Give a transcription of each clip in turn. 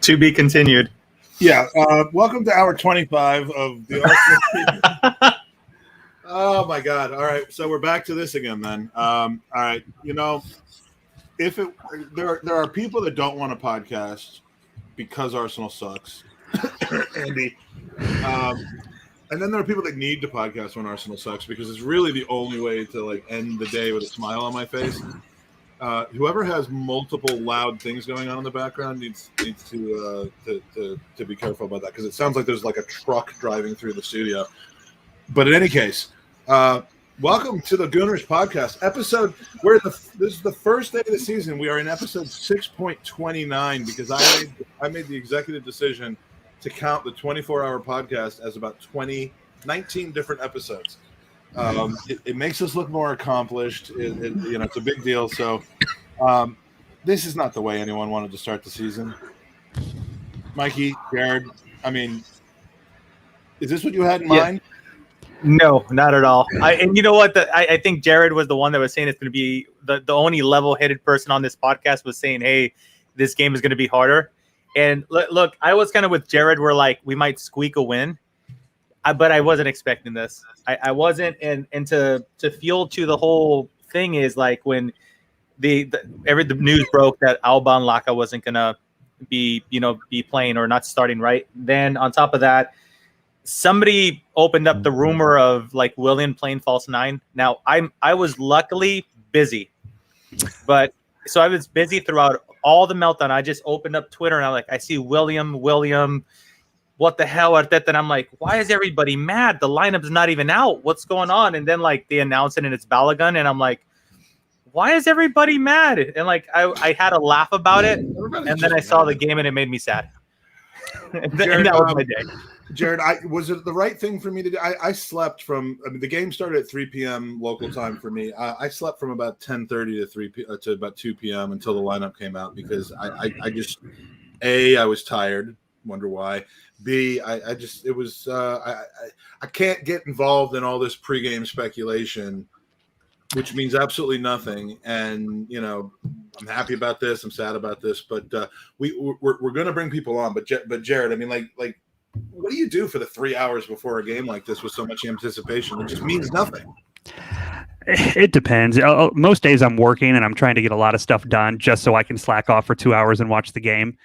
To be continued. Yeah. Welcome to hour 25 of the Arsenal. Oh my God! All right, so we're back to this again, then. All right, there are people that don't want a podcast because Arsenal sucks, Andy. And then there are people that need to podcast when Arsenal sucks because it's really the only way to end the day with a smile on my face. Whoever has multiple loud things going on in the background needs to be careful about that because it sounds like there's a truck driving through the studio. But in any case, welcome to the Gooners podcast episode. This is the first day of the season. We are in episode 6.29 because I made the executive decision to count the 24-hour podcast as about 19 different episodes. It makes us look more accomplished. It's a big deal. So this is not the way anyone wanted to start the season. Mikey, Jared, I mean, is this what you had in mind? No, not at all. And you know what? I think Jared was the one that was saying it's going to be the only level-headed person on this podcast was saying, hey, this game is going to be harder. And look, I was kind of with Jared where we might squeak a win. But I wasn't expecting this. I wasn't, and to fuel to the whole thing is when the news broke that Alban Laka wasn't gonna be playing or not starting right. Then on top of that, somebody opened up the rumor of Willian playing false nine. Now I was luckily busy, but so I was busy throughout all the meltdown. I just opened up Twitter and I see William. What the hell, Arteta? And I'm like, why is everybody mad? The lineup's not even out. What's going on? And then they announce it and it's Balogun. And I'm like, why is everybody mad? And I had a laugh about it. And then I saw the game and it made me sad. Jared, that was my day. Jared, was it the right thing for me to do? I slept the game started at 3 p.m. local time for me. I slept from about 10:30 to about 2 p.m. until the lineup came out because I just, I was tired. Wonder why. B, I can't get involved in all this pregame speculation, which means absolutely nothing. And I'm happy about this. I'm sad about this, but we're going to bring people on. But Jared, I mean, what do you do for the 3 hours before a game like this with so much anticipation? It just means nothing. It depends. Most days I'm working and I'm trying to get a lot of stuff done just so I can slack off for 2 hours and watch the game.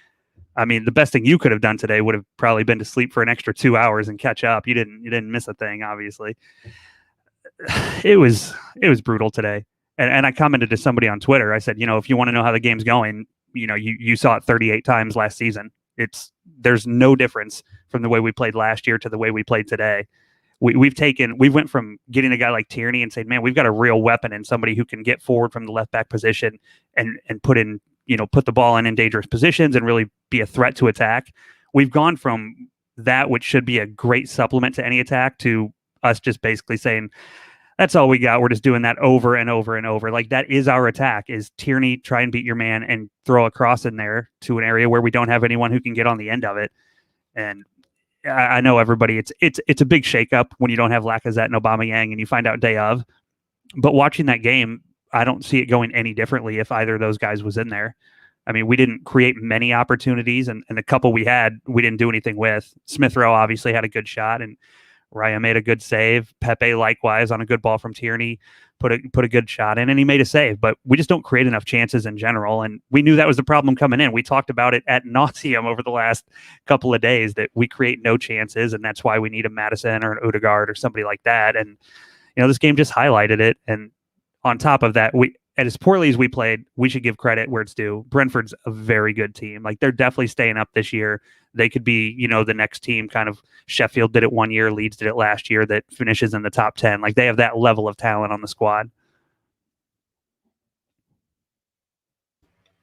I mean, the best thing you could have done today would have probably been to sleep for an extra 2 hours and catch up. You didn't miss a thing, obviously. It was brutal today. And I commented to somebody on Twitter. I said, if you want to know how the game's going, you saw it 38 times last season. There's no difference from the way we played last year to the way we played today. We went from getting a guy like Tierney and saying, man, we've got a real weapon and somebody who can get forward from the left back position and put the ball in dangerous positions and really be a threat to attack. We've gone from that, which should be a great supplement to any attack, to us just basically saying, that's all we got. We're just doing that over and over and over. That is our attack, is Tierney, try and beat your man and throw a cross in there to an area where we don't have anyone who can get on the end of it. And I know everybody, it's a big shakeup when you don't have Lacazette and Aubameyang and you find out day of. But watching that game, I don't see it going any differently if either of those guys was in there. I mean, we didn't create many opportunities, and the couple we had, we didn't do anything with. Smith Rowe obviously had a good shot, and Raya made a good save. Pepe likewise on a good ball from Tierney, put a good shot in, and he made a save. But we just don't create enough chances in general, and we knew that was the problem coming in. We talked about it ad nauseum over the last couple of days that we create no chances, and that's why we need a Maddison or an Odegaard or somebody like that. And this game just highlighted it. And on top of that, as poorly as we played, we should give credit where it's due. Brentford's a very good team. They're definitely staying up this year. They could be, the next team, kind of Sheffield did it one year, Leeds did it last year, that finishes in the top 10. They have that level of talent on the squad.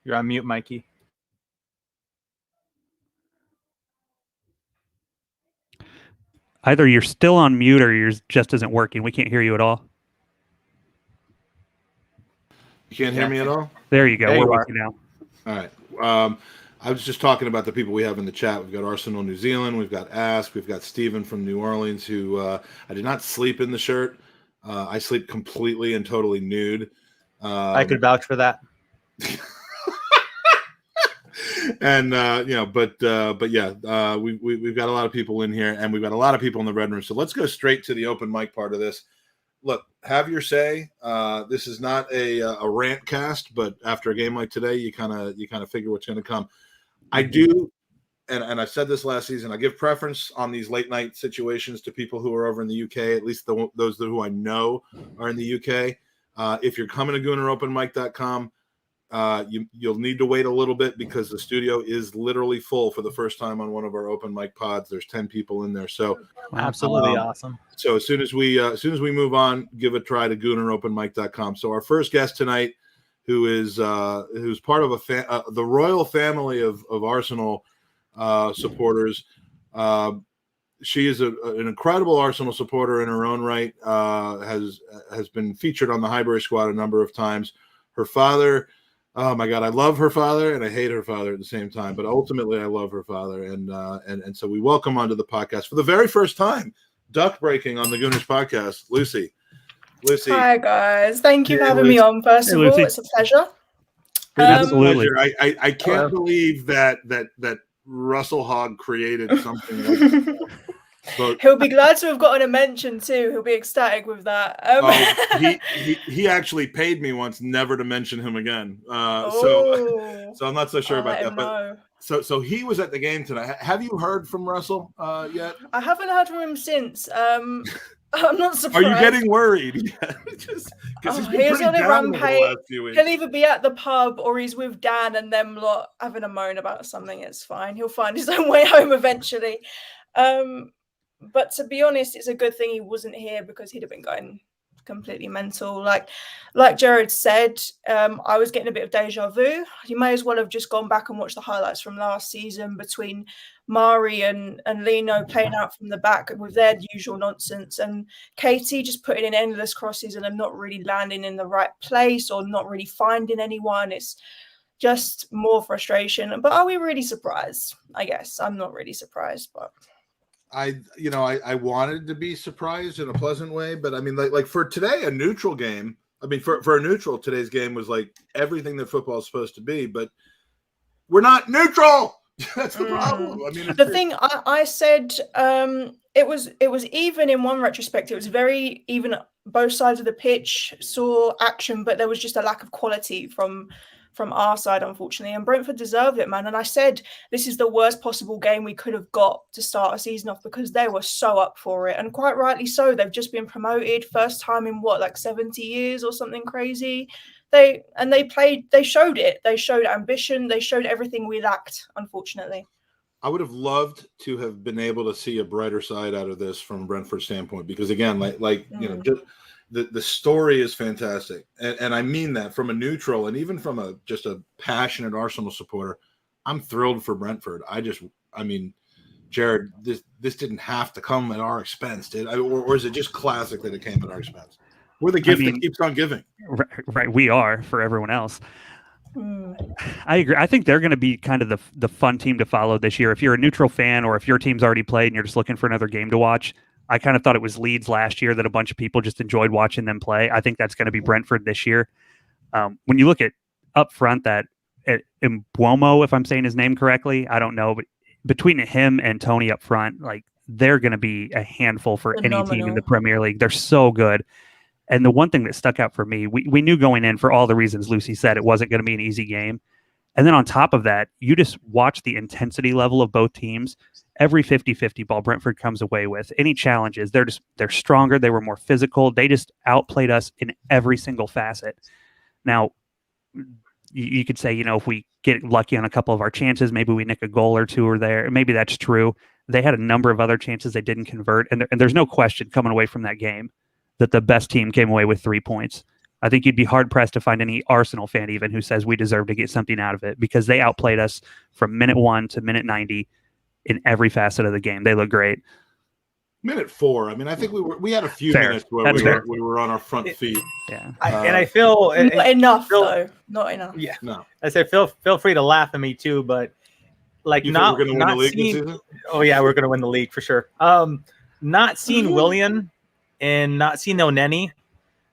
You're on mute, Mikey. Either you're still on mute or yours just isn't working. We can't hear you at all. You can't hear me at all? There you go. We're with you now. All right. I was just talking about the people we have in the chat. We've got Arsenal New Zealand. We've got Ask. We've got Steven from New Orleans, who I did not sleep in the shirt. I sleep completely and totally nude. I could vouch for that. And but yeah, we've got a lot of people in here, and we've got a lot of people in the red room. So let's go straight to the open mic part of this. Look, have your say. This is not a rant cast, but after a game like today, you kind of figure what's going to come. I do, and I said this last season. I give preference on these late night situations to people who are over in the UK. At least those who I know are in the UK. If you're coming to GoonerOpenMic.com, you'll need to wait a little bit because the studio is literally full for the first time on one of our open mic pods. There's 10 people in there, so absolutely awesome. So as soon as we move on, give a try to GoonerOpenMic.com. So our first guest tonight, who's part of the royal family of Arsenal supporters. She is an incredible Arsenal supporter in her own right. Has been featured on the Highbury squad a number of times. Her father. Oh my God, I love her father and I hate her father at the same time. But ultimately, I love her father, and so we welcome onto the podcast for the very first time, duck breaking on the Gooners podcast, Lucy. Hi guys, thank you for having me on. First of all, it's a pleasure. Absolutely. I can't believe that Russell Hogg created something like that. But he'll be glad to have gotten a mention too. He'll be ecstatic with that. He actually paid me once never to mention him again. So I'm not so sure about that. But so he was at the game tonight. Have you heard from Russell yet? I haven't heard from him since. I'm not surprised. Are you getting worried? He's on a rampage. He'll either be at the pub or he's with Dan and them lot having a moan about something. It's fine. He'll find his own way home eventually. But to be honest, it's a good thing he wasn't here because he'd have been going completely mental. Like Jared said, I was getting a bit of deja vu. You may as well have just gone back and watched the highlights from last season between Mari and Lino playing out from the back with their usual nonsense, and Katie just putting in endless crosses and not really landing in the right place or not really finding anyone. It's just more frustration. But are we really surprised? I guess I'm not really surprised, but I wanted to be surprised in a pleasant way, but I mean, like for today, a neutral game. I mean, for a neutral, today's game was like everything that football is supposed to be, but we're not neutral. That's the problem. I mean, the thing I said, it was even in one retrospect. It was very even. Both sides of the pitch saw action, but there was just a lack of quality from our side, unfortunately. And Brentford deserved it, man. And I said this is the worst possible game we could have got to start a season off because they were so up for it, and quite rightly so. They've just been promoted, first time in 70 years or something crazy. They showed it. They showed ambition. They showed everything we lacked, unfortunately. I would have loved to have been able to see a brighter side out of this from Brentford's standpoint, because again, just the story is fantastic. And I mean that from a neutral and even from just a passionate Arsenal supporter. I'm thrilled for Brentford. I mean, Jared, this didn't have to come at our expense, or is it just classic that it came at our expense? We're the gift that keeps on giving. Right, we are for everyone else. I agree. I think they're going to be kind of the fun team to follow this year. If you're a neutral fan or if your team's already played and you're just looking for another game to watch, I kind of thought it was Leeds last year that a bunch of people just enjoyed watching them play. I think that's going to be Brentford this year. When you look at up front, that Mbuomo, if I'm saying his name correctly, I don't know, but between him and Tony up front, like they're going to be a handful for any team in the Premier League. They're so good. And the one thing that stuck out for me, we knew going in, for all the reasons Lucy said, it wasn't going to be an easy game. And then on top of that, you just watch the intensity level of both teams. Every 50-50 ball Brentford comes away with, any challenges, they're stronger. They were more physical. They just outplayed us in every single facet. Now, you could say, if we get lucky on a couple of our chances, maybe we nick a goal or two or there. Maybe that's true. They had a number of other chances they didn't convert. And there's no question coming away from that game that the best team came away with 3 points. I think you'd be hard-pressed to find any Arsenal fan even who says we deserve to get something out of it, because they outplayed us from minute 1 to minute 90 in every facet of the game. They look great. Minute 4. I mean, I think we had a few minutes where we were on our front feet. Yeah. I feel not enough though. Not enough. Yeah. No. I said feel free to laugh at me too, but like we're going to win the league this season? Oh yeah, we're going to win the league for sure. Not seeing Willian and not seeing Oneni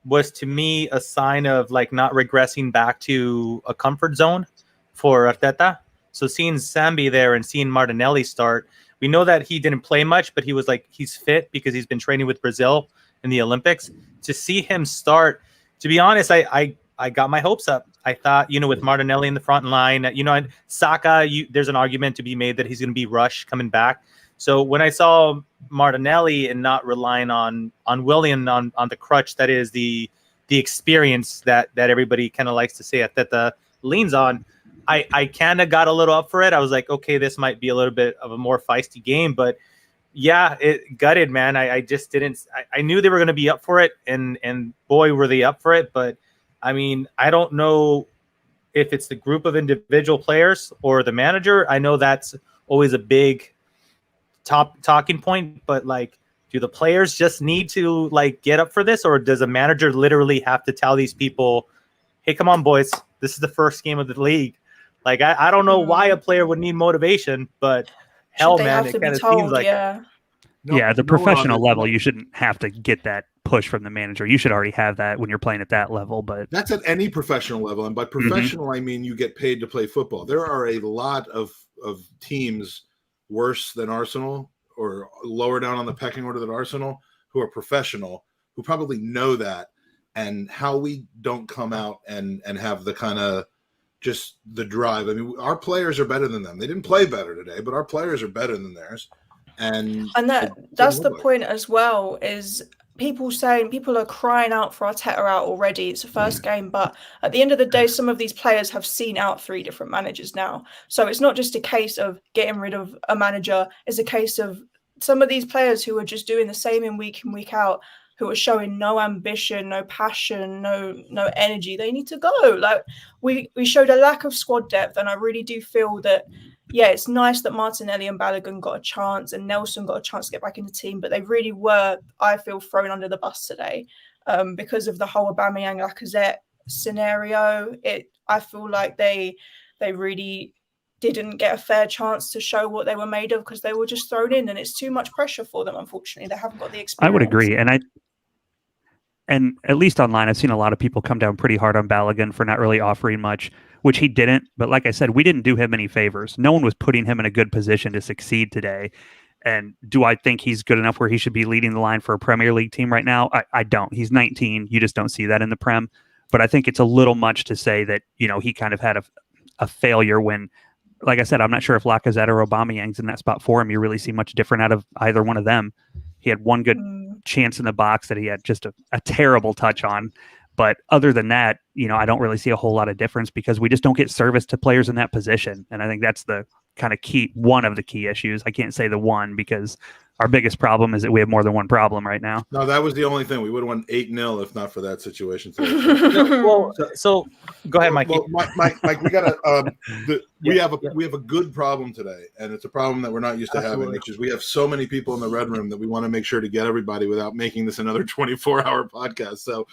was to me a sign of like not regressing back to a comfort zone for Arteta. So seeing Sambi there and seeing Martinelli start, we know that he didn't play much, but he was like, he's fit because he's been training with Brazil in the Olympics. To see him start, to be honest, I got my hopes up. I thought, with Martinelli in the front line, and Saka, there's an argument to be made that he's going to be rushed coming back. So when I saw Martinelli and not relying on Willian on the crutch, that is the experience that everybody kind of likes to say that the leans on, I kind of got a little up for it. I was like, okay, this might be a little bit of a more feisty game, but yeah, it gutted, man. I just didn't. I knew they were going to be up for it, and boy, were they up for it. But I mean, I don't know if it's the group of individual players or the manager. I know that's always a big talking point, but like, do the players just need to like get up for this, or does a manager literally have to tell these people, hey, come on, boys, this is the first game of the league? Like, I don't know why a player would need motivation, but hell, man, it kind of seems like the professional level, you shouldn't have to get that push from the manager. You should already have that when you're playing at that level. But that's at any professional level, and by professional, I mean you get paid to play football. There are a lot of teams worse than Arsenal or lower down on the pecking order than Arsenal who are professional, who probably know that, and how we don't come out and have the kind of just the drive. I mean, our players are better than them. They didn't play better today, but our players are better than theirs. And that's the point as well, is people are crying out for Arteta out already. It's the first game, but at the end of the day, some of these players have seen out 3 different managers now. So it's not just a case of getting rid of a manager. It's a case of some of these players who are just doing the same in week out, who are showing no ambition, no passion, no energy. They need to go. Like we showed a lack of squad depth, and I really do feel that, yeah, it's nice that Martinelli and Balogun got a chance and Nelson got a chance to get back in the team, but they really were, I feel, thrown under the bus today because of the whole Aubameyang-Lacazette scenario. I feel like they really didn't get a fair chance to show what they were made of because they were just thrown in, and it's too much pressure for them. Unfortunately, they haven't got the experience. I would agree, and at least online, I've seen a lot of people come down pretty hard on Balogun for not really offering much, which he didn't. But like I said, we didn't do him any favors. No one was putting him in a good position to succeed today. And do I think he's good enough where he should be leading the line for a Premier League team right now? I don't. He's 19. You just don't see that in the Prem. But I think it's a little much to say that, he kind of had a failure when, like I said, I'm not sure if Lacazette or Aubameyang's in that spot for him. You really see much different out of either one of them. He had one good chance in the box that he had just a terrible touch on. But other than that, I don't really see a whole lot of difference because we just don't get service to players in that position. And I think that's the kind of one of the key issues. I can't say the one because our biggest problem is that we have more than one problem right now. No, that was the only thing. We would have won 8-0 if not for that situation. So go ahead, Mikey. Well, Mike, we got we have a good problem today, and it's a problem that we're not used to having, which is we have so many people in the red room that we want to make sure to get everybody without making this another 24-hour podcast. So,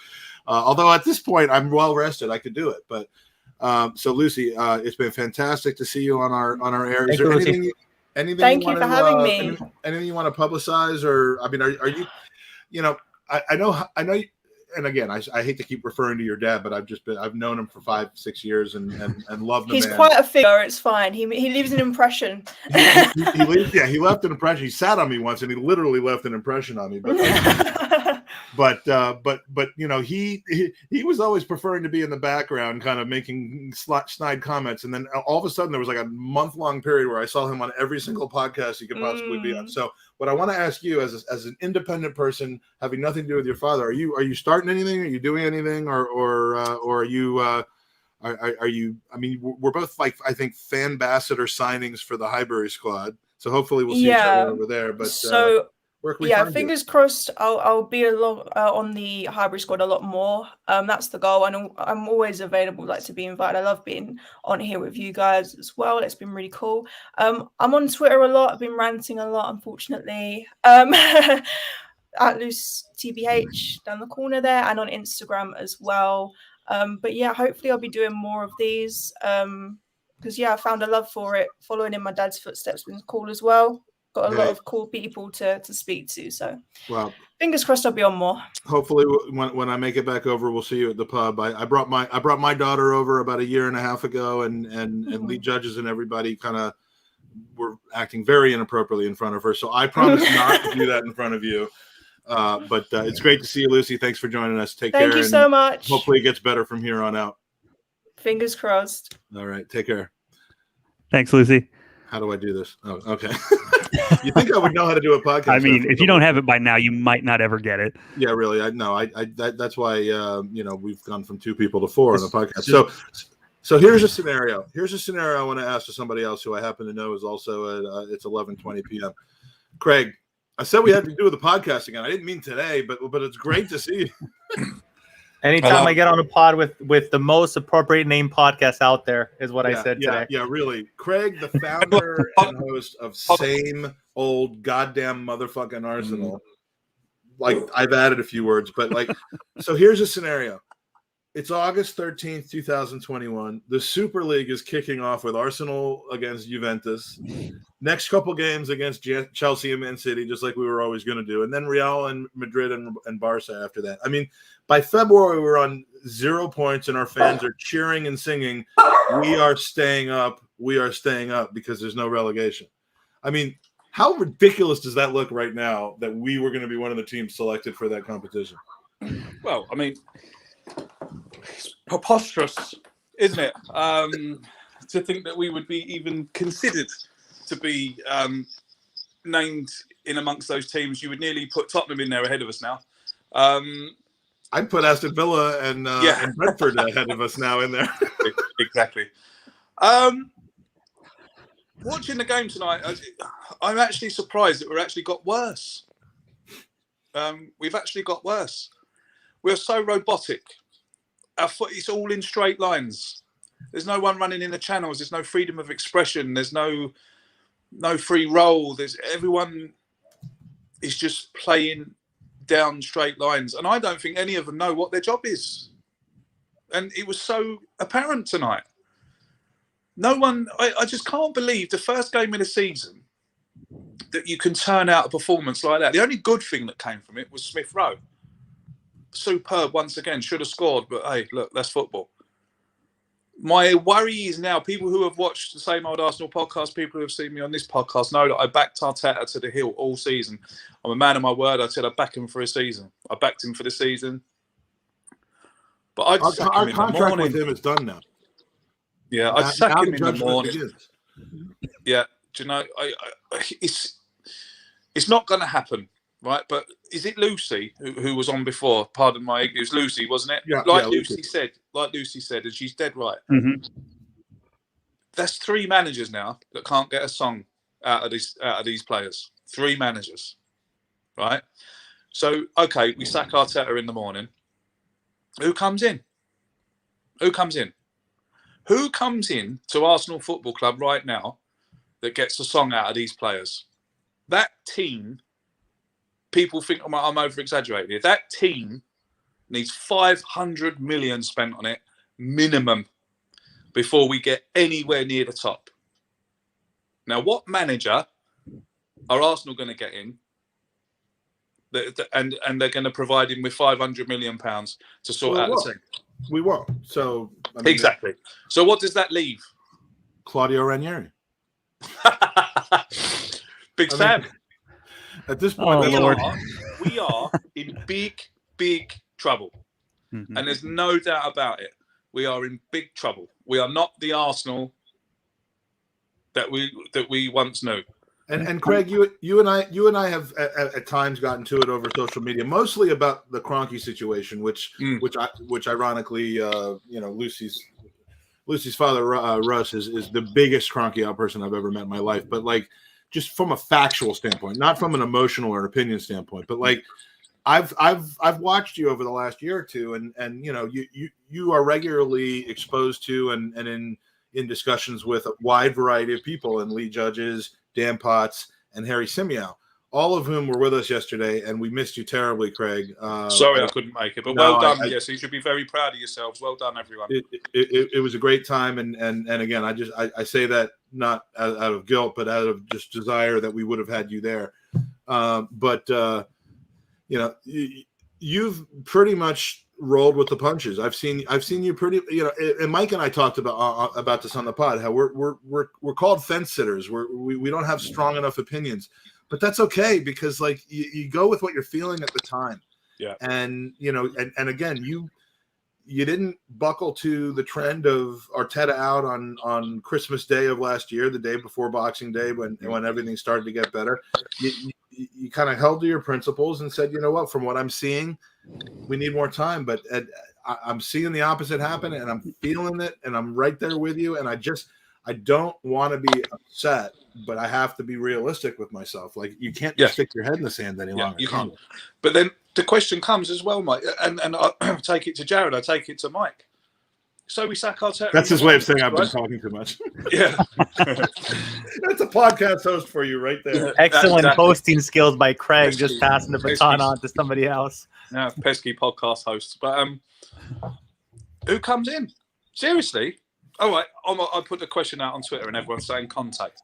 although at this point I'm well rested, I could do it. But so Lucy, it's been fantastic to see you on our air. Is there anything? Thank you for having me. Anything you want to publicize, or I mean, are you? I know. And again, I hate to keep referring to your dad, but I've known him for 5-6 years and loved him. He's quite a figure. It's fine. He leaves an impression. he left an impression. He sat on me once, and he literally left an impression on me. But he was always preferring to be in the background, kind of making snide comments. And then all of a sudden, there was like a month-long period where I saw him on every single podcast he could possibly be on. So, what I want to ask you, as an independent person having nothing to do with your father, are you starting anything? Are you doing anything, or are you? Are you? I mean, we're both like, I think, fan ambassador signings for the Highbury squad. So hopefully we'll see each other over there. But fingers crossed. I'll be on the Highbury squad a lot more. That's the goal, and I'm always available, to be invited. I love being on here with you guys as well. It's been really cool. I'm on Twitter a lot. I've been ranting a lot, unfortunately. At Loose TBH down the corner there, and on Instagram as well. But yeah, hopefully I'll be doing more of these. Because I found a love for it. Following in my dad's footsteps has been cool as well. got a lot of cool people to speak to. So well, fingers crossed I'll be on more. Hopefully when I make it back over, we'll see you at the pub. I brought my daughter over about 1.5 years ago, and lead judges and everybody kind of were acting very inappropriately in front of her. So I promise not to do that in front of you. But it's great to see you, Lucy. Thanks for joining us. Take care. Thank you so much. Hopefully it gets better from here on out. Fingers crossed. All right. Take care. Thanks, Lucy. How do I do this? Oh, okay. You think I would know how to do a podcast? I mean, if you don't have it by now, you might not ever get it. Yeah, really. That's why we've gone from 2 people to 4 on the podcast. So here's a scenario. I want to ask to somebody else who I happen to know is also at it's 11:20 p.m. Craig, I said we had to do the podcast again. I didn't mean today, but it's great to see you. Anytime I get on a pod with the most appropriate name podcast out there is what I said today. Yeah, really. Craig, the founder and host of Same Old Goddamn Motherfucking Arsenal. Like, I've added a few words, but so here's a scenario. It's August 13th, 2021. The Super League is kicking off with Arsenal against Juventus. Next couple games against Chelsea and Man City, just like we were always going to do. And then Real and Madrid and Barca after that. I mean, by February, we're on 0 points and our fans are cheering and singing, "We are staying up. We are staying up," because there's no relegation. I mean, how ridiculous does that look right now that we were going to be one of the teams selected for that competition? Well, I mean, it's preposterous, isn't it? To think that we would be even considered to be named in amongst those teams. You would nearly put Tottenham in there ahead of us now. I'd put Aston Villa and Brentford ahead of us now in there. Exactly. Watching the game tonight, I'm actually surprised that we've actually got worse. We've actually got worse. We're so robotic. Our foot is all in straight lines. There's no one running in the channels. There's no freedom of expression. There's no free roll. Everyone is just playing down straight lines. And I don't think any of them know what their job is. And it was so apparent tonight. No one, I just can't believe the first game of the season that you can turn out a performance like that. The only good thing that came from it was Smith Rowe. Superb once again, should have scored, but hey, look, that's football. My worry is now, people who have watched the Same Old Arsenal podcast, people who have seen me on this podcast know that I backed Arteta to the hill all season. I'm a man of my word. I said I'd back him for a season. I backed him for the season. But our contract with him is done now. Yeah, I'd sack him in the morning. Yeah, do you know, it's not going to happen, right? But is it Lucy who was on before? Pardon my, it was Lucy, wasn't it? Yeah, Lucy said, and she's dead right. Mm-hmm. That's 3 managers now that can't get a song out of these players. 3 managers, right? So okay, we sack Arteta in the morning. Who comes in? Who comes in? Who comes in to Arsenal Football Club right now that gets a song out of these players? That team, people think I'm over-exaggerating here. That team needs 500 million spent on it, minimum, before we get anywhere near the top. Now, what manager are Arsenal going to get in? And they're going to provide him with £500 million to sort out the team. We won't. So exactly. So what does that leave? Claudio Ranieri. Big Sam. At this point, we are in big trouble. Mm-hmm. And there's no doubt about it. We are in big trouble. We are not the Arsenal that we once knew. And Craig, you and I have at times gotten to it over social media, mostly about the Kroenke situation, which ironically, Lucy's father Russ is the biggest Kroenke out person I've ever met in my life. But like, just from a factual standpoint, not from an emotional or opinion standpoint, but like, I've watched you over the last year or two, and you are regularly exposed to and in discussions with a wide variety of people, and lead judges, Dan Potts, and Harry Symeou, all of whom were with us yesterday, and we missed you terribly, Craig. Sorry I couldn't make it, but well done. Yes, you should be very proud of yourselves. Well done, everyone. It was a great time, and again, I say that not out of guilt, but out of just desire that we would have had you there. You've pretty much rolled with the punches. I've seen you pretty, and Mike and I talked about this on the pod, how we're called fence sitters. We don't have strong enough opinions, but that's okay, because like you go with what you're feeling at the time. Yeah. And and again, you didn't buckle to the trend of Arteta out on Christmas Day of last year, the day before Boxing Day, when everything started to get better. You kind of held to your principles and said, you know what, from what I'm seeing, we need more time. But I'm seeing the opposite happen, and I'm feeling it, and I'm right there with you. And I don't want to be upset, but I have to be realistic with myself. Like, you can't just stick your head in the sand any longer. You can't. But then the question comes as well, Mike, and I take it to Jared, I take it to Mike. So we sack Arteta. That's his way of saying I've been talking too much. Yeah. That's a podcast host for you right there. Excellent hosting skills by Craig, just passing the baton on to somebody else. Yeah, pesky podcast hosts. But who comes in? Seriously? All right, I'll put the question out on Twitter and everyone's saying contact.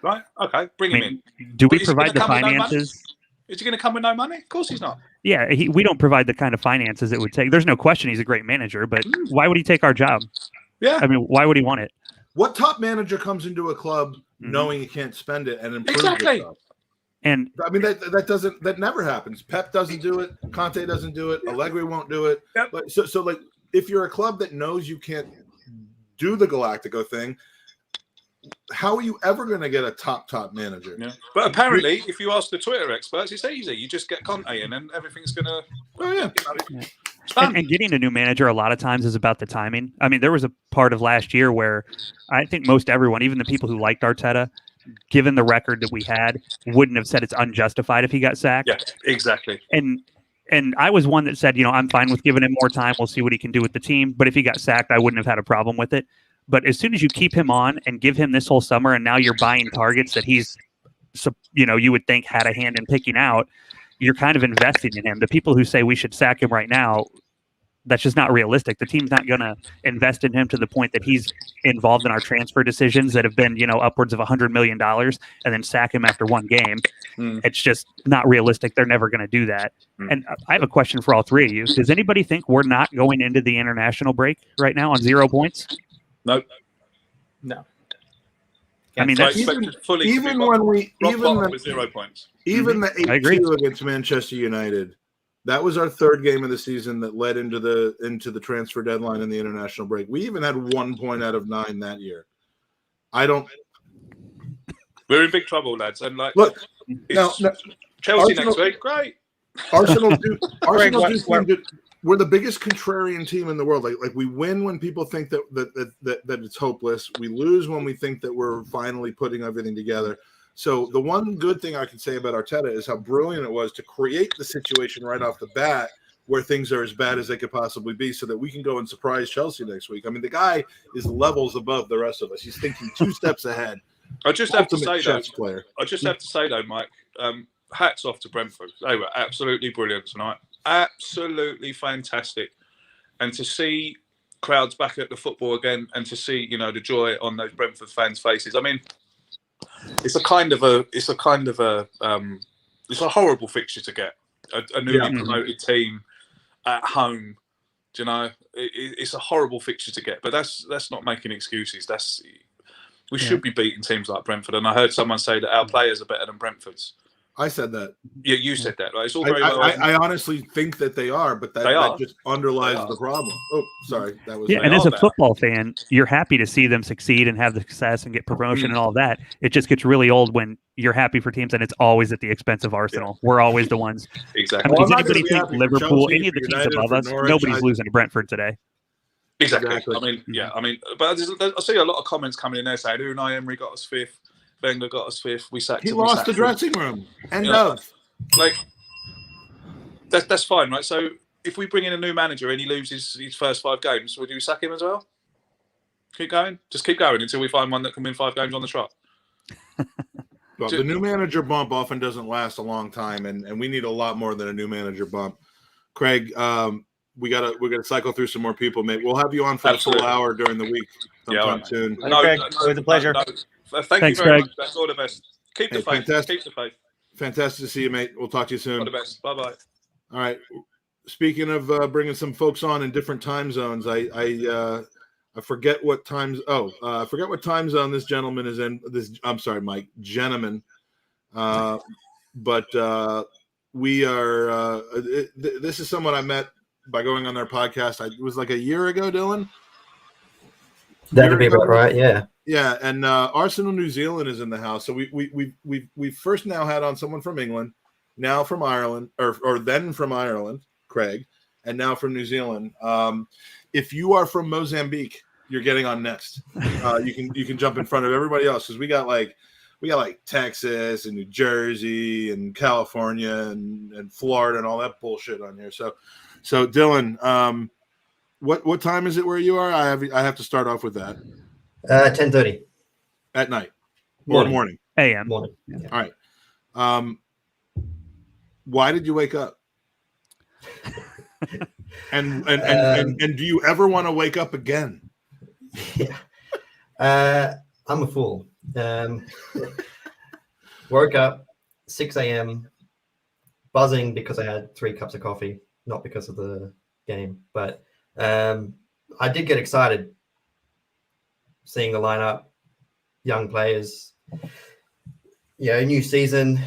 Right? Okay, bring him in. Do we provide the finances? Is he going to come with no money? Of course he's not. Yeah, we don't provide the kind of finances it would take. There's no question he's a great manager, but why would he take our job? Yeah. I mean, why would he want it? What top manager comes into a club knowing he can't spend it and improve himself? And I mean, that never happens. Pep doesn't do it. Conte doesn't do it. Allegri won't do it. Yep. But so like, if you're a club that knows you can't do the Galactico thing, how are you ever going to get a top manager? Yeah. But apparently, if you ask the Twitter experts, it's easy. You just get Conte in and everything's going to... Oh, yeah. And getting a new manager a lot of times is about the timing. I mean, there was a part of last year where I think most everyone, even the people who liked Arteta, given the record that we had, wouldn't have said it's unjustified if he got sacked. Yeah, exactly. And I was one that said, I'm fine with giving him more time. We'll see what he can do with the team. But if he got sacked, I wouldn't have had a problem with it. But as soon as you keep him on and give him this whole summer, and now you're buying targets that he's, you would think had a hand in picking out, you're kind of investing in him. The people who say we should sack him right now, that's just not realistic. The team's not going to invest in him to the point that he's involved in our transfer decisions that have been, upwards of $100 million, and then sack him after one game. It's just not realistic. They're never going to do that. And I have a question for all three of you. Does anybody think we're not going into the international break right now on 0 points? Nope. No. I mean, that's even with 0 points. Even the 8-2 against Manchester United, that was our third game of the season that led into the transfer deadline and the international break. We even had 1 point out of 9 that year. We're in big trouble, lads. And look, Chelsea next week, great. Arsenal we're the biggest contrarian team in the world. Like we win when people think that it's hopeless. We lose when we think that we're finally putting everything together. So the one good thing I can say about Arteta is how brilliant it was to create the situation right off the bat where things are as bad as they could possibly be, so that we can go and surprise Chelsea next week. I mean, the guy is levels above the rest of us. He's thinking 2 steps ahead. I just have to say though, Mike, hats off to Brentford. They were absolutely brilliant tonight. Absolutely fantastic. And to see crowds back at the football again, and to see, the joy on those Brentford fans' faces. I mean, it's a horrible fixture to get. A newly promoted team at home. It's a horrible fixture to get. But that's not making excuses. We should be beating teams like Brentford. And I heard someone say that our players are better than Brentford's. I said that. Yeah, you said that, right? It's all very well. I honestly think that they are, but that just underlies the problem. Oh, sorry. That was and as a football fan, you're happy to see them succeed and have the success and get promotion and all that. It just gets really old when you're happy for teams and it's always at the expense of Arsenal. Yeah. We're always the ones. Exactly. Does anybody think Liverpool, any of the teams above us, nobody's losing to Brentford today? Exactly. But I see a lot of comments coming in there saying, Unai Emery got us 5th. Wenger got us 5th. We sacked him. He lost the dressing room. That's fine, right? So if we bring in a new manager and he loses his first 5 games, would you sack him as well? Keep going. Just keep going until we find one that can win 5 games on the trot. Well, the new manager bump often doesn't last a long time, and we need a lot more than a new manager bump. Craig, we gotta cycle through some more people, mate. We'll have you on for the full hour during the week sometime soon. No, Craig, it was a pleasure. Thanks, very much. That's all the best. Keep the faith. Fantastic. Keep the faith. Fantastic to see you, mate. We'll talk to you soon. All the best. Bye-bye. All right. Speaking of bringing some folks on in different time zones, I forget what times. I forget what time zone this gentleman is in. I'm sorry, Mike. Gentleman. But we are. This is someone I met by going on their podcast. It was like a year ago, Dylan. That'd be about right. Yeah. Yeah, and Arsenal New Zealand is in the house. So we first now had on someone from England, now from Ireland, or then from Ireland, Craig, and now from New Zealand. If you are from Mozambique, you're getting on next. You can jump in front of everybody else because we got like Texas and New Jersey and California and Florida and all that bullshit on here. So Dylan, what time is it where you are? I have to start off with that. 10:30 at night or morning. AM. Morning. Yeah. All right. Why did you wake up? and do you ever want to wake up again? Yeah. I'm a fool. Woke up 6 a.m. buzzing because I had 3 cups of coffee, not because of the game, but I did get excited seeing the lineup, young players, new season.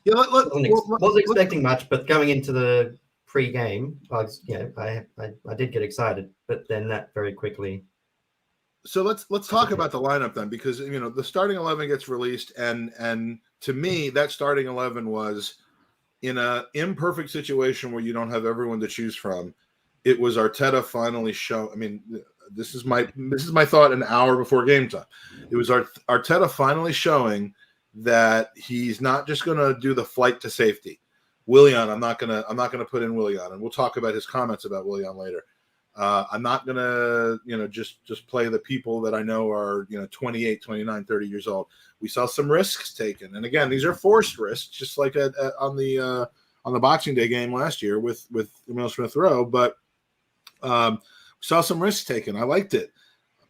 Yeah, wasn't expecting much, but going into the pre-game, I did get excited, but then that very quickly. So let's talk about the lineup then, because the starting 11 gets released, and to me that starting 11 was in an imperfect situation where you don't have everyone to choose from. It was Arteta finally show. I mean, this is my thought an hour before game time. It was Arteta finally showing that he's not just going to do the flight to safety. Willian, I'm not gonna put in Willian, and we'll talk about his comments about Willian later. I'm not gonna just play the people that I know are 28, 29, 30 years old. We saw some risks taken, and again, these are forced risks, just like on the Boxing Day game last year with Emile Smith-Rowe, but. Saw some risks taken. I liked it.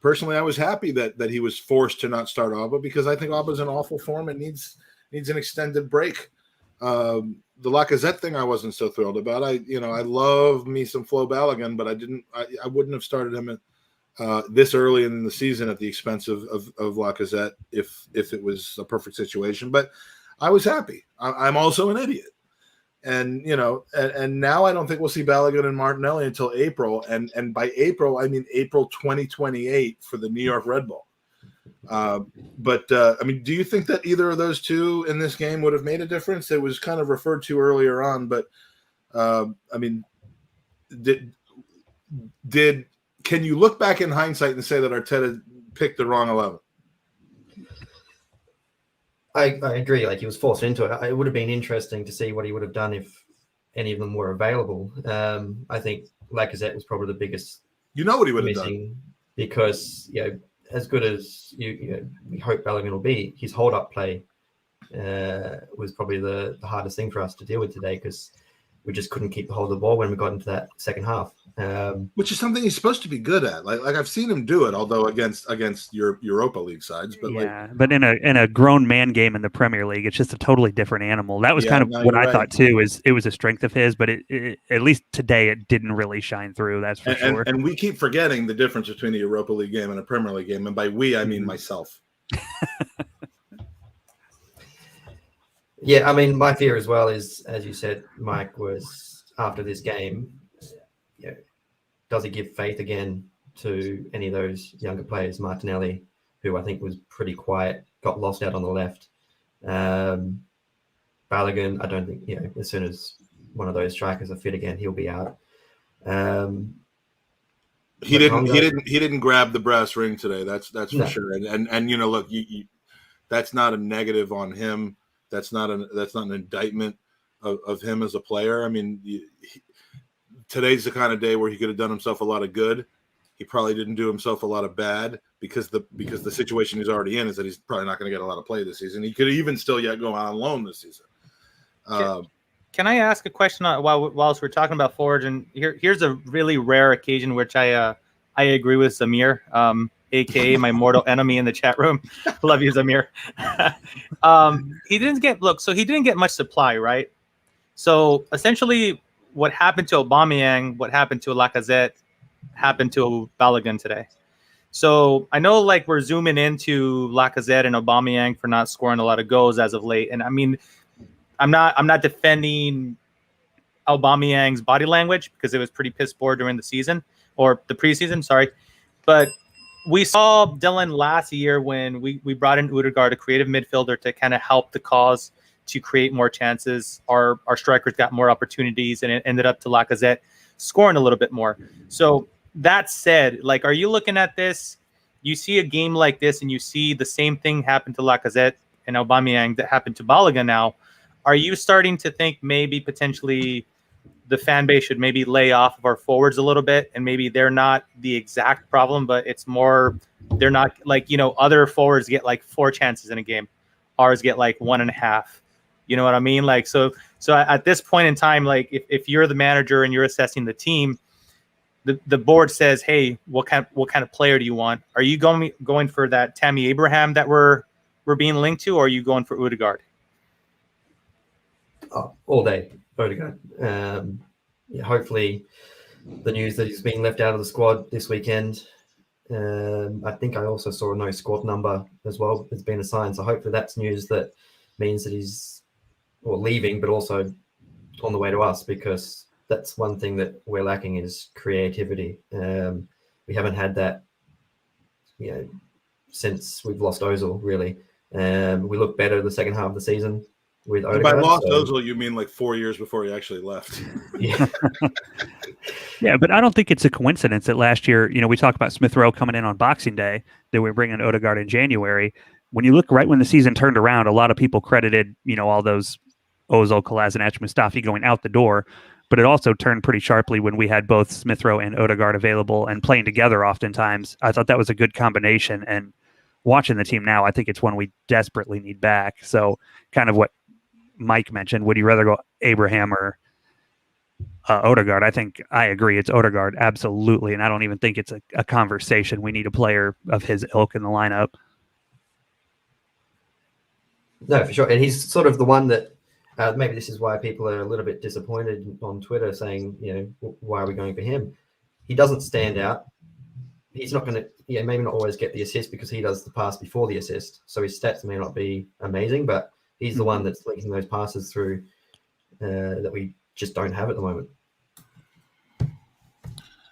Personally, I was happy that he was forced to not start Alba because I think Alba's in awful form and needs an extended break. The Lacazette thing I wasn't so thrilled about. I love me some Flo Balogun, but I wouldn't have started him this early in the season at the expense of Lacazette if it was a perfect situation. But I was happy. I'm also an idiot. And and now I don't think we'll see Balogun and Martinelli until April, and by April I mean April 2028 for the New York Red Bull. But I mean, do you think that either of those two in this game would have made a difference? It was kind of referred to earlier on, but I mean, can you look back in hindsight and say that Arteta picked the wrong 11? I agree. Like, he was forced into it. It would have been interesting to see what he would have done if any of them were available. I think Lacazette was probably the biggest. You know what he would have done, because as good as we hope Balogun will be, his hold-up play was probably the hardest thing for us to deal with today because we just couldn't keep the hold of the ball when we got into that second half. Which is something he's supposed to be good at. Like I've seen him do it, although against your Europa League sides. But but in a grown man game in the Premier League, it's just a totally different animal. That was kind of what I thought too. Is it was a strength of his, but it at least today it didn't really shine through. That's for sure. And we keep forgetting the difference between a Europa League game and a Premier League game, and by we I mean myself. Yeah, I mean, my fear as well is, as you said, Mike, was after this game, does he give faith again to any of those younger players? Martinelli, who I think was pretty quiet, got lost out on the left. Balogun, I don't think, as soon as one of those strikers are fit again, he'll be out. He didn't grab the brass ring today. That's for sure. And look, you that's not a negative on him. That's not an indictment of him as a player. I mean, today's the kind of day where he could have done himself a lot of good. he probably didn't do himself a lot of bad because the situation he's already in is that he's probably not going to get a lot of play this season. He could even still yet go out on loan this season. Can I ask a question whilst we're talking about forwards? And here's a really rare occasion which I agree with Zamir, aka my mortal enemy in the chat room. Love you, Zamir. He didn't get much supply, right? So essentially, what happened to Aubameyang, what happened to Lacazette, happened to Balogun today. So I know like we're zooming into Lacazette and Aubameyang for not scoring a lot of goals as of late, and I mean, I'm not defending Aubameyang's body language because it was pretty piss poor during the season or the preseason, sorry. But we saw Dylan last year when we brought in Ødegaard, a creative midfielder, to kind of help the cause to create more chances. Our strikers got more opportunities, and it ended up to Lacazette scoring a little bit more. So that said, like, are you looking at this? You see a game like this, and you see the same thing happen to Lacazette and Aubameyang that happened to Balogun now. Are you starting to think maybe potentially the fan base should maybe lay off of our forwards a little bit, and maybe they're not the exact problem, but it's more they're not like, other forwards get like 4 chances in a game. Ours get like 1.5. You know what I mean? Like, so at this point in time, like if you're the manager and you're assessing the team, the board says, hey, what kind of player do you want? Are you going for that Tammy Abraham that we're being linked to, or are you going for Ødegaard? All day, Ødegaard. Hopefully, the news that he's being left out of the squad this weekend. I think I also saw a no squad number as well. It's been assigned, so hopefully that's news that means that he's leaving, but also on the way to us, because that's one thing that we're lacking is creativity. We haven't had that, since we've lost Ozil. Really, we look better the second half of the season. With Ødegaard, by lost Ozil, you mean like 4 years before he actually left? Yeah. Yeah, but I don't think it's a coincidence that last year, we talk about Smith Rowe coming in on Boxing Day, that we're bringing Ødegaard in January. When you look right when the season turned around, a lot of people credited, all those Ozil, Kolasinac, Mustafi going out the door, but it also turned pretty sharply when we had both Smith Rowe and Ødegaard available and playing together oftentimes. I thought that was a good combination, and watching the team now, I think it's one we desperately need back. So kind of what Mike mentioned, would you rather go Abraham or Ødegaard? I think I agree. It's Ødegaard, absolutely. And I don't even think it's a conversation. We need a player of his ilk in the lineup. No, for sure. And he's sort of the one that maybe this is why people are a little bit disappointed on Twitter saying, why are we going for him? He doesn't stand out. He's not going to, maybe not always get the assist because he does the pass before the assist. So his stats may not be amazing, but he's the one that's linking those passes through that we just don't have at the moment.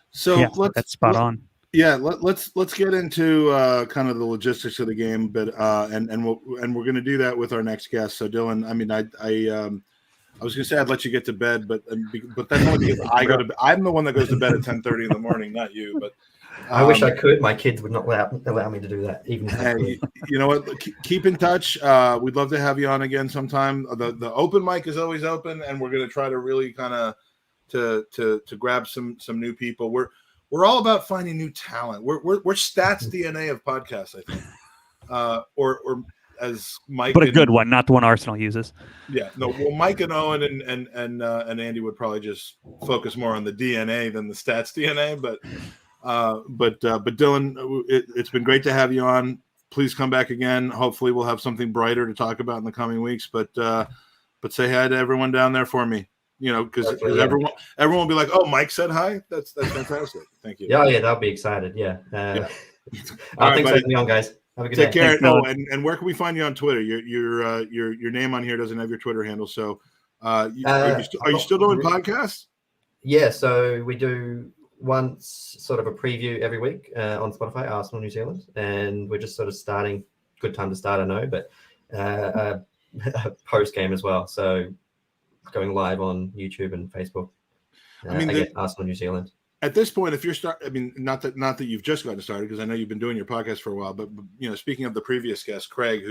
So yeah, that's spot on. Yeah, let's get into kind of the logistics of the game, but and we're going to do that with our next guest. So Dylan, I mean, I was going to say I'd let you get to bed, but that's only because I'm the one that goes to bed at 10:30 in the morning, not you. But I wish I could. My kids would not allow me to do that. Even if you know what? Keep in touch. We'd love to have you on again sometime. The open mic is always open, and we're going to try to really kind of to grab some new people. We're all about finding new talent. We're stats DNA of podcasts, I think. Or as Mike, but a good one, not the one Arsenal uses. Yeah, no. Well, Mike and Owen and Andy would probably just focus more on the DNA than the stats DNA, but Dylan, it's been great to have you on. Please come back again. Hopefully we'll have something brighter to talk about in the coming weeks, but say hi to everyone down there for me, because everyone will be like, oh, Mike said hi. That's fantastic. Thank you. Yeah, they'll be excited. Yeah. All thanks right, for having me on, guys. Have a good Take day. care. Thanks, and where can we find you on Twitter? Your name on here doesn't have your Twitter handle. So are you still doing podcasts? Yeah, so we do once sort of a preview every week on Spotify, Arsenal New Zealand, and we're just sort of starting. Good time to start, I know, but post game as well. So going live on YouTube and Facebook. Again, Arsenal New Zealand. At this point, if you're not that you've just gotten started, because I know you've been doing your podcast for a while, but speaking of the previous guest, Craig,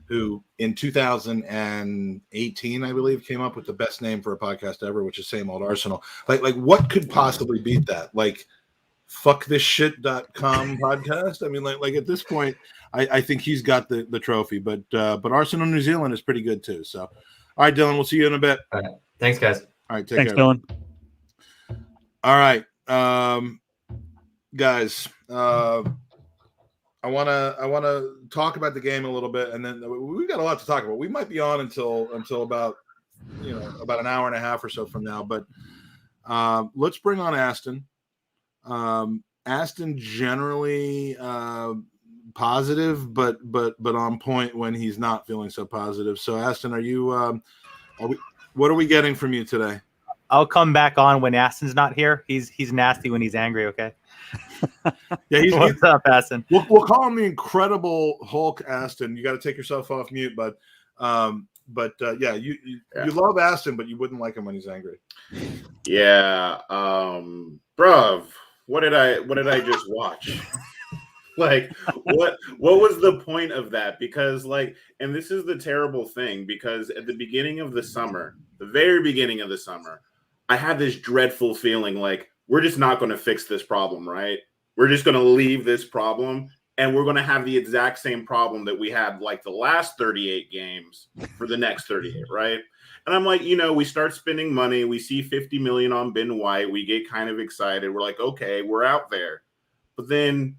who in 2018, I believe, came up with the best name for a podcast ever, which is Same Old Arsenal. Like what could possibly beat that? Like fuckthisshit.com podcast. I mean, like at this point, I think he's got the trophy, but Arsenal New Zealand is pretty good too. So, all right, Dylan, we'll see you in a bit. All right. Thanks, guys. All right, Thanks, care. Dylan. All right, guys. I want to talk about the game a little bit, and then we've got a lot to talk about. We might be on until about an hour and a half or so from now. But let's bring on Aston. Aston generally positive, but on point when he's not feeling so positive. So, Aston, are you? What are we getting from you today? I'll come back on when Aston's not here. He's nasty when he's angry. Okay. Yeah, what's up, Aston? We'll call him the Incredible Hulk Aston. You got to take yourself off mute, but you love Aston, but you wouldn't like him when he's angry. Yeah, bruv, what did I just watch? Like, what was the point of that? Because and this is the terrible thing, because at the beginning of the summer, the very beginning of the summer, I had this dreadful feeling like we're just not going to fix this problem, right? We're just going to leave this problem, and we're going to have the exact same problem that we had like the last 38 games for the next 38, right? And I'm like, we start spending money. We see 50 million on Ben White. We get kind of excited. We're like, okay, we're out there. But then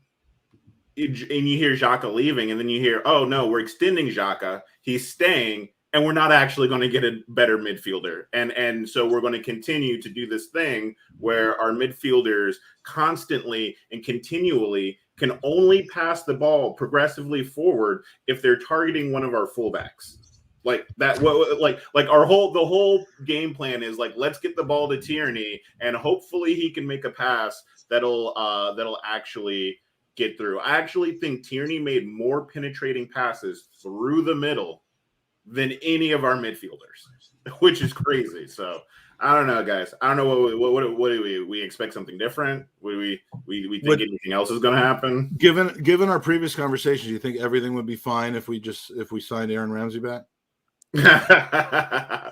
you hear Xhaka leaving, and then you hear, oh, no, we're extending Xhaka. He's staying, and we're not actually going to get a better midfielder. And so we're going to continue to do this thing where our midfielders constantly and continually can only pass the ball progressively forward if they're targeting one of our fullbacks. Like that, the whole game plan is like, let's get the ball to Tierney, and hopefully he can make a pass that'll actually get through. I actually think Tierney made more penetrating passes through the middle than any of our midfielders, which is crazy. So I don't know, guys. I don't know what do we expect something different? Would we think anything else is going to happen? Given our previous conversations, you think everything would be fine if we signed Aaron Ramsey back? I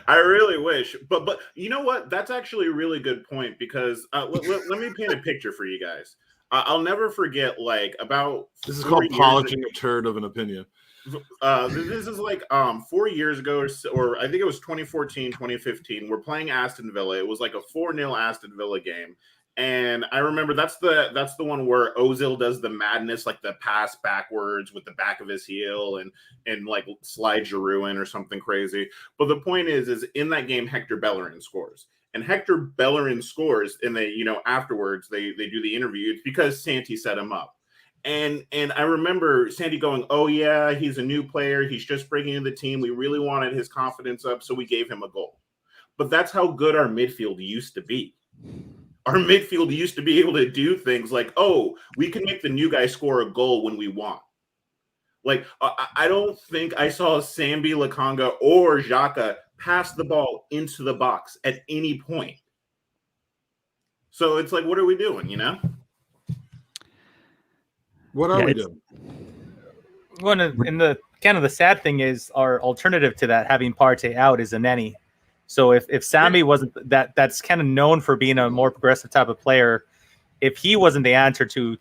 really wish, but you know what? That's actually a really good point, because let me paint a picture for you guys. I'll never forget, this is called polishing a turd of an opinion. This is 4 years ago, or I think it was 2014, 2015. We're playing Aston Villa. It was like a 4-0 Aston Villa game. And I remember that's the one where Ozil does the madness, like the pass backwards with the back of his heel and like slide Giroud in or something crazy. But the point is in that game, Hector Bellerin scores. And Hector Bellerin scores, and they, afterwards they do the interview. It's because Santi set him up. And I remember Sandy going, oh, yeah, he's a new player. He's just breaking into the team. We really wanted his confidence up, so we gave him a goal. But that's how good our midfield used to be. Our midfield used to be able to do things like, oh, we can make the new guy score a goal when we want. Like, I don't think I saw Sambi Lakanga or Xhaka pass the ball into the box at any point. So it's like, what are we doing, What are we doing? Well, and the kind of the sad thing is our alternative to that, having Partey out, is Aneni. So if Sambi wasn't that's kind of known for being a more progressive type of player, if he wasn't the answer to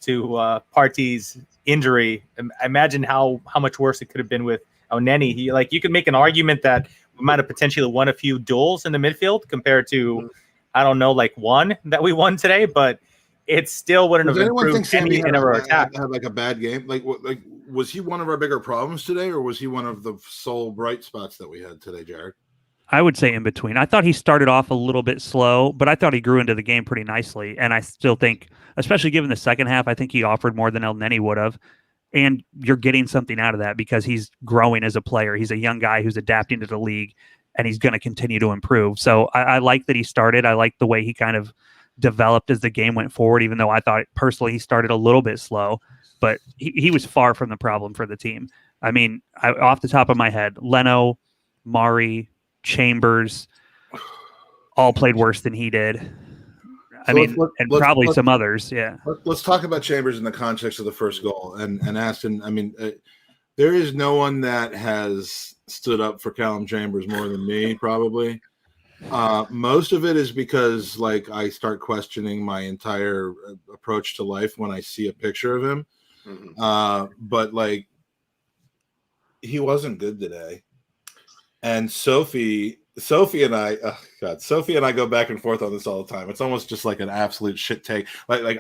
Partey's injury, imagine how much worse it could have been with Aneni. You could make an argument that we might have potentially won a few duels in the midfield compared to, I don't know, one that we won today, but it still wouldn't have improved any in our attack. Had a bad game. Was he one of our bigger problems today, or was he one of the sole bright spots that we had today, Jared? I would say in between. I thought he started off a little bit slow, but I thought he grew into the game pretty nicely. And I still think, especially given the second half, I think he offered more than El Neni would have. And you're getting something out of that because he's growing as a player. He's a young guy who's adapting to the league, and he's going to continue to improve. So I like that he started. I like the way he kind of developed as the game went forward, even though I thought personally he started a little bit slow, but he was far from the problem for the team. I mean, off the top of my head, Leno, Mari, Chambers all played worse than he did. Probably some others. Yeah. Let's talk about Chambers in the context of the first goal and Aston. I mean, there is no one that has stood up for Callum Chambers more than me, probably. Most of it is because like I start questioning my entire approach to life when I see a picture of him. But like he wasn't good today. And Sophie and I, Sophie and I go back and forth on this all the time. It's almost just like an absolute shit take. Like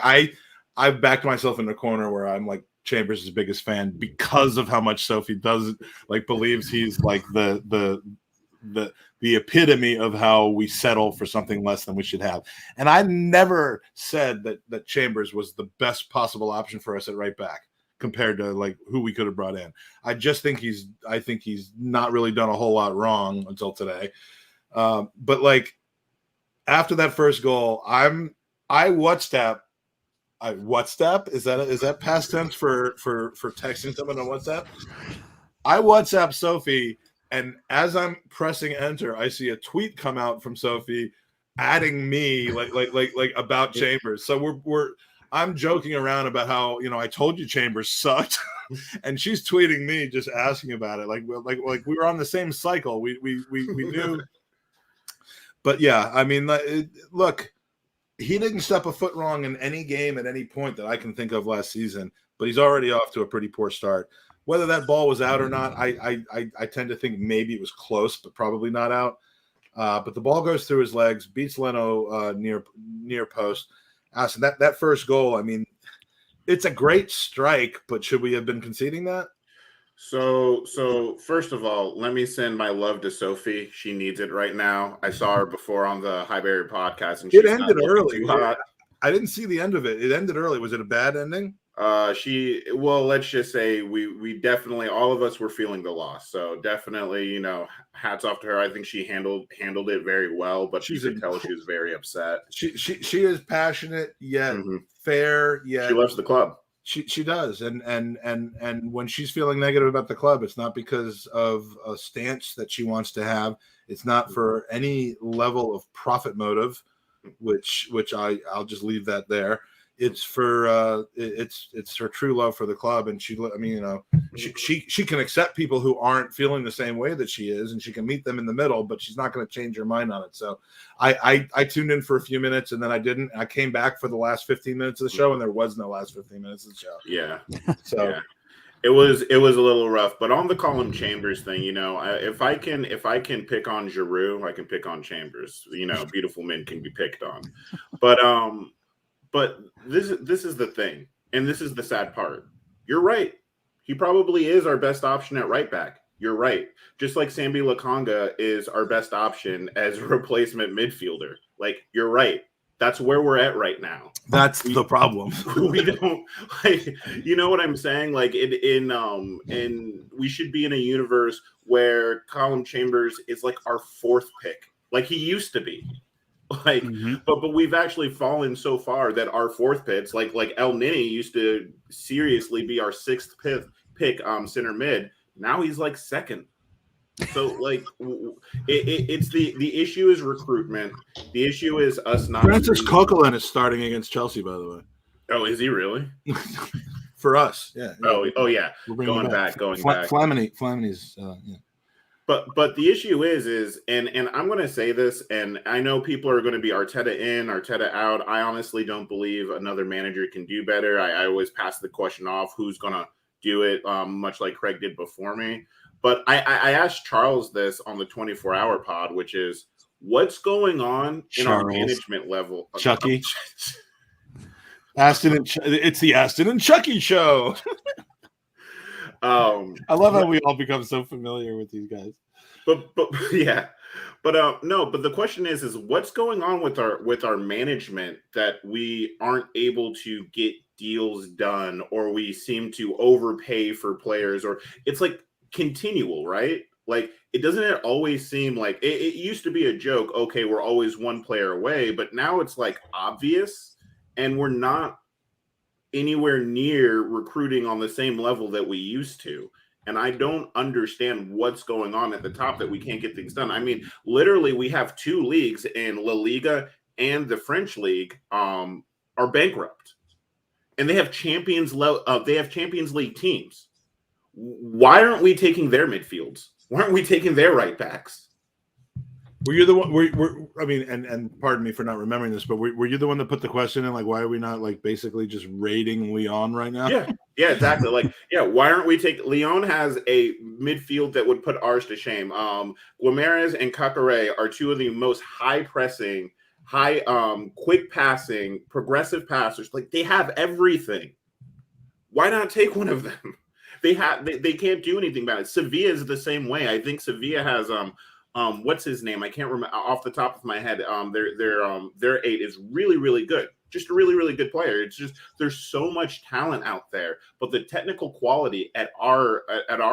I've backed myself in the corner where I'm like Chambers' biggest fan because of how much Sophie does like believes he's like the epitome of how we settle for something less than we should have. And I never said that Chambers was the best possible option for us at right back compared to like who we could have brought in. I think he's not really done a whole lot wrong until today. But like after that first goal, I WhatsApp. Is that past tense for texting someone on WhatsApp? I WhatsApp Sophie, and as I'm pressing enter, I see a tweet come out from Sophie adding me like about Chambers. So I'm joking around about how, you know, I told you Chambers sucked, and she's tweeting me just asking about it. Like we were on the same cycle. We knew. But yeah, I mean, look, he didn't step a foot wrong in any game at any point that I can think of last season. But he's already off to a pretty poor start. Whether that ball was out or not, I tend to think maybe it was close, but probably not out. But the ball goes through his legs, beats Leno near post. Austin, that first goal, I mean, it's a great strike, but should we have been conceding that? So first of all, let me send my love to Sophie. She needs it right now. I saw her before on the High Barrier podcast, and it ended early. Too hot. I didn't see the end of it. It ended early. Was it a bad ending? Let's just say we definitely, all of us were feeling the loss. So definitely, you know, hats off to her. I think she handled it very well, but you could tell she was very upset. She is passionate yet fair yet she loves the club. She does, and when she's feeling negative about the club, it's not because of a stance that she wants to have. It's not for any level of profit motive, which I'll just leave that there. It's for it's her true love for the club, and she can accept people who aren't feeling the same way that she is, and she can meet them in the middle, but she's not going to change her mind on it. So I tuned in for a few minutes, and then I didn't. I came back for the last 15 minutes of the show, and there was no last 15 minutes of the show. Yeah. So yeah. It was a little rough, but on the Colin Chambers thing, you know, if I can pick on Giroux, I can pick on Chambers. You know, beautiful men can be picked on, but this is the thing, and this is the sad part. You're right. He probably is our best option at right back. You're right. Just like Sambi Lakanga is our best option as a replacement midfielder. Like, you're right. That's where we're at right now. That's the problem. We don't, like, you know what I'm saying? Like in we should be in a universe where Colin Chambers is like our fourth pick, like he used to be. Like, but we've actually fallen so far that our fourth picks, like El Nini used to seriously be our sixth pick center mid. Now he's like second. So like it's the issue is recruitment. The issue is us not. Francis Coquelin is starting against Chelsea, by the way. Oh, is he really? For us, yeah. Oh yeah. Going back. Flamini's yeah. But the issue is and I'm going to say this, and I know people are going to be Arteta in, Arteta out. I honestly don't believe another manager can do better. I always pass the question off who's going to do it, much like Craig did before me. But I asked Charles this on the 24-hour pod, which is what's going on in our management level. Chucky. It's the Aston and Chucky show. I love how we all become so familiar with these guys. But yeah. But the question is what's going on with our management that we aren't able to get deals done, or we seem to overpay for players, or it's like continual, right? Like it doesn't always seem like it used to be a joke. Okay, we're always one player away, but now it's like obvious, and we're not anywhere near recruiting on the same level that we used to. And I don't understand what's going on at the top that we can't get things done. I mean, literally, we have two leagues in La Liga and the French league are bankrupt, and they have Champions League teams. Why aren't we taking their midfields? Why aren't we taking their right backs? Were you the one? I mean, and pardon me for not remembering this, but were you the one that put the question in? Like, why are we not like basically just raiding Lyon right now? Yeah, exactly. Like, why aren't we taking? Lyon has a midfield that would put ours to shame. Guimarães and Caqueret are two of the most high pressing, quick passing, progressive passers. Like, they have everything. Why not take one of them? They can't do anything about it. Sevilla is the same way. I think Sevilla has what's his name? I can't remember off the top of my head. Their 8 is really, really good. Just a really, really good player. It's just there's so much talent out there, but the technical quality at our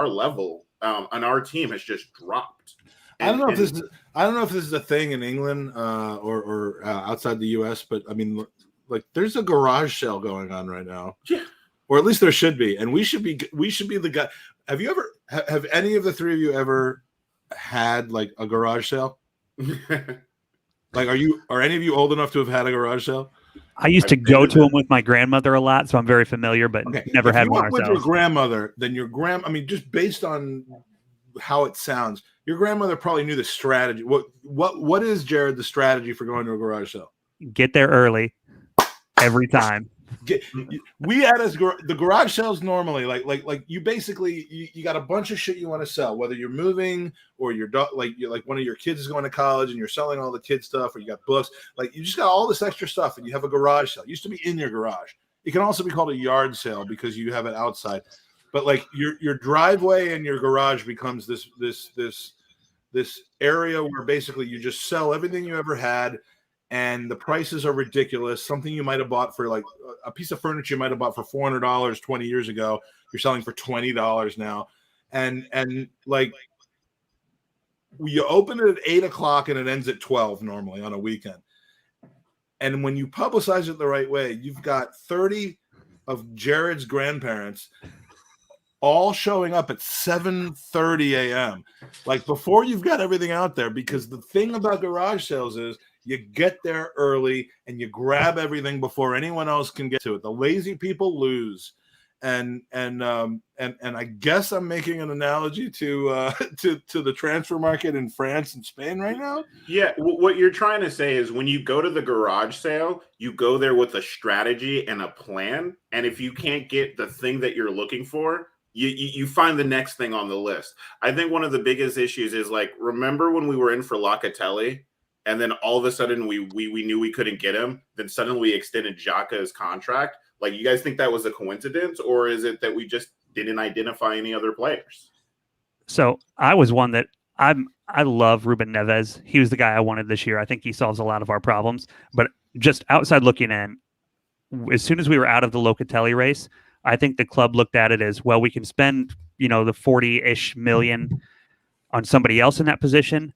level on our team has just dropped. I don't know if this is a thing in England or outside the US, but I mean, like, there's a garage sale going on right now. Yeah. Or at least there should be, and we should be the guy. Have any of the three of you ever had like a garage sale? Like, are any of you old enough to have had a garage sale? I used to go to them with my grandmother a lot, so I'm very familiar, but never had one ourselves. With your grandmother, then I mean, just based on how it sounds, your grandmother probably knew the strategy. What is, Jared, the strategy for going to a garage sale? Get there early every time. We at the garage sales normally like you basically you got a bunch of shit you want to sell, whether you're moving or you're like one of your kids is going to college and you're selling all the kid stuff, or you got books, like you just got all this extra stuff and you have a garage sale. It used to be in your garage. It can also be called a yard sale because you have it outside, but like your driveway and your garage becomes this area where basically you just sell everything you ever had. And the prices are ridiculous. Something you might have bought for like a piece of furniture you might have bought for $400 20 years ago, you're selling for $20 now. And like, you open it at 8:00 and it ends at 12 normally on a weekend. And when you publicize it the right way, you've got 30 of Jared's grandparents all showing up at 7:30 a.m. like before you've got everything out there, because the thing about garage sales is you get there early and you grab everything before anyone else can get to it. The lazy people lose. And I guess I'm making an analogy to the transfer market in France and Spain right now. Yeah, what you're trying to say is when you go to the garage sale, you go there with a strategy and a plan. And if you can't get the thing that you're looking for, you find the next thing on the list. I think one of the biggest issues is, like, remember when we were in for Locatelli? And then all of a sudden we knew we couldn't get him. Then suddenly we extended Xhaka's contract. Like, you guys think that was a coincidence, or is it that we just didn't identify any other players? So I was one that I love Ruben Neves. He was the guy I wanted this year. I think he solves a lot of our problems. But just outside looking in, as soon as we were out of the Locatelli race, I think the club looked at it as, well, we can spend, the 40-ish million on somebody else in that position,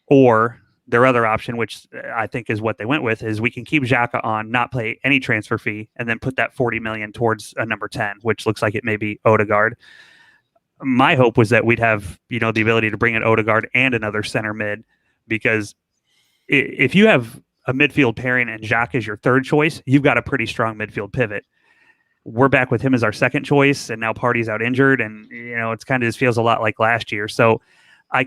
or their other option, which I think is what they went with, is we can keep Xhaka on, not pay any transfer fee, and then put that 40 million towards a number 10, which looks like it may be Odegaard. My hope was that we'd have, the ability to bring in Odegaard and another center mid, because if you have a midfield pairing and Xhaka is your third choice, you've got a pretty strong midfield pivot. We're back with him as our second choice, and now Partey's out injured, and it's kind of just feels a lot like last year. So I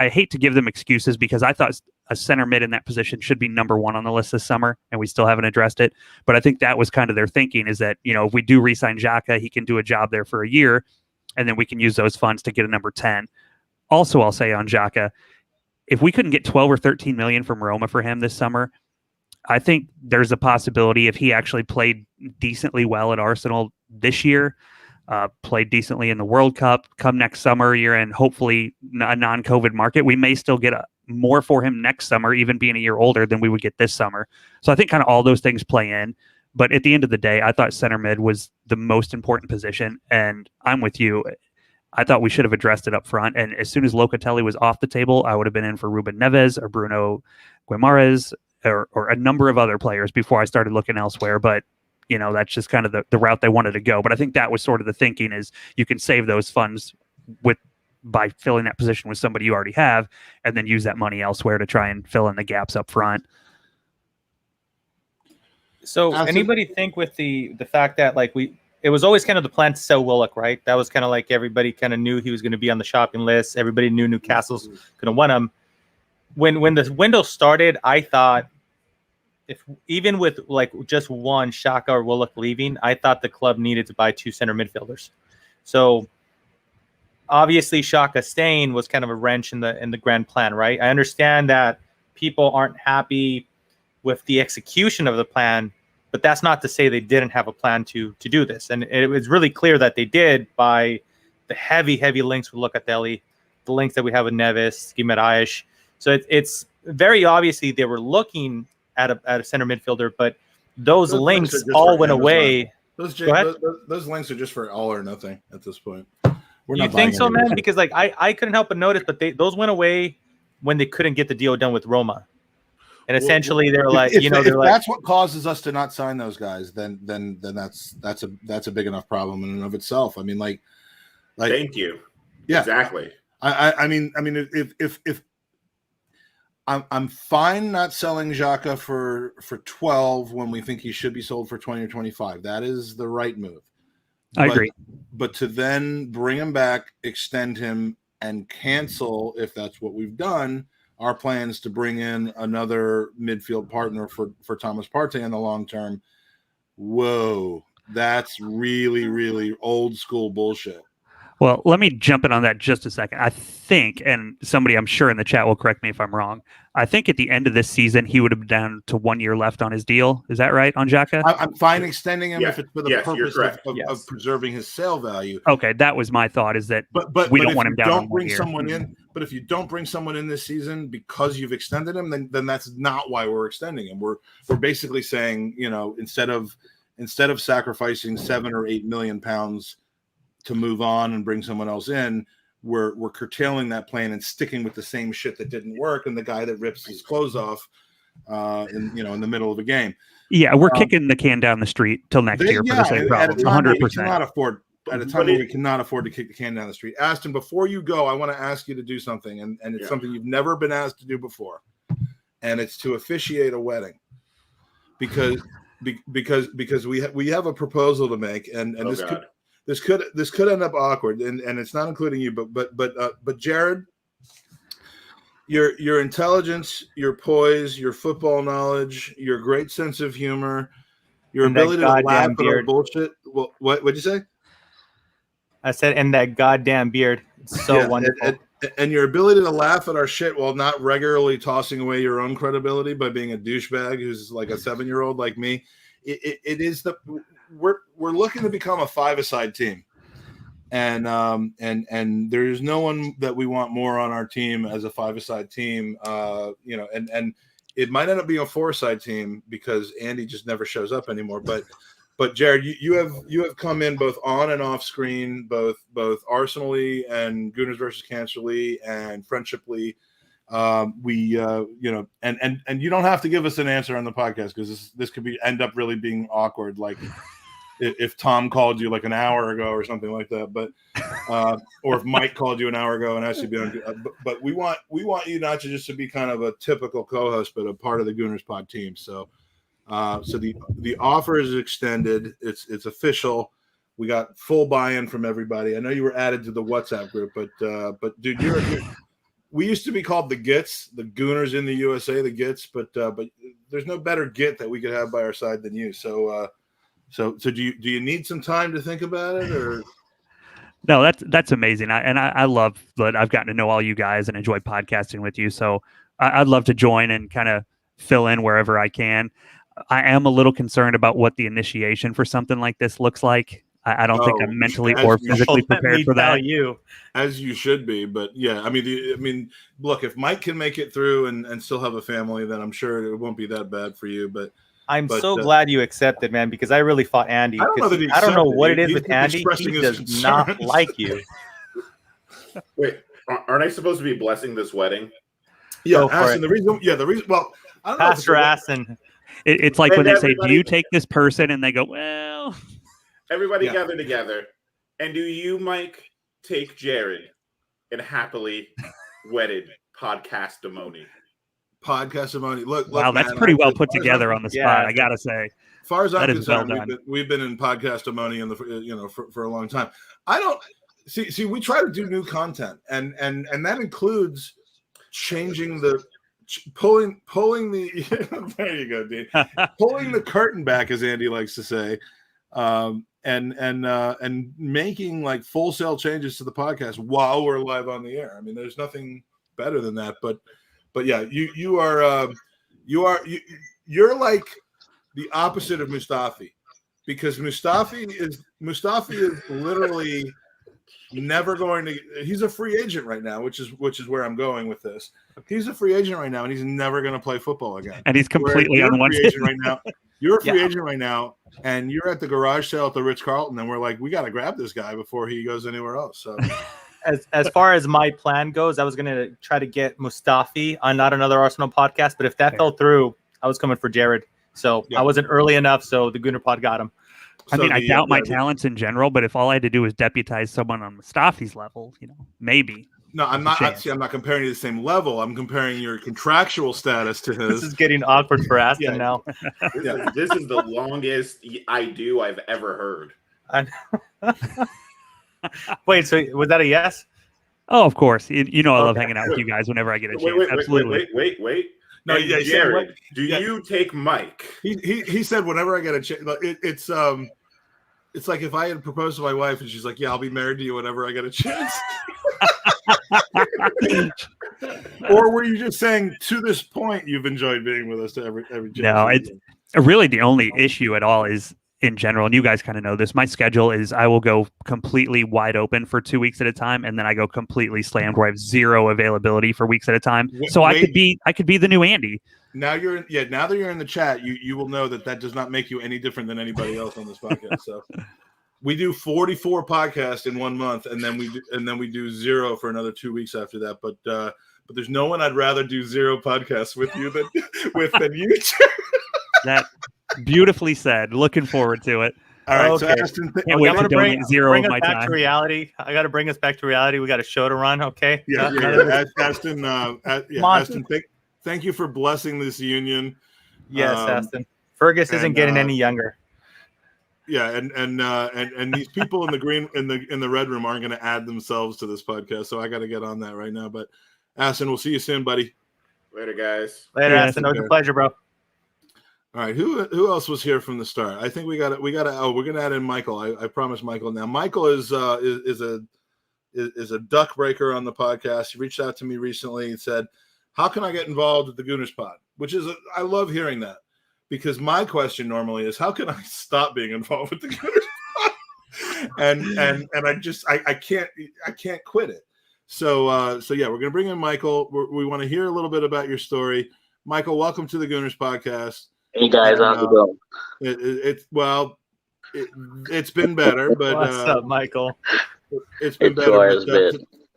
hate to give them excuses, because I thought a center mid in that position should be number 1 on the list this summer, and we still haven't addressed it. But I think that was kind of their thinking, is that, if we do re-sign Xhaka, he can do a job there for a year, and then we can use those funds to get a number 10. Also, I'll say on Xhaka, if we couldn't get 12 or 13 million from Roma for him this summer, I think there's a possibility, if he actually played decently well at Arsenal this year, played decently in the World Cup, come next summer, you're in hopefully a non-COVID market, we may still get more for him next summer, even being a year older, than we would get this summer. So I think kind of all those things play in. But at the end of the day, I thought center mid was the most important position, and I'm with you. I thought we should have addressed it up front. And as soon as Locatelli was off the table, I would have been in for Ruben Neves or Bruno Guimarães or a number of other players before I started looking elsewhere. But that's just kind of the route they wanted to go. But I think that was sort of the thinking, is you can save those funds by filling that position with somebody you already have, and then use that money elsewhere to try and fill in the gaps up front. So anybody think with the fact that, like, it was always kind of the plan to sell Willock, right? That was kind of like everybody kind of knew he was going to be on the shopping list. Everybody knew Newcastle's going to want him. when the window started, I thought if even with like just one Xhaka or Willock leaving, I thought the club needed to buy 2 center midfielders. So obviously Xhaka staying was kind of a wrench in the grand plan, right? I understand that people aren't happy with the execution of the plan, but that's not to say they didn't have a plan to do this. And it was really clear that they did by the heavy links with Locatelli, the links that we have with Neves, Guimaraes. So it's very obviously they were looking at a center midfielder, but those links all went away. Those links are just for all or nothing at this point. You think so, man? Because like I couldn't help but notice, but those went away when they couldn't get the deal done with Roma. And essentially, they're like, if that's what causes us to not sign those guys, then that's a big enough problem in and of itself. I mean, like thank you. Yeah, exactly. I mean, if I'm fine not selling Xhaka for 12 when we think he should be sold for 20 or 25. That is the right move. I agree. But to then bring him back, extend him, and cancel, if that's what we've done, our plans to bring in another midfield partner for Thomas Partey in the long term. Whoa, that's really, really old school bullshit. Well, let me jump in on that just a second. I think, and somebody I'm sure in the chat will correct me if I'm wrong, I think at the end of this season, he would have been down to 1 year left on his deal. Is that right, on Xhaka? I'm fine extending him if it's for the purpose of preserving his sale value. Okay, that was my thought, is that we don't want him down on 1 year. But if you don't bring someone in this season because you've extended him, then that's not why we're extending him. We're basically saying, instead of sacrificing £7 or £8 million to move on and bring someone else in, we're curtailing that plan and sticking with the same shit that didn't work and the guy that rips his clothes off in the middle of a game. Yeah, we're kicking the can down the street till next year for the same problem. 100%. At a time where we cannot afford to kick the can down the street. Aston, before you go, I want to ask you to do something, and it's something you've never been asked to do before, and it's to officiate a wedding, because we have a proposal to make, and this could end up awkward, and it's not including you, but Jared, your intelligence, your poise, your football knowledge, your great sense of humor, your ability to laugh at our bullshit. Well, what'd you say? I said, and that goddamn beard. It's so wonderful. And your ability to laugh at our shit while not regularly tossing away your own credibility by being a douchebag who's like a 7-year-old like me. It is we're looking to become a 5-a-side team. And there's no one that we want more on our team as a 5-a-side team. And it might end up being a 4-a-side team because Andy just never shows up anymore. But Jared, you have come in both on and off screen, both Arsenally and Gooners versus Cancerly and Friendshiply. And you don't have to give us an answer on the podcast because this could end up really being awkward. Like if Tom called you like an hour ago or something like that, but or if Mike called you an hour ago and asked you to be on. But we want you not to just to be kind of a typical co-host, but a part of the Gooners pod team. So the offer is extended. It's official. We got full buy-in from everybody. I know you were added to the WhatsApp group, but dude, we used to be called the Gits, the Gooners in the USA, the Gits, but there's no better Git that we could have by our side than you. So do you need some time to think about it, or? No, that's amazing. I love that I've gotten to know all you guys and enjoy podcasting with you. So I'd love to join and kind of fill in wherever I can. I am a little concerned about what the initiation for something like this looks like. I don't think I'm mentally or physically prepared for that. As you should be, but yeah, I mean, look, if Mike can make it through and still have a family, then I'm sure it won't be that bad for you. But I'm so glad you accepted, man, because I really fought Andy. I don't know what it is with Andy. He does not like you. Wait, aren't I supposed to be blessing this wedding? Yeah, Aston, the reason. Well, I don't Pastor Aston. It's like when they say, "Do you take this person?" and they go, "Well." Everybody gather together, and do you, Mike, take Jared and happily wedded podcastimony? Look, wow, that's pretty well put together on the spot. I gotta say, as far as I'm concerned, we've been in podcastimony for a long time. I don't see. We try to do new content, and that includes changing pulling the there you go, Dean. Pulling the curtain back, as Andy likes to say, and making like full sail changes to the podcast while we're live on the air. I mean, there's nothing better than that. But yeah, you're like the opposite of Mustafi, because Mustafi is literally never going to. He's a free agent right now, which is where I'm going with this. He's a free agent right now, and he's never going to play football again. And he's completely on one free agent right now. You're a free agent right now, and you're at the garage sale at the Ritz-Carlton, and we're like, we got to grab this guy before he goes anywhere else. So, as far as my plan goes, I was going to try to get Mustafi on not another Arsenal podcast, but if that fell through, I was coming for Jared. So I wasn't early enough, so the Gooner pod got him. I mean, I doubt my talents in general, but if all I had to do was deputize someone on Mustafi's level, maybe. No, I'm not. I'm not comparing you to the same level. I'm comparing your contractual status to his. This is getting awkward for Aston now. This is the longest I've ever heard. Wait, so was that a yes? Oh, of course. I love hanging out with you guys whenever I get a chance. Absolutely. Wait. No, yeah, Jared, you take Mike? He said whenever I get a chance. It's like if I had proposed to my wife and she's like, "Yeah, I'll be married to you whenever I get a chance." Or were you just saying to this point you've enjoyed being with us to every chance? No, it's really the only issue at all is in general, and you guys kind of know this. My schedule is I will go completely wide open for 2 weeks at a time, and then I go completely slammed where I have zero availability for weeks at a time. So I could be the new Andy. Now now that you're in the chat, you will know that does not make you any different than anybody else on this podcast. So we do 44 podcasts in 1 month, and then we do zero for another 2 weeks after that. But there's no one I'd rather do zero podcasts with you than you. That beautifully said. Looking forward to it. All right, okay. so Aston, can't wait to donate zero of my back time. To reality. I got to bring us back to reality. We got a show to run. Okay. Yeah. Aston. Aston. Thank you for blessing this union. Yes, Aston. Fergus isn't getting any younger. Yeah, and these people in the green in the red room aren't going to add themselves to this podcast, so I got to get on that right now. But Aston, we'll see you soon, buddy. Later, guys. Later, Aston. It was a pleasure, bro. All right, who else was here from the start? I think we got to. Oh, we're gonna add in Michael. I promised Michael. Now, Michael is a duck breaker on the podcast. He reached out to me recently and said, "How can I get involved with the Gooners Pod?" Which is I love hearing that, because my question normally is, how can I stop being involved with the Gooners Pod? and I can't quit it. So yeah, we're gonna bring in Michael. We want to hear a little bit about your story. Michael, welcome to the Gooners Podcast. Hey guys, how's it going? It's been better, but what's up, Michael? It's been better.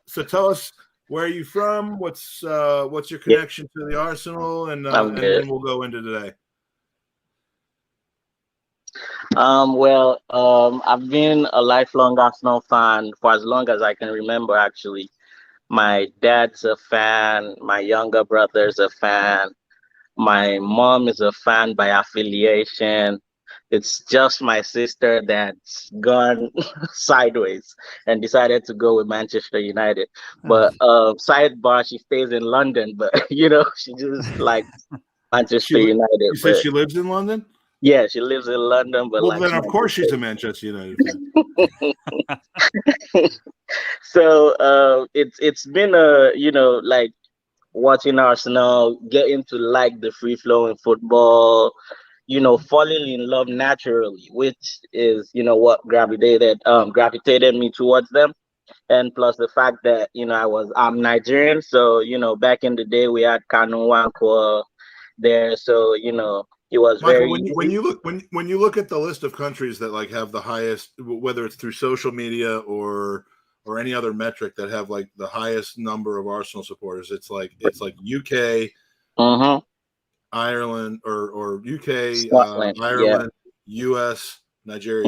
So tell us, where are you from? What's your connection to the Arsenal? And then we'll go into today. I've been a lifelong Arsenal fan for as long as I can remember, actually. My dad's a fan. My younger brother's a fan. My mom is a fan by affiliation. It's just my sister that's gone sideways and decided to go with Manchester United. But sidebar, she stays in London, but she just likes Manchester United. You said she lives in London? Yeah, she lives in London, but then of course she's a Manchester United fan. So it's been watching Arsenal, getting to like the free-flowing football, falling in love naturally, which is, what gravitated me towards them. And plus the fact that, I'm Nigerian. So, back in the day we had Kanu Nwankwo there. So, it was Michael, very when you look at the list of countries that have the highest, whether it's through social media or any other metric that have the highest number of Arsenal supporters, it's like UK, Ireland, or UK, Scotland, Ireland, US, Nigeria.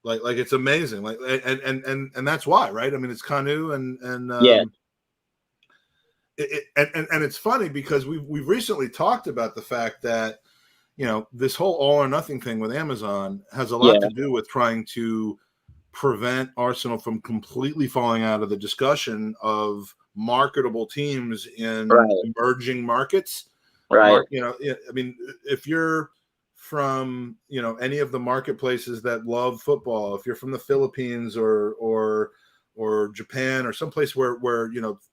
Like it's amazing. And that's why, right? I mean, it's Kanu and it's funny because we've recently talked about the fact that this whole all or nothing thing with Amazon has a lot to do with trying to prevent Arsenal from completely falling out of the discussion of marketable teams in emerging markets. Right. I mean, if you're from, any of the marketplaces that love football, if you're from the Philippines or Japan or someplace where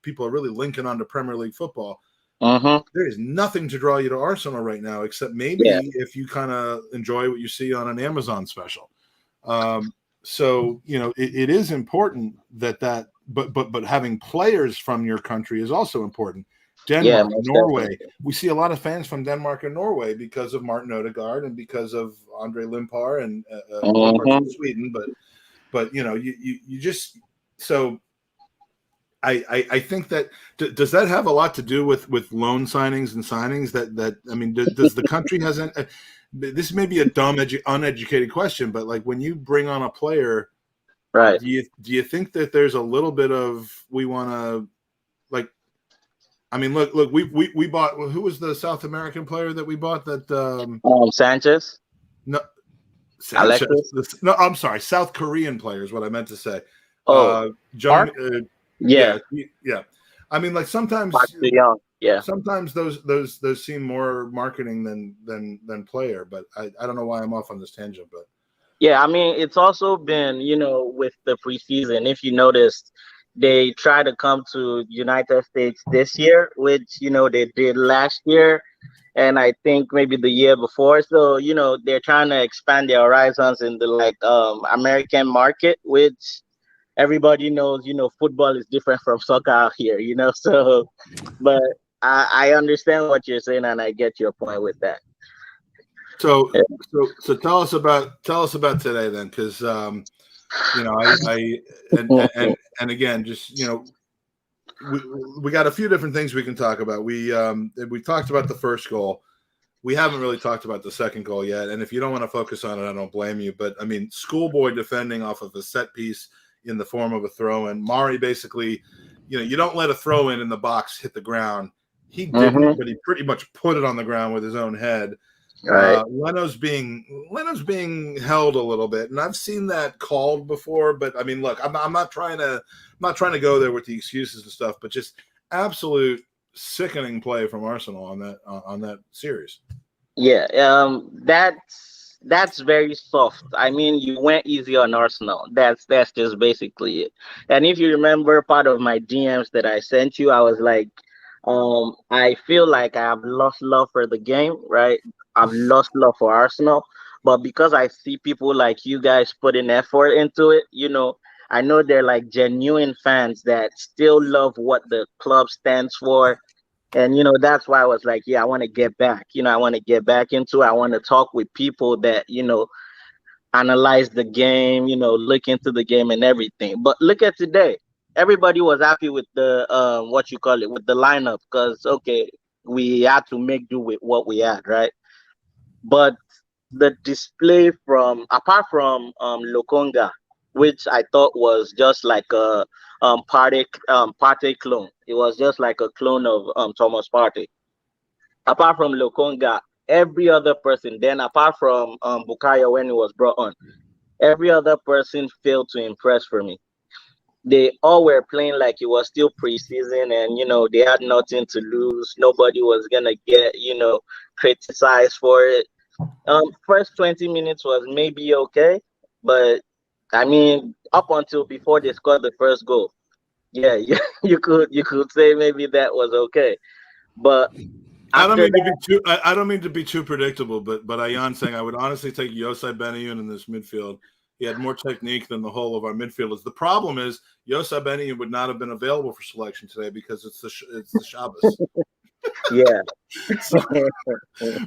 people are really linking onto Premier League football, there is nothing to draw you to Arsenal right now, except maybe if you kind of enjoy what you see on an Amazon special. So, it is important but having players from your country is also important. Denmark, Norway. Definitely. We see a lot of fans from Denmark and Norway because of Martin Odegaard and because of Andre Limpar and from Sweden. But you just so. I think that does that have a lot to do with loan signings and signings that I mean, does the country hasn't this may be a dumb uneducated question, but like when you bring on a player, right, do you think that there's a little bit of we want to, like, I mean, look, we bought, who was the South American player that we bought that Sanchez? No, Sanchez. No, I'm sorry, South Korean player is what I meant to say. John, yeah. I mean, like sometimes sometimes those seem more marketing than player, but I don't know why I'm off on this tangent, but yeah, I mean, it's also been, with the preseason, if you noticed, they try to come to United States this year, which, they did last year, and I think maybe the year before. So, they're trying to expand their horizons in the American market, which everybody knows, football is different from soccer out here, so, but I understand what you're saying and I get your point with that. So tell us about today then, because and again, just we got a few different things we can talk about. We talked about the first goal. We haven't really talked about the second goal yet, and if you don't want to focus on it, I don't blame you. But I mean, schoolboy defending off of a set piece in the form of a throw-in. Mari basically, you don't let a throw-in in the box hit the ground. He didn't, but he pretty much put it on the ground with his own head. Right. Leno's being held a little bit, and I've seen that called before. But I mean, look, I'm not trying to go there with the excuses and stuff, but just absolute sickening play from Arsenal on that series. Yeah, that's very soft. I mean, you went easy on Arsenal. That's just basically it. And if you remember part of my DMs that I sent you, I was like, I feel like I have lost love for the game, right? I've lost love for Arsenal, but because I see people like you guys putting effort into it, I know they're like genuine fans that still love what the club stands for. And, that's why I was like, yeah, I want to get back. I want to get back into it. I want to talk with people that, analyze the game, look into the game and everything. But look at today. Everybody was happy with the, with the lineup because, okay, we had to make do with what we had, right? But the display apart from Lokonga, which I thought was just like a Partey clone. It was just like a clone of Thomas Partey. Apart from Lokonga, every other person, then apart from Bukayo when he was brought on, every other person failed to impress for me. They all were playing like it was still preseason and, they had nothing to lose. Nobody was going to get, criticized for it. First 20 minutes was maybe okay, but I mean, up until before they scored the first goal, yeah, you could say maybe that was okay, but I don't mean to be too predictable, but Ayan saying I would honestly take Yosai Benayoun in this midfield. He had more technique than the whole of our midfielders. The problem is Yosai Benayoun would not have been available for selection today because it's the Shabbos. Yeah.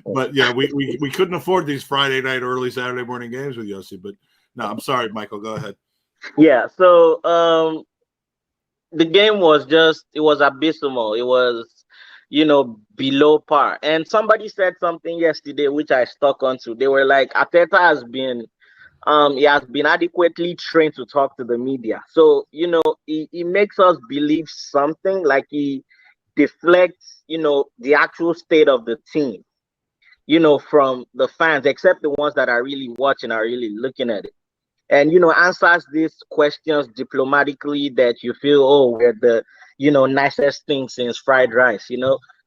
But yeah, we couldn't afford these Friday night, early Saturday morning games with Yossi. But no, I'm sorry, Michael. Go ahead. Yeah. So the game was abysmal. It was, below par. And somebody said something yesterday which I stuck onto. They were like, Arteta has been adequately trained to talk to the media. So, he makes us believe something, like he deflects, the actual state of the team, from the fans, except the ones that are really watching, are really looking at it. and answers these questions diplomatically that you feel, oh, we're the nicest thing since fried rice,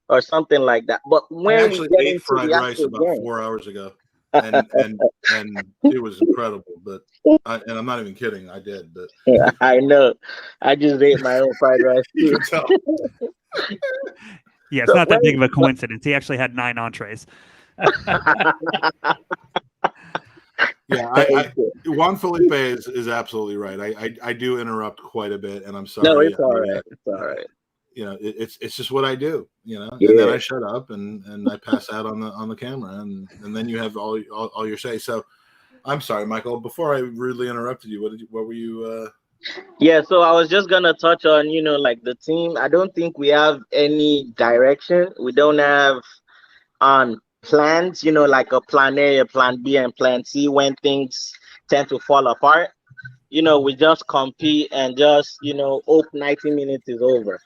or something like that. But I when we actually get ate into fried the rice actual about game, 4 hours ago, and it was incredible. But and I'm not even kidding, I did. But I know, I just ate my own fried rice you too. can tell. Yeah, it's So not that when- big of a coincidence. He actually had 9 entrees. Yeah, Juan Felipe is absolutely right. I do interrupt quite a bit, and I'm sorry. No, it's all right. It's all right. It's just what I do. Yeah. And then I shut up and I pass out on the camera, and then you have all your say. So I'm sorry, Michael. Before I rudely interrupted you, what were you? Yeah, so I was just gonna touch on, like the team. I don't think we have any direction. We don't have plans, like a plan A, a plan B, and plan C when things tend to fall apart. We just compete and just, hope 90 minutes is over.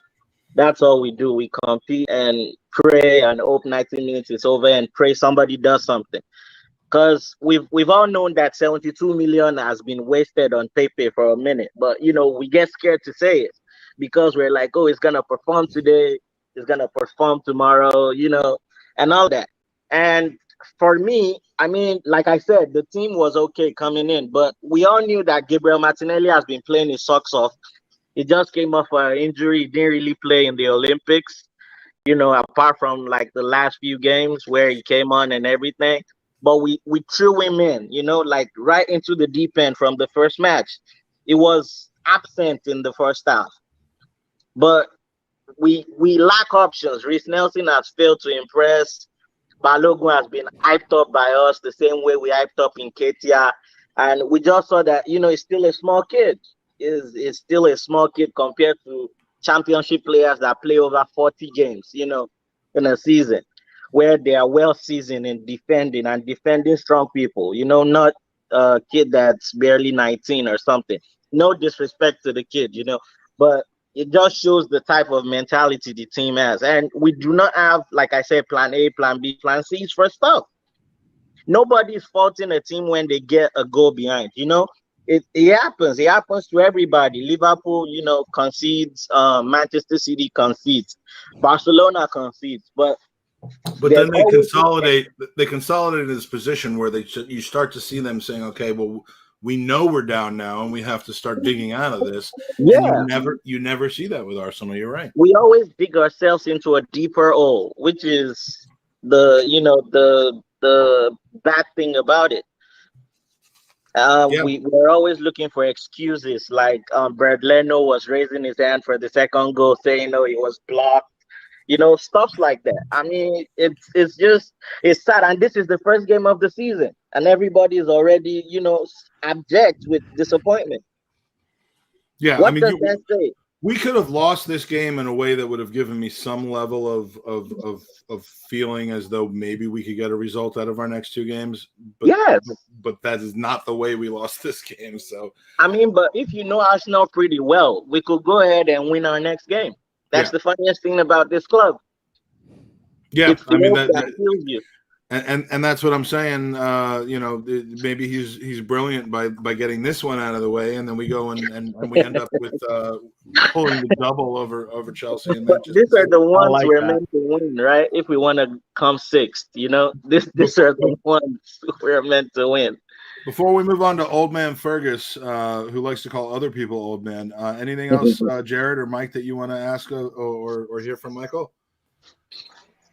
That's all we do. We compete and pray and hope 90 minutes is over and pray somebody does something. Because we've all known that 72 million has been wasted on Pepe for a minute, but we get scared to say it because we're like, oh, it's gonna perform today, it's gonna perform tomorrow, and all that. And for me, I mean, like I said, the team was okay coming in, but we all knew that Gabriel Martinelli has been playing his socks off. He just came off an injury, he didn't really play in the Olympics, apart from like the last few games where he came on and everything. But we threw him in, like right into the deep end from the first match. He was absent in the first half. But we lack options. Reece Nelson has failed to impress. Balogun has been hyped up by us the same way we hyped up in Ketia. And we just saw that, he's still a small kid. Is still a small kid compared to championship players that play over 40 games, in a season, where they are well seasoned in defending and defending strong people, not a kid that's barely 19 or something. No disrespect to the kid, but it just shows the type of mentality the team has. And we do not have, like I said, plan A, plan B, plan C is for stuff. Nobody's faulting a team when they get a goal behind, It happens. It happens to everybody. Liverpool, concedes. Manchester City concedes. Barcelona concedes. But then they consolidate. They consolidate this position where you start to see them saying, "Okay, well, we know we're down now, and we have to start digging out of this." Yeah. And you never see that with Arsenal. You're right. We always dig ourselves into a deeper hole, which is the bad thing about it. We're always looking for excuses, like Brad Leno was raising his hand for the second goal, saying no, it was blocked, stuff like that. I mean, it's sad, and this is the first game of the season, and everybody is already abject with disappointment. Yeah, what does that say? We could have lost this game in a way that would have given me some level of feeling as though maybe we could get a result out of our next 2 games. But, yes, but that is not the way we lost this game. So I mean, but if you know Arsenal pretty well, we could go ahead and win our next game. That's the funniest thing about this club. Yeah, I mean that kills you. And that's what I'm saying. Maybe he's brilliant by getting this one out of the way, and then we go and we end up with pulling the double over Chelsea and Manchester. These are the ones we're meant to win, right? If we want to come 6th, these are the ones we're meant to win. Before we move on to Old Man Fergus, who likes to call other people old man, anything else, Jared or Mike, that you want to ask or hear from Michael?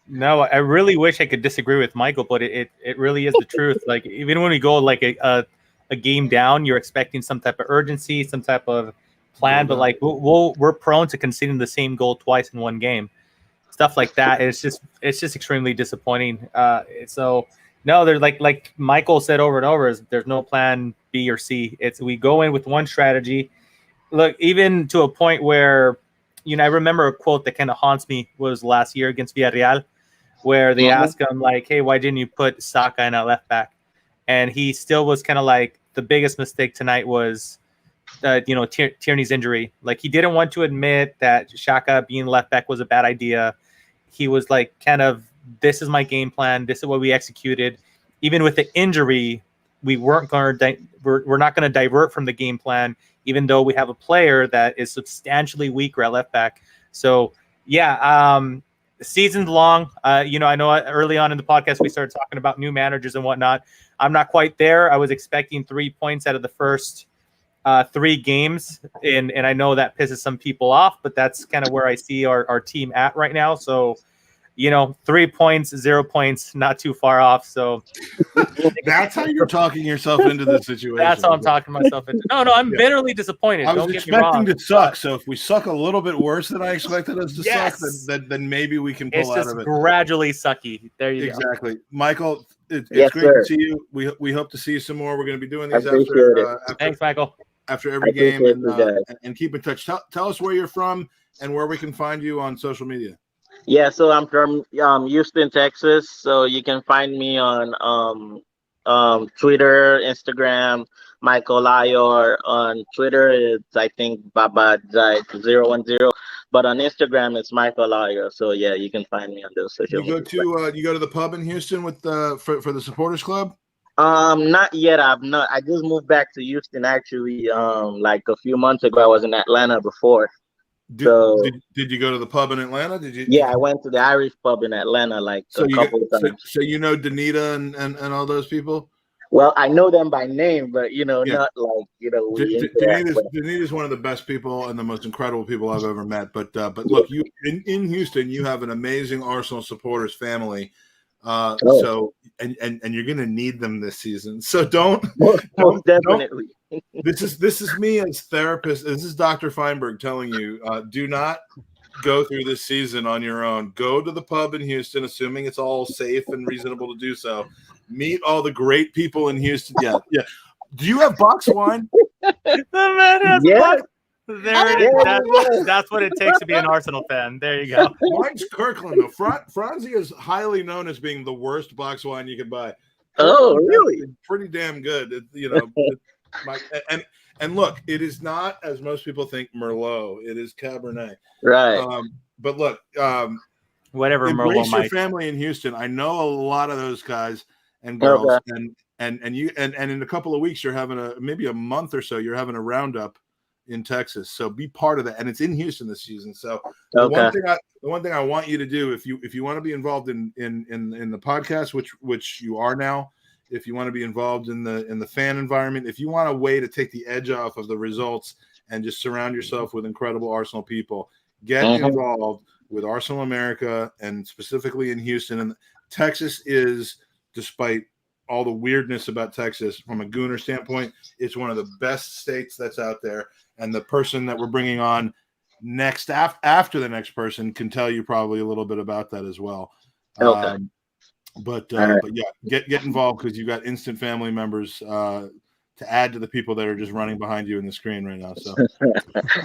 No, I really wish I could disagree with Michael, but it really is the truth. Like, even when we go like a game down, you're expecting some type of urgency, some type of plan, but like we're prone to conceding the same goal twice in one game, stuff like that. It's just extremely disappointing. So no, there's like Michael said over and over, there's no plan B or C. We go in with one strategy. Look, even to a point where, I remember a quote that kind of haunts me was last year against Villarreal, where they asked him like, "Hey, why didn't you put Saka in at left back?" And he still was kind of like, the biggest mistake tonight was, Tierney's injury. Like, he didn't want to admit that Xhaka being left back was a bad idea. He was like, kind of, this is my game plan. This is what we executed. Even with the injury, we're not going to divert from the game plan, even though we have a player that is substantially weaker at left back. So yeah, the season's long. I know early on in the podcast we started talking about new managers and whatnot. I'm not quite there. I was expecting 3 points out of the first 3 games, and I know that pisses some people off, but that's kind of where I see our team at right now. So 3 points, 0 points, not too far off. So that's how you're talking yourself into this situation. That's how I'm talking myself into. No, I'm bitterly disappointed. I was Don't get expecting me wrong. to suck. So if we suck a little bit worse than I expected us to Yes. suck, then maybe we can pull It's out just of it. gradually sucky. There you go. Exactly. Michael, it's Yes, great sir. to see you. We hope to see you some more. We're going to be doing these Appreciate after Thanks, Michael. after every I game, appreciate you guys. and keep in touch. Tell us where you're from and where we can find you on social media. Yeah, so I'm from Houston, Texas. So you can find me on Twitter, Instagram, Michael Ayor. On Twitter, it's I think Baba010. But on Instagram, it's Michael Ayor. So yeah, you can find me on those social You media. go to the pub in Houston with for the supporters club? Not yet. I've not. I just moved back to Houston actually. Like a few months ago. I was in Atlanta before. Did you go to the pub in Atlanta? Did you? Yeah, I went to the Irish pub in Atlanta like a couple of times. So Danita and all those people? Well, I know them by name, but Yeah. not like we interact. Danita's one of the best people and the most incredible people I've ever met. But look, you in Houston, you have an amazing Arsenal supporters family. So and you're gonna need them this season. So don't definitely. This is me as therapist. This is Dr. Feinberg telling you, do not go through this season on your own. Go to the pub in Houston, assuming it's all safe and reasonable to do so. Meet all the great people in Houston. Yeah. Do you have box wine? The man has Yeah. There it is. That's what it takes to be an Arsenal fan. There you go. Wine's Kirkland, though. Franzi is highly known as being the worst box wine you can buy. Oh, really? Pretty damn good. And look, it is not, as most people think, Merlot. It is Cabernet. Right. But look, whatever embrace Merlot your might. family in Houston. I know a lot of those guys and girls, Okay. and in a couple of weeks you're having maybe a month or so you're having a roundup in Texas. So be part of that, and it's in Houston this season. So the one thing I want you to do, if you want to be involved in the podcast, which you are now, if you want to be involved in the fan environment, if you want a way to take the edge off of the results and just surround yourself with incredible Arsenal people, get involved with Arsenal America, and specifically in Houston. And Texas is, despite all the weirdness about Texas from a Gooner standpoint, it's one of the best states that's out there. And the person that we're bringing on next after the next person can tell you probably a little bit about that as well. Okay. But yeah, get involved, because you've got instant family members to add to the people that are just running behind you in the screen right now. So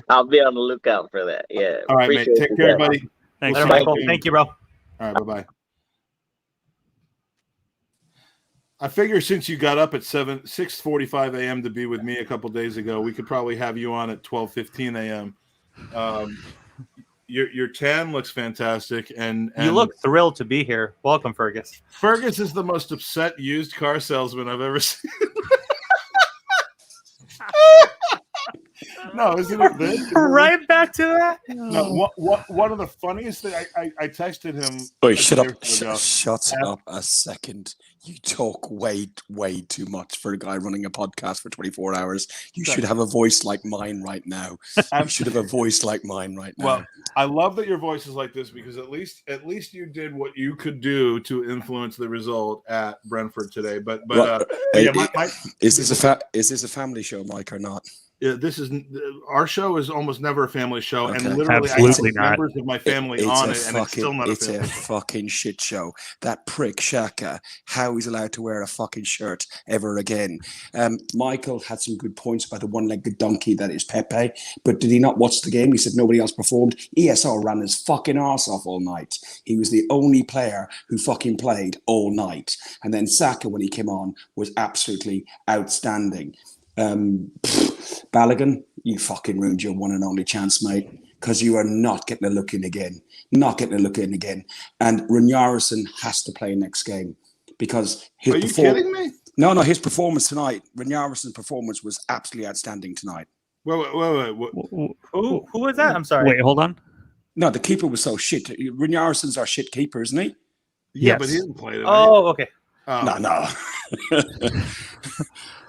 I'll be on the lookout for that. Yeah. all right, mate. Take care, buddy. Thanks, Later, Michael. Michael. Thank you, bro. All right, bye-bye. I figure since you got up at 6:45 a.m. to be with me a couple days ago, we could probably have you on at 12:15 a.m. Your tan looks fantastic, and You look thrilled to be here. Welcome, Fergus. Fergus is the most upset used car salesman I've ever seen. No, isn't it this? Right back to that. No, one of the funniest things, I texted him. Wait, shut up a second. You talk way too much for a guy running a podcast for 24 hours. You should have a voice like mine right now. You should have a voice like mine right now. Well, I love that your voice is like this, because at least you did what you could do to influence the result at Brentford today. But is this a family show, Mike, or not? This is our show is almost never a family show, Okay. and literally Absolutely I have not. members of my family on it, and it's still not a family. It's a fucking shit show. That prick Shaka, how he's allowed to wear a fucking shirt ever again. Michael had some good points about the one-legged donkey that is Pepe, but did he not watch the game? He said nobody else performed. ESR ran his fucking arse off all night. He was the only player who fucking played all night. And then Saka, when he came on, was absolutely outstanding. Balogun, you fucking ruined your one and only chance, mate, because you are not getting a look in again. Not getting a look in again. And Ragnarsson has to play next game, because Are you kidding me? No, his performance tonight, Renarson's performance was absolutely outstanding tonight. Wait. Who was that? I'm sorry. Wait, hold on. No, the keeper was so shit. Renarson's our shit keeper, isn't he? Yeah, Yes. but he didn't play tonight. Oh, okay. No.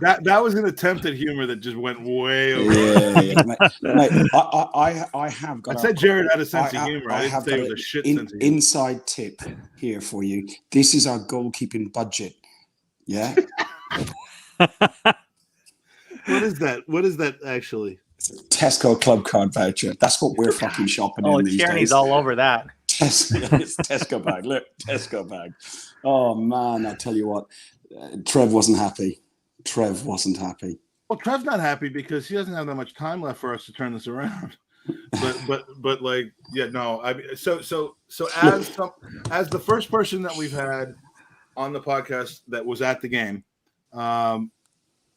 That was an attempt at humor that just went way over. Mate, I have got. I said Jared had a sense of humor. I didn't say it was a shit sense of humor. Inside tip here for you. This is our goalkeeping budget. Yeah. What is that? What is that actually? It's a Tesco club card voucher. That's what we're fucking shopping in these Tierney's days. all over that. It's Tesco bag. Look, Tesco bag. Oh man, I tell you what, Trev wasn't happy. Well, Trev's not happy because he doesn't have that much time left for us to turn this around. But like, yeah, no. I mean, so as the first person that we've had on the podcast that was at the game, I'm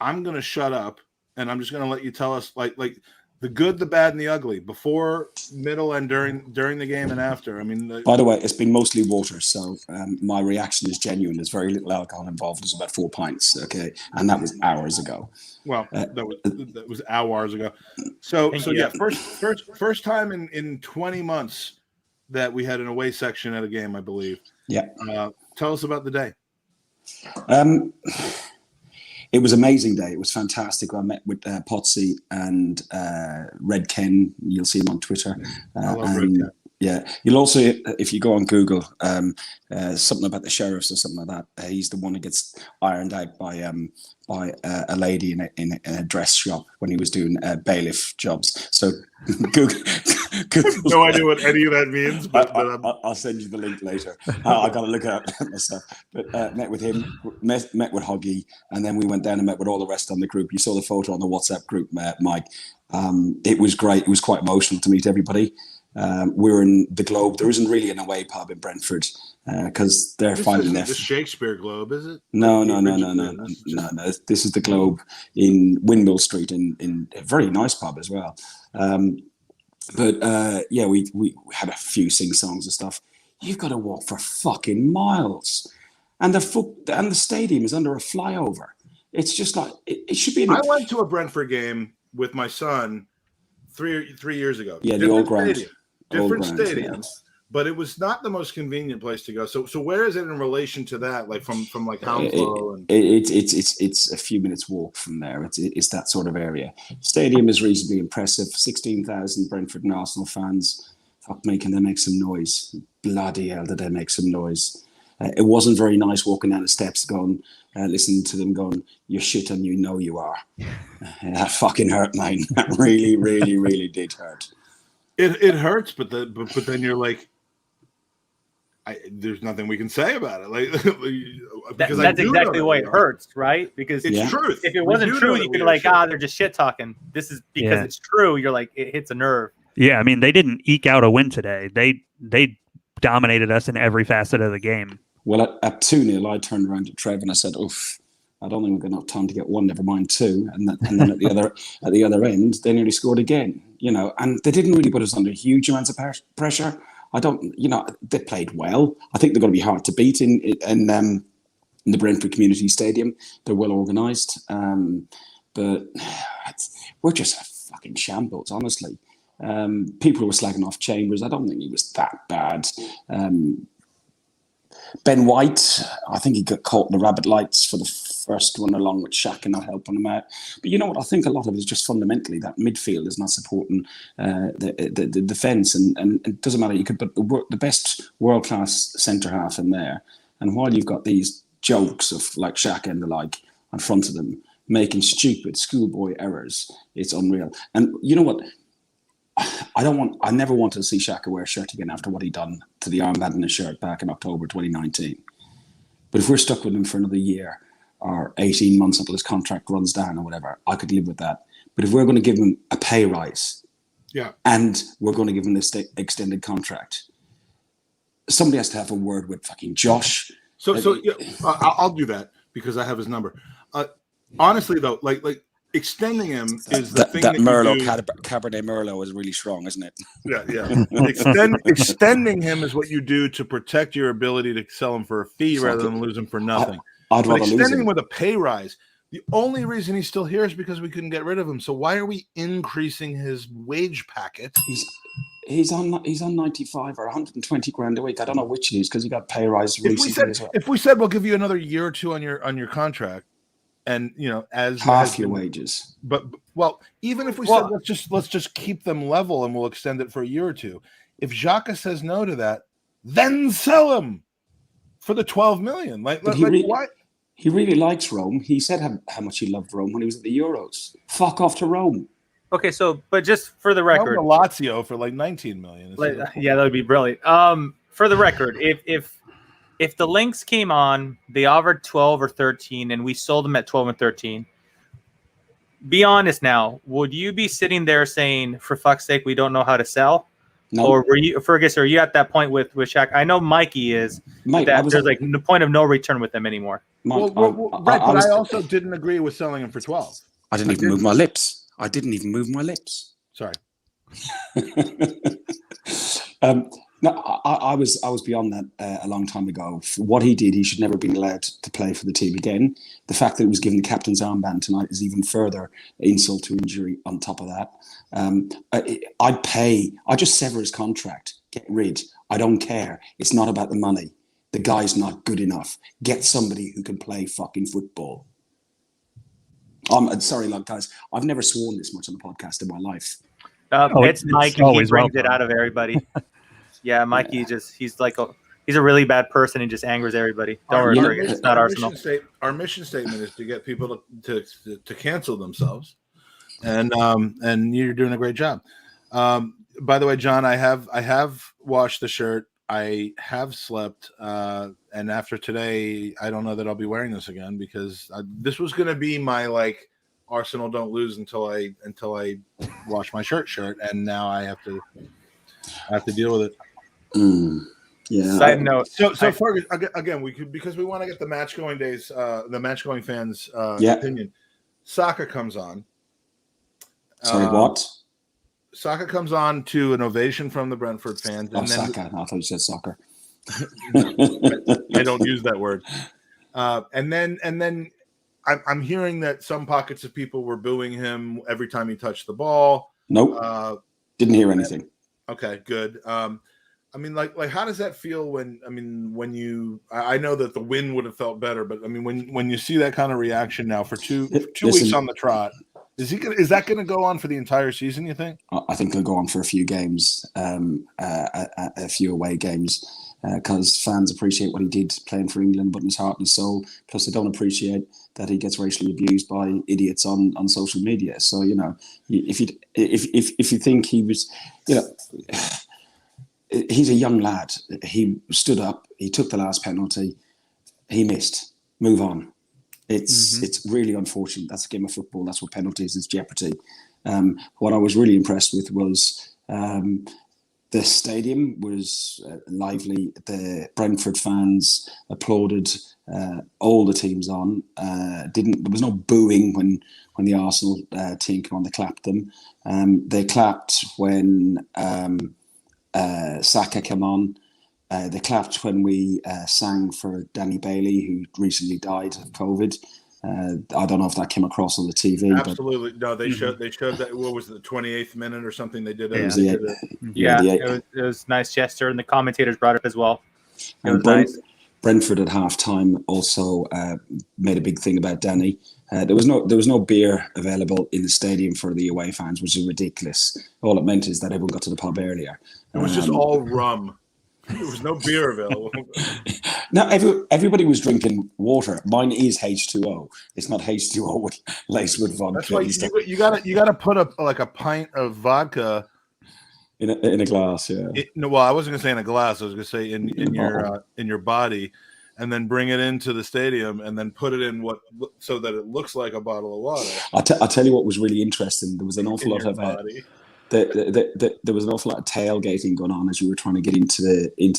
gonna shut up and I'm just gonna let you tell us like the good, the bad, and the ugly before, middle, and during the game and after. I mean, by the way, it's been mostly water, so my reaction is genuine. There's very little alcohol involved. There's about 4 pints, okay, and that was hours ago. Well, that was hours ago. So yeah, first time in 20 months that we had an away section at a game, I believe. Yeah. Tell us about the day. It was an amazing day. It was fantastic. I met with Potsy and Red Ken. You'll see him on Twitter. I love Red Ken. Yeah, you'll also, if you go on Google, something about the sheriffs or something like that. He's the one who gets ironed out by a lady in a dress shop when he was doing bailiff jobs. So Google. No idea what any of that means, but I'll send you the link later. I got to look at it myself. But met with him, met with Huggy, and then we went down and met with all the rest on the group. You saw the photo on the WhatsApp group, Mike. It was great. It was quite emotional to meet everybody. We're in the Globe. There isn't really an away pub in Brentford because they're finding their. The Shakespeare Globe, is it? No. This is the Globe in Windmill Street in a very nice pub as well. Yeah, we had a few sing songs and stuff. You've got to walk for fucking miles, and the stadium is under a flyover. It's just like it should be. I went to a Brentford game with my son three years ago. Yeah, the old ground. Different stadiums, but it was not the most convenient place to go. So where is it in relation to that? Like from like Hounslow and it's a few minutes walk from there. It's that sort of area. Stadium is reasonably impressive. 16,000 Brentford and Arsenal fans. Fuck, making them make some noise. Bloody hell, did they make some noise? It wasn't very nice walking down the steps, going, listening to them going, "You're shit and you know you are." That fucking hurt, man. That really, really, really did hurt. It hurts, but then you're like, there's nothing we can say about it. Like because that's exactly why it hurts, right? Because it's truth. If it wasn't true, you could be like, they're just shit talking. This is because it's true. You're like, it hits a nerve. Yeah, I mean, they didn't eke out a win today. They dominated us in every facet of the game. Well, at 2-0, I turned around to Trev and I said, "Oof, I don't think we're going to have time to get one. Never mind two." And then at the other end, they nearly scored again. And they didn't really put us under huge amounts of pressure. They played well. I think they're going to be hard to beat in the Brentford Community Stadium. They're well organised, but we're just a fucking shambles, honestly. People were slagging off Chambers. I don't think he was that bad. Ben White, I think he got caught in the rabbit lights for the first one, along with Shaq, not helping him out. But you know what? I think a lot of it is just fundamentally that midfield is not supporting the defence, and it doesn't matter. You could put the best world-class centre half in there, and while you've got these jokes of like Shaq and the like in front of them making stupid schoolboy errors, it's unreal. And you know what? I never wanted to see Shaka wear a shirt again after what he done to the armband in his shirt back in October 2019. But if we're stuck with him for another year or 18 months until his contract runs down or whatever, I could live with that. But if we're going to give him a pay rise, and we're going to give him this extended contract, somebody has to have a word with fucking Josh. I'll do that because I have his number. Honestly, though, like extending him is the thing that Merlot, Cabernet Merlot is really strong, isn't it? Yeah. Extending him is what you do to protect your ability to sell him for a fee rather than lose him for nothing. I'd rather lose extending him. him with a pay rise. The only reason he's still here is because we couldn't get rid of him. So why are we increasing his wage packet? He's on 95 or 120 grand a week. I don't know which it is because he got pay rise recently as well. If we said we'll give you another year or two on your contract, and as half your wages, but even if we said let's just keep them level and we'll extend it for a year or two. If Xhaka says no to that, then sell him for the 12 million. Why? He really likes Rome. He said how much he loved Rome when he was at the Euros. Fuck off to Rome. Okay, so but just for the record, Lazio for like 19 million. Yeah, that would be brilliant. For the record, if the Lynx came on, they offered 12 or 13, and we sold them at 12 and 13. Be honest now. Would you be sitting there saying, "For fuck's sake, we don't know how to sell"? No. Or were you, Fergus? Are you at that point with Shaq? I know Mikey is. Mike, there's like no point of no return with them anymore. Right, but I also didn't agree with selling him for 12. I didn't even move my lips. Sorry. No, I was beyond that a long time ago. For what he did, he should never have been allowed to play for the team again. The fact that he was given the captain's armband tonight is even further insult to injury on top of that. I'd just sever his contract, get rid. I don't care. It's not about the money. The guy's not good enough. Get somebody who can play fucking football. I'm sorry, guys. I've never sworn this much on a podcast in my life. It's Mikey. He brings it out of everybody. Yeah, Mikey he's a really bad person and just angers everybody. Don't worry, it's not Arsenal. Our mission statement is to get people to cancel themselves, and you're doing a great job. By the way, John, I have washed the shirt. I have slept, and after today, I don't know that I'll be wearing this again because this was going to be my Arsenal don't lose until I wash my shirt, and now I have to deal with it. Yeah. Side note. So Fergus, again, we could, because we want to get the match going days, the match going fans' opinion. Saka comes on. Sorry, what? Saka comes on to an ovation from the Brentford fans. And Saka. I thought you said soccer. I don't use that word. And then I'm hearing that some pockets of people were booing him every time he touched the ball. Nope. Didn't hear anything. Okay, good. I mean, how does that feel when you? I know that the win would have felt better, but I mean, when you see that kind of reaction now for two weeks on the trot, is that going to go on for the entire season? You think? I think it'll go on for a few games, a few away games, because fans appreciate what he did playing for England, but in his heart and soul. Plus, they don't appreciate that he gets racially abused by idiots on social media. So if you think he was, he's a young lad. He stood up. He took the last penalty. He missed. Move on. It's really unfortunate. That's a game of football. That's what penalties is, jeopardy. What I was really impressed with was the stadium was lively. The Brentford fans applauded all the teams on. There was no booing when the Arsenal team came on. They clapped them. They clapped when Saka came on. They clapped when we sang for Danny Bailey, who recently died of COVID. I don't know if that came across on the TV. Absolutely. No, they showed that. What was it, the 28th minute or something? They did it. It was a nice gesture, and the commentators brought it up as well. It was nice. Brentford at halftime also made a big thing about Danny. There was no beer available in the stadium for the away fans, which is ridiculous. All it meant is that everyone got to the pub earlier. It was just all rum. There was no beer available. No, everybody was drinking water. Mine is H2O. It's not H2O laced with vodka. That's why you gotta put up a pint of vodka in a glass. Yeah. Well, I wasn't gonna say in a glass. I was gonna say in your body, and then bring it into the stadium, and then put it in so that it looks like a bottle of water. I'll tell you what was really interesting. There was an awful lot of there was an awful lot of tailgating going on as you were trying to get into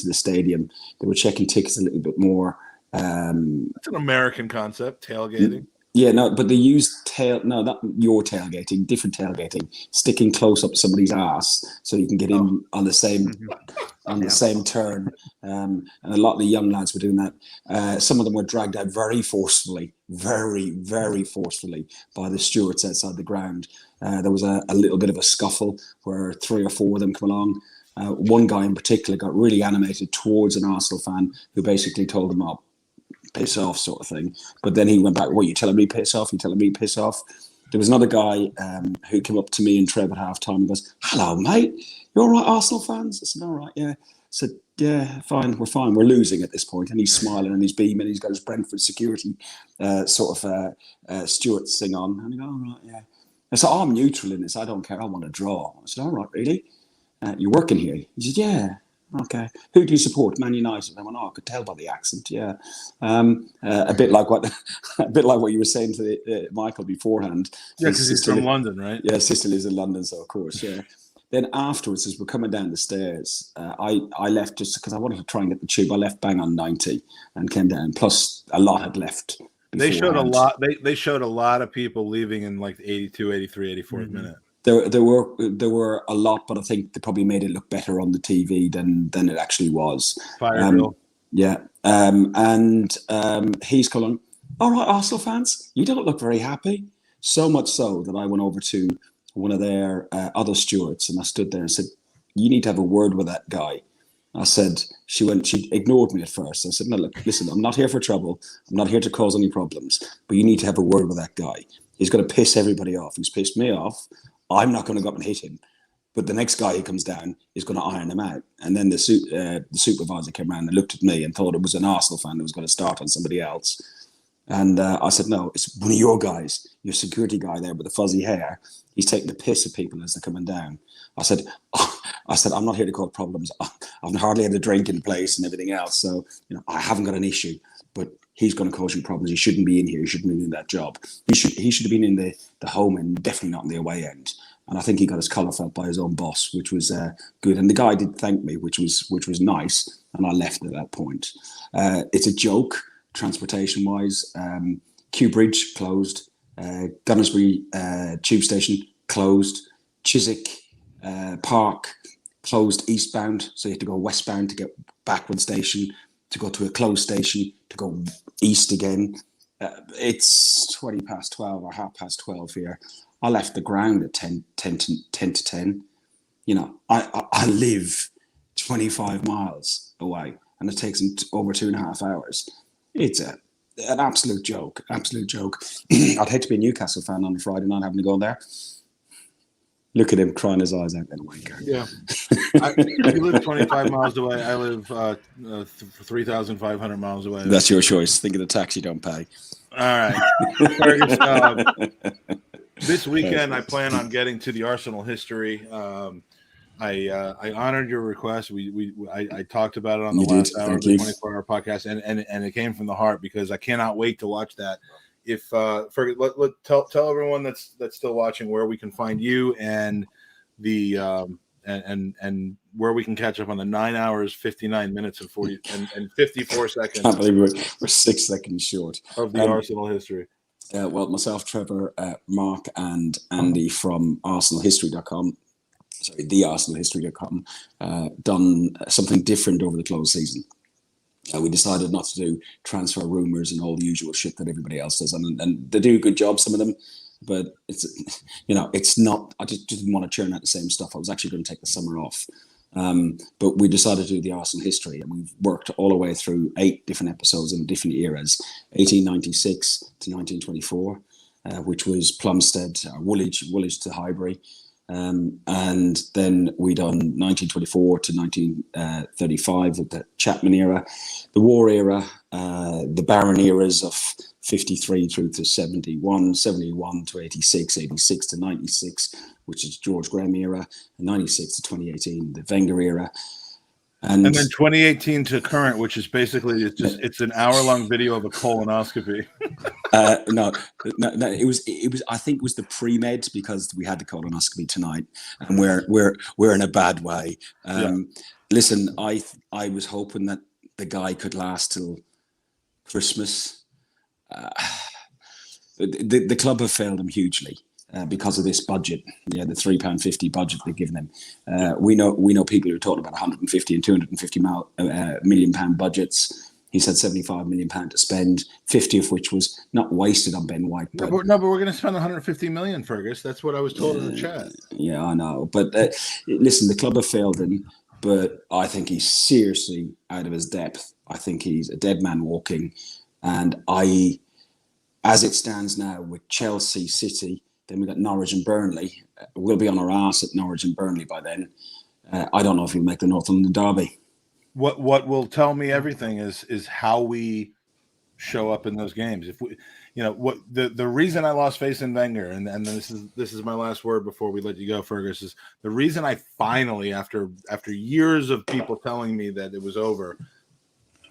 the stadium. They were checking tickets a little bit more. It's an American concept, tailgating. Yeah, no, but they use not your tailgating, different tailgating, sticking close up somebody's ass so you can get in on the same turn. And a lot of the young lads were doing that. Some of them were dragged out very forcefully, very, very forcefully by the stewards outside the ground. There was a little bit of a scuffle where 3 or 4 of them come along. One guy in particular got really animated towards an Arsenal fan who basically told him, "Oh, piss off," sort of thing. But then he went back, "What, you telling me piss off? You telling me piss off?" There was another guy who came up to me and Trev at half time and goes, "Hello, mate. You all right, Arsenal fans?" I said, "All right, yeah." I said, "Yeah, fine. We're fine. We're losing at this point." And he's smiling and he's beaming. He's got his Brentford security Stuart thing on. And he goes, "All right, yeah." I said, "I'm neutral in this. I don't care. I want to draw." I said, "All right, really? You're working here?" He said, "Yeah." "Okay. Who do you support?" "Man United." I went, "Oh, I could tell by the accent." Yeah, a bit like what you were saying to Michael beforehand. Yeah, because he's from London, right? Yeah, sister lives in London, so of course, yeah. Then afterwards, as we're coming down the stairs, I left just because I wanted to try and get the tube. I left bang on 90 and came down. Plus, a lot had left. They showed a lot. They showed a lot of people leaving in like the 82, 83, 84th minute. There were a lot, but I think they probably made it look better on the TV than it actually was. Fire Bill. Yeah. And he's calling, "All right, Arsenal fans, you don't look very happy." So much so that I went over to one of their other stewards and I stood there and said, "You need to have a word with that guy." I said, she ignored me at first. I said, "No, look, listen, I'm not here for trouble. I'm not here to cause any problems, but you need to have a word with that guy. He's going to piss everybody off. He's pissed me off. I'm not going to go up and hit him. But the next guy who comes down is going to iron him out." And then the supervisor came around and looked at me and thought it was an Arsenal fan who was going to start on somebody else. And I said, "No, it's one of your guys, your security guy there with the fuzzy hair. He's taking the piss of people as they're coming down." I said, "I'm not here to cause problems. I've hardly had a drink in the place and everything else. So, I haven't got an issue. But he's going to cause you problems. He shouldn't be in here. He shouldn't be in that job. He should have been in the home end, definitely not in the away end." And I think he got his collar felt by his own boss, which was good. And the guy did thank me, which was nice. And I left at that point. It's a joke, transportation-wise. Kew Bridge closed. Gunnersbury Tube Station closed. Chiswick Park closed eastbound. So you had to go westbound to get back one station, to go to a closed station, to go east again. It's 20 past 12 or half past 12 here. I left the ground at 10 to 10. I live 25 miles away and it takes them over 2.5 hours. It's an absolute joke, absolute joke. I'd hate to be a Newcastle fan on a Friday night having to go there. Look at him crying his eyes out. Yeah. You live 25 miles away. I live 3,500 miles away. That's your choice. Think of the tax you don't pay. All right. This weekend, I plan on getting to the Arsenal history. I honored your request. I talked about it on the last hour of the 24-hour podcast, and it came from the heart because I cannot wait to watch that. If tell everyone that's still watching where we can find you and the and where we can catch up on the 9 hours, 59 minutes and 54 seconds. I can't believe we're 6 seconds short of the Arsenal history. Well, myself, Trevor, Mark, and Andy from ArsenalHistory.com, thearsenalhistory.com, done something different over the close season. We decided not to do transfer rumors and all the usual shit that everybody else does, and they do a good job, some of them. But it's not. I just didn't want to churn out the same stuff. I was actually going to take the summer off. But we decided to do the Arsenal history, and we've worked all the way through 8 different episodes in different eras, 1896 to 1924, which was Plumstead, Woolwich to Highbury. And then we done 1924 to 1935 with the Chapman era, the war era, the Barron eras of 53 through to 71, 71 to 86, 86 to 96, which is George Graham era, and 96 to 2018, the Wenger era. And then 2018 to current, which is basically it's an hour-long video of a colonoscopy. No, it was. I think it was the pre-med because we had the colonoscopy tonight, and we're in a bad way. Listen, I was hoping that the guy could last till Christmas. the club have failed him hugely because of this budget. Yeah, the £3.50 budget they've given him. We know people who are talking about 150 and 250 million pound budgets. He said £75 million to spend, 50 of which was not wasted on Ben White. But we're going to spend 150 million, Fergus. That's what I was told in the chat. Yeah, I know. But listen, the club have failed him, but I think he's seriously out of his depth. I think he's a dead man walking. And as it stands now with Chelsea, City, then we've got Norwich and Burnley. We'll be on our ass at Norwich and Burnley by then. I don't know if he'll make the North London derby. What will tell me everything is how we show up in those games. If we, what the reason I lost faith in Wenger, and this is my last word before we let you go, Fergus, is the reason I finally, after years of people telling me that it was over,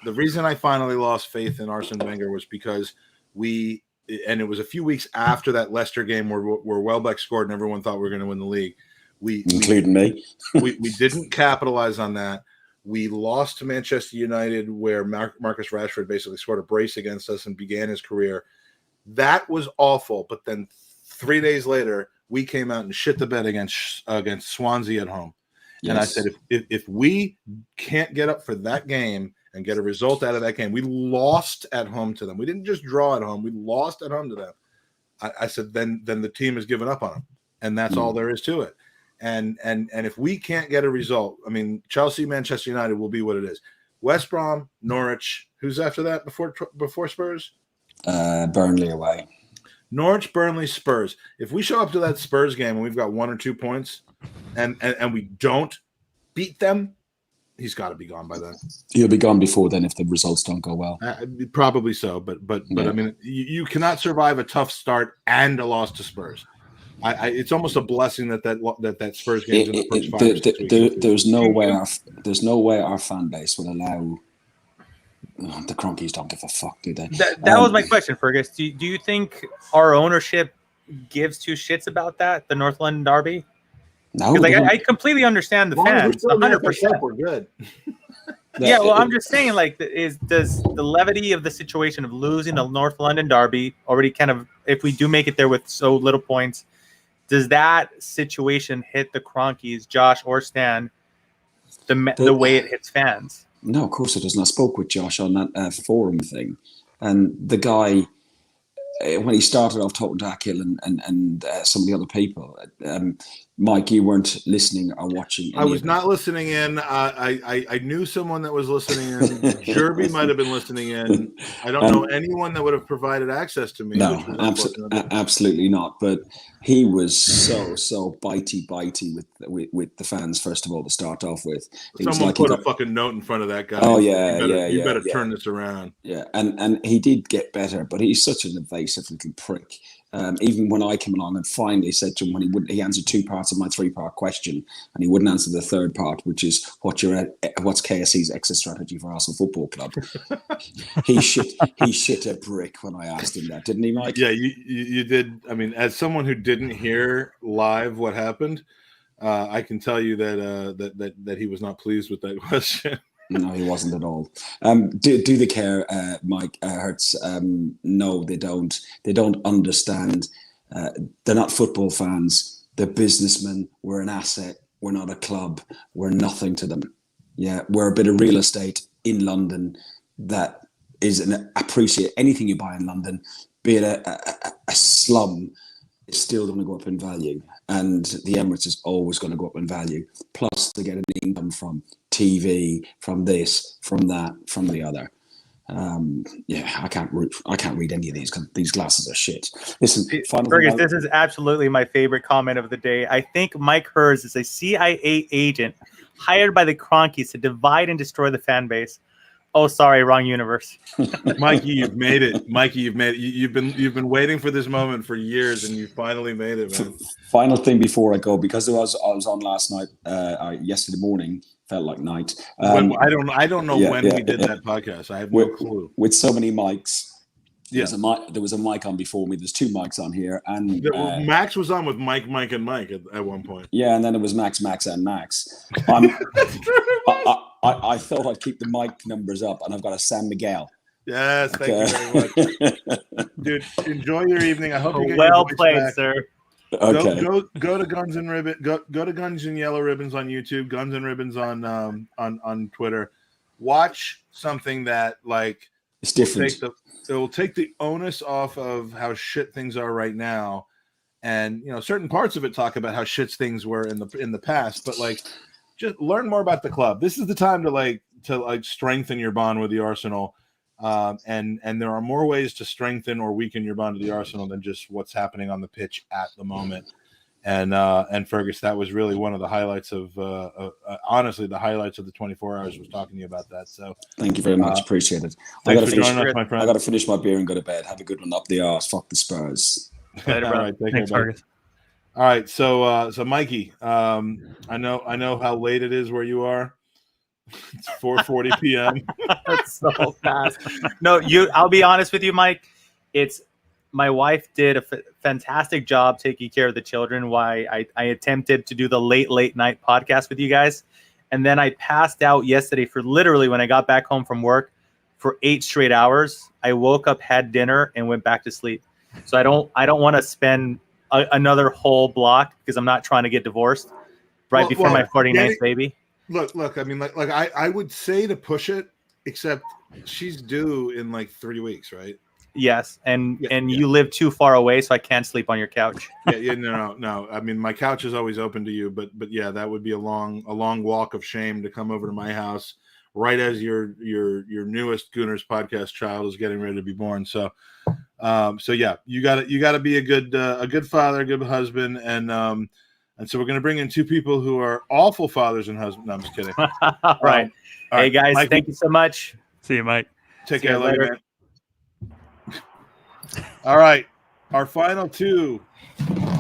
the reason I finally lost faith in Arsene Wenger was because and it was a few weeks after that Leicester game where Welbeck scored and everyone thought we were going to win the league. Including me. we didn't capitalize on that. We lost to Manchester United, where Marcus Rashford basically scored a brace against us and began his career. That was awful. But then 3 days later, we came out and shit the bed against Swansea at home. Yes. And I said, if we can't get up for that game and get a result out of that game, we lost at home to them. We didn't just draw at home. We lost at home to them. I said, then the team has given up on them. And that's all there is to it. And if we can't get a result, I mean, Chelsea, Manchester United will be what it is. West Brom, Norwich. Who's after that before Spurs? Burnley away. Norwich, Burnley, Spurs. If we show up to that Spurs game and we've got 1 or 2 points, and we don't beat them, he's got to be gone by then. He'll be gone before then if the results don't go well. Probably so, but I mean, you cannot survive a tough start and a loss to Spurs. It's almost a blessing that Spurs game's in the first 5 or 6 weeks. There's no way our fan base will allow. The Cronkies don't give a fuck, do they? That was my question, Fergus. Do you think our ownership gives 2 shits about that, the North London derby? No, because I completely understand the fans. 100%. We're good. Yeah, well, I'm just saying, does the levity of the situation of losing the North London derby already kind of, if we do make it there with so little points, does that situation hit the Cronkies, Josh or Stan, the way it hits fans? No, of course it doesn't. I spoke with Josh on that forum thing, and the guy, when he started off talking to Akil and some of the other people, Mike, you weren't listening or watching. I was not listening in. I knew someone that was listening in. Jerby might have been listening in. I don't know anyone that would have provided access to me. No, absolutely not. But he was so bitey with the fans, first of all, to start off with. Someone put a fucking note in front of that guy. Oh, yeah, you better turn this around. Yeah, and he did get better, but he's such an evasive little prick. Even when I came along and finally said to him, he answered 2 parts of my 3-part question, and he wouldn't answer the 3rd part, which is what's KSC's exit strategy for Arsenal Football Club. he shit a brick when I asked him that, didn't he, Mike? Yeah, you did. I mean, as someone who didn't hear live what happened, I can tell you that he was not pleased with that question. No, he wasn't at all. Do they care, Mike Hertz? No, they don't. They don't understand. They're not football fans. They're businessmen. We're an asset. We're not a club. We're nothing to them. Yeah, we're a bit of real estate in London that is appreciate anything you buy in London, be it a slum, it's still going to go up in value. And the Emirates is always going to go up in value. Plus, they get an income from TV, from this, from that, from the other. I can't read any of these because these glasses are shit. Listen, Fergus, this is absolutely my favorite comment of the day. I think Mike Hers is a CIA agent hired by the Cronkies to divide and destroy the fan base. Oh, sorry, wrong universe. Mikey, you've made it. Mikey, you've made it. You've been waiting for this moment for years, and you finally made it, man. Final thing before I go, because I was on last night, yesterday morning, felt like night. I don't know when we did that podcast. I have no clue. With so many mics. There was a mic on before me. There's 2 mics on here, and Max was on with Mike, and Mike at one point. Yeah, and then it was Max, and Max. I thought I'd keep the mic numbers up, and I've got a San Miguel. Yes, thank you very much, dude. Enjoy your evening. I hope you get well your voice played, back. sir. Okay. Go to Guns and Ribbon. Go to Guns and Yellow Ribbons on YouTube. Guns and Ribbons on Twitter. Watch something that like It's different. it will take the onus off of how shit things are right now, and certain parts of it talk about how shit things were in the past. But like, just learn more about the club. This is the time to strengthen your bond with the Arsenal. And there are more ways to strengthen or weaken your bond to the Arsenal than just what's happening on the pitch at the moment. And Fergus, that was really one of the highlights of honestly the highlights of the 24 hours was talking to you about that. So thank you very much, appreciate it. I got to finish my beer and go to bed. Have a good one. Up the arse. Fuck the Spurs. All right, Thanks, Fergus. All right, so Mikey, I know how late it is where you are. It's 4:40 p.m. That's so fast. No, I'll be honest with you, Mike. It's my wife did a fantastic job taking care of the children while I attempted to do the late night podcast with you guys. And then I passed out yesterday for literally when I got back home from work for 8 straight hours. I woke up, had dinner, and went back to sleep. So I don't want to spend another whole block because I'm not trying to get divorced before my 49th baby. Look. I mean, like I would say to push it, except she's due in like 3 weeks, right? Yes, and you live too far away, so I can't sleep on your couch. No. I mean, my couch is always open to you, but yeah, that would be a long walk of shame to come over to my house right as your newest Gooners podcast child is getting ready to be born. So yeah, you got to be a good father, a good husband, and so we're going to bring in 2 people who are awful fathers and husbands. No, I'm just kidding. All right. Hey, guys, Mike, thank you so much. See you, Mike. Take care. Love you, man. All right. Our final 2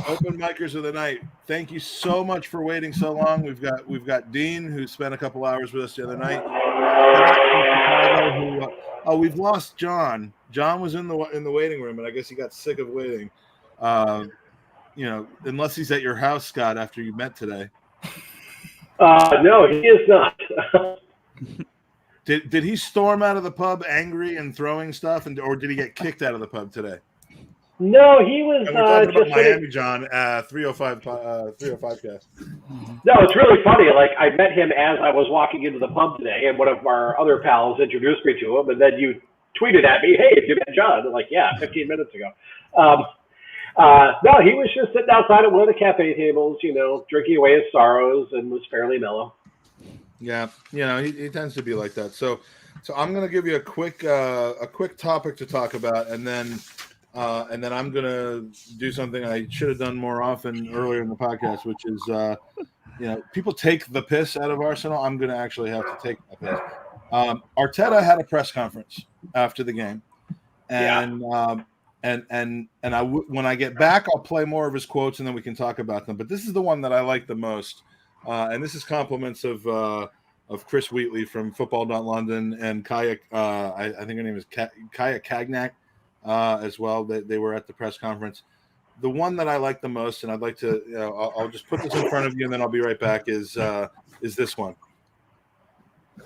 open micers of the night. Thank you so much for waiting so long. We've got Dean, who spent a couple hours with us the other night. We've lost John. John was in the waiting room, and I guess he got sick of waiting. Unless he's at your house, Scott, after you met today. No, he is not. Did he storm out of the pub angry and throwing stuff, or did he get kicked out of the pub today? No, he was. And we're talking about Miami, John. 305 cast. No, it's really funny. Like, I met him as I was walking into the pub today, and one of our other pals introduced me to him, and then you tweeted at me, "Hey, have you met John?" I'm like, "Yeah, 15 minutes ago." No, he was just sitting outside at one of the cafe tables, drinking away his sorrows, and was fairly mellow. Yeah, he tends to be like that. So I'm going to give you a quick topic to talk about, and then I'm going to do something I should have done more often earlier in the podcast, which is, people take the piss out of Arsenal. I'm going to actually have to take the piss. Arteta had a press conference after the game, and when I get back, I'll play more of his quotes, and then we can talk about them. But this is the one that I like the most, and this is compliments of Chris Wheatley from Football.London and Kaya. I think her name is Kaya Kagnak as well. They were at the press conference. The one that I like the most, and I'd like to, I'll just put this in front of you, and then I'll be right back. Is this one?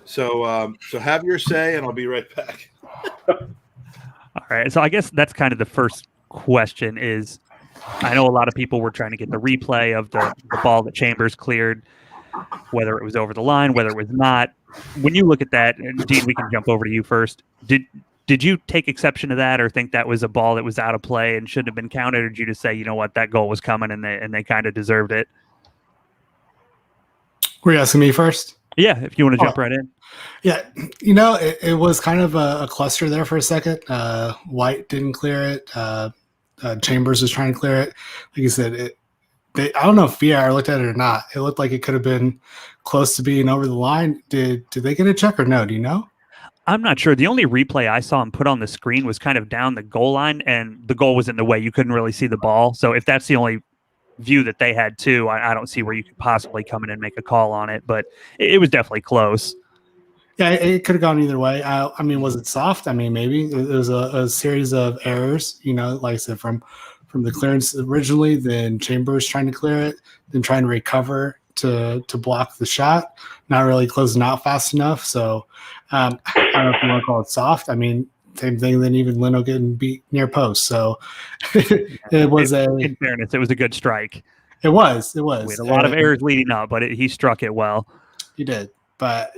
So have your say, and I'll be right back. All right. So I guess that's kind of the first question is, I know a lot of people were trying to get the replay of the ball that Chambers cleared, whether it was over the line, whether it was not. When you look at that, and Dean, we can jump over to you first. Did you take exception to that, or think that was a ball that was out of play and shouldn't have been counted, or did you just say, you know what, that goal was coming and they kind of deserved it? Were you asking me first? Yeah, if you want to jump right in. Yeah, it was kind of a cluster there for a second. White didn't clear it. Chambers was trying to clear it. Like you said, I don't know if VAR looked at it or not. It looked like it could have been close to being over the line. Did they get a check or no? Do you know? I'm not sure. The only replay I saw him put on the screen was kind of down the goal line, and the goal was in the way. You couldn't really see the ball. So if that's the only view that they had too, I don't see where you could possibly come in and make a call on it. But it was definitely close. Yeah, it could have gone either way. I mean, was it soft? I mean, maybe it was a series of errors. Like I said, from the clearance originally, then Chambers trying to clear it, then trying to recover to block the shot, not really closing out fast enough. So I don't know if you want to call it soft. I mean, same thing. Then even Leno getting beat near post. So it was in fairness, it was a good strike. It was. We had a lot of errors leading up, but he struck it well. He did. But,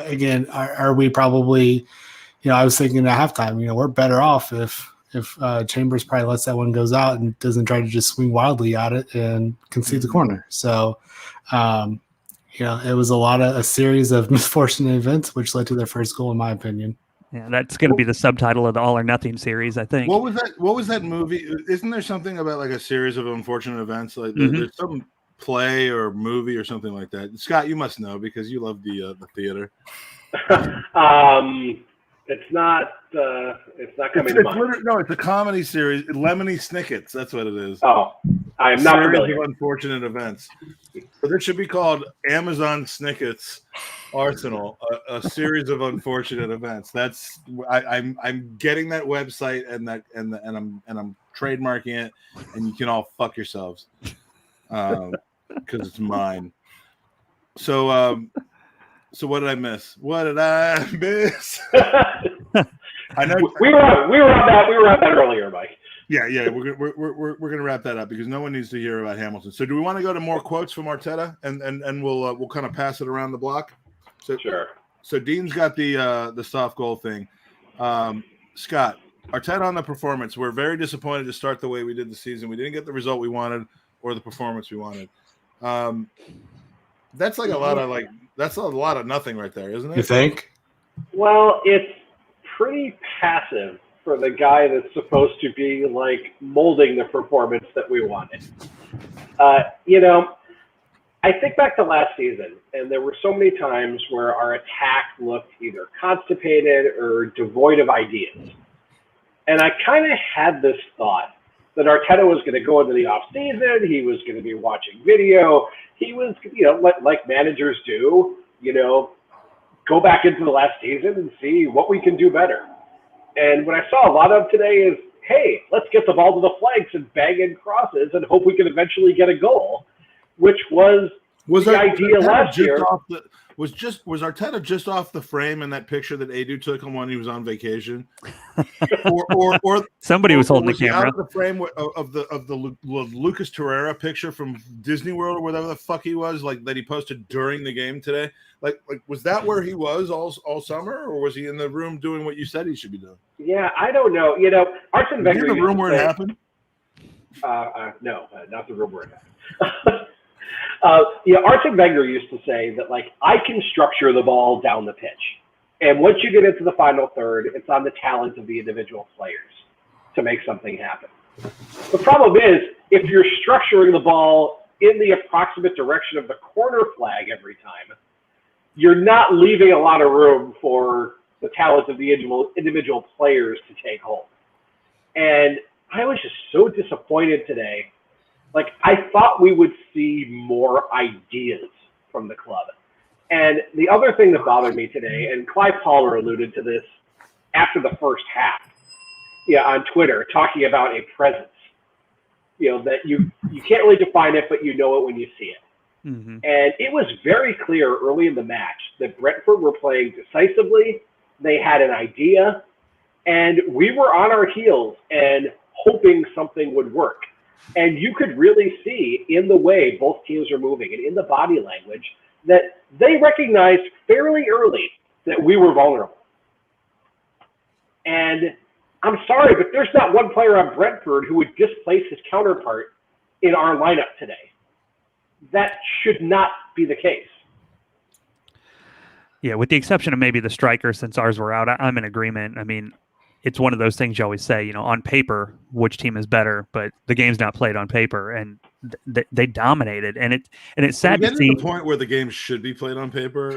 again, are we probably, I was thinking at halftime, we're better off if Chambers probably lets that one goes out and doesn't try to just swing wildly at it and concede the corner. So, it was a series of misfortunate events, which led to their first goal, in my opinion. Yeah, that's going to be the subtitle of the All or Nothing series, I think. What was that movie? Isn't there something about like a series of unfortunate events? Like there's some play or movie or something like that. Scott, you must know because you love the theater. It's not coming to mind. No, it's a comedy series. Lemony Snicket's. That's what it is. Oh, I am not familiar. Of unfortunate events. So this should be called Amazon Snicket's Arsenal, a series of unfortunate events. That's I'm getting that website and I'm trademarking it, and you can all fuck yourselves because it's mine. So what did I miss? What did I miss? I know we were on that earlier, Mike. Yeah. We're gonna wrap that up because no one needs to hear about Hamilton. So do we want to go to more quotes from Arteta and we'll kind of pass it around the block? So sure. So Dean's got the soft goal thing. Scott, Arteta on the performance. We're very disappointed to start the way we did the season. We didn't get the result we wanted or the performance we wanted. That's like a lot of nothing right there, isn't it? You think? Well, it's pretty passive for the guy that's supposed to be like molding the performance that we wanted. I think back to last season, and there were so many times where our attack looked either constipated or devoid of ideas. And I kind of had this thought that Arteta was going to go into the off-season, he was going to be watching video, he was, like managers do, go back into the last season and see what we can do better. And what I saw a lot of today is, hey, let's get the ball to the flanks and bang in crosses and hope we can eventually get a goal, which was the idea last year. Was Arteta just off the frame in that picture that Edu took him when he was on vacation, or somebody was holding the camera? Out of the frame of the Lucas Torreira picture from Disney World or whatever the fuck he was, like that he posted during the game today. Like was that where he was all summer, or was he in the room doing what you said he should be doing? Yeah, I don't know. Arsene Wenger. In the room where it happened? No, not the room where it happened. Arsene Wenger used to say that, like, I can structure the ball down the pitch. And once you get into the final third, it's on the talent of the individual players to make something happen. The problem is, if you're structuring the ball in the approximate direction of the corner flag every time, you're not leaving a lot of room for the talent of the individual players to take hold. And I was just so disappointed today. Like, I thought we would see more ideas from the club. And the other thing that bothered me today, and Clive Palmer alluded to this after the first half, on Twitter, talking about a presence, that you can't really define it, but you know it when you see it. Mm-hmm. And it was very clear early in the match that Brentford were playing decisively. They had an idea, and we were on our heels and hoping something would work. And you could really see in the way both teams are moving and in the body language that they recognized fairly early that we were vulnerable. And I'm sorry, but there's not one player on Brentford who would displace his counterpart in our lineup today. That should not be the case. Yeah, with the exception of maybe the striker, since ours were out, I'm in agreement. I mean, it's one of those things you always say, on paper, which team is better, but the game's not played on paper, and they dominated. And it's sad to see to the point where the game should be played on paper.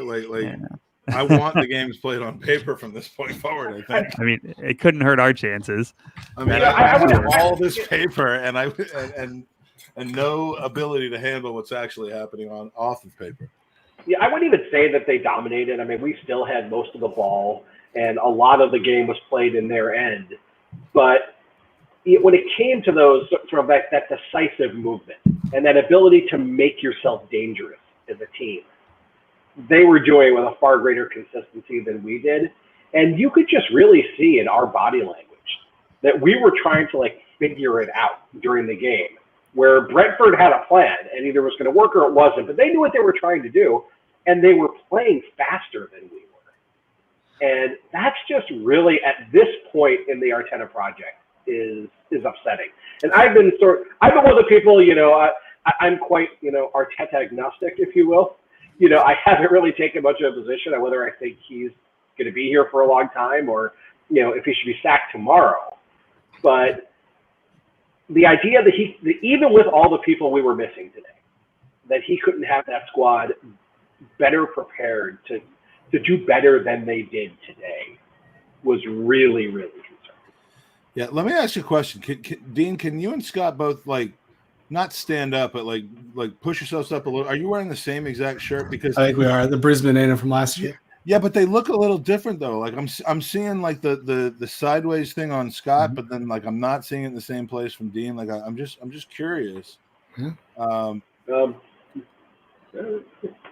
I want the games played on paper from this point forward. I think. I mean, it couldn't hurt our chances. I mean, I have all this paper and no ability to handle what's actually happening off of paper. Yeah, I wouldn't even say that they dominated. I mean, we still had most of the ball, and a lot of the game was played in their end. But when it came to those sort of that decisive movement and that ability to make yourself dangerous as a team, they were doing it with a far greater consistency than we did. And you could just really see in our body language that we were trying to like figure it out during the game, where Brentford had a plan and either it was going to work or it wasn't, but they knew what they were trying to do, and they were playing faster than we were. And that's just really, at this point in the Arteta project, is upsetting. And I've been one of the people, I'm quite, Arteta agnostic, if you will. I haven't really taken much of a position on whether I think he's going to be here for a long time or, if he should be sacked tomorrow. But the idea that even with all the people we were missing today, that he couldn't have that squad better prepared to do better than they did today was really, really concerning. Yeah, let me ask you a question. Dean, can you and Scott both not stand up, but like push yourselves up a little? Are you wearing the same exact shirt? Because I think we are the Brisbane native from last year. Yeah, but they look a little different though. Like I'm seeing like the sideways thing on Scott, but then like I'm not seeing it in the same place from Dean. Like I'm just curious. Yeah.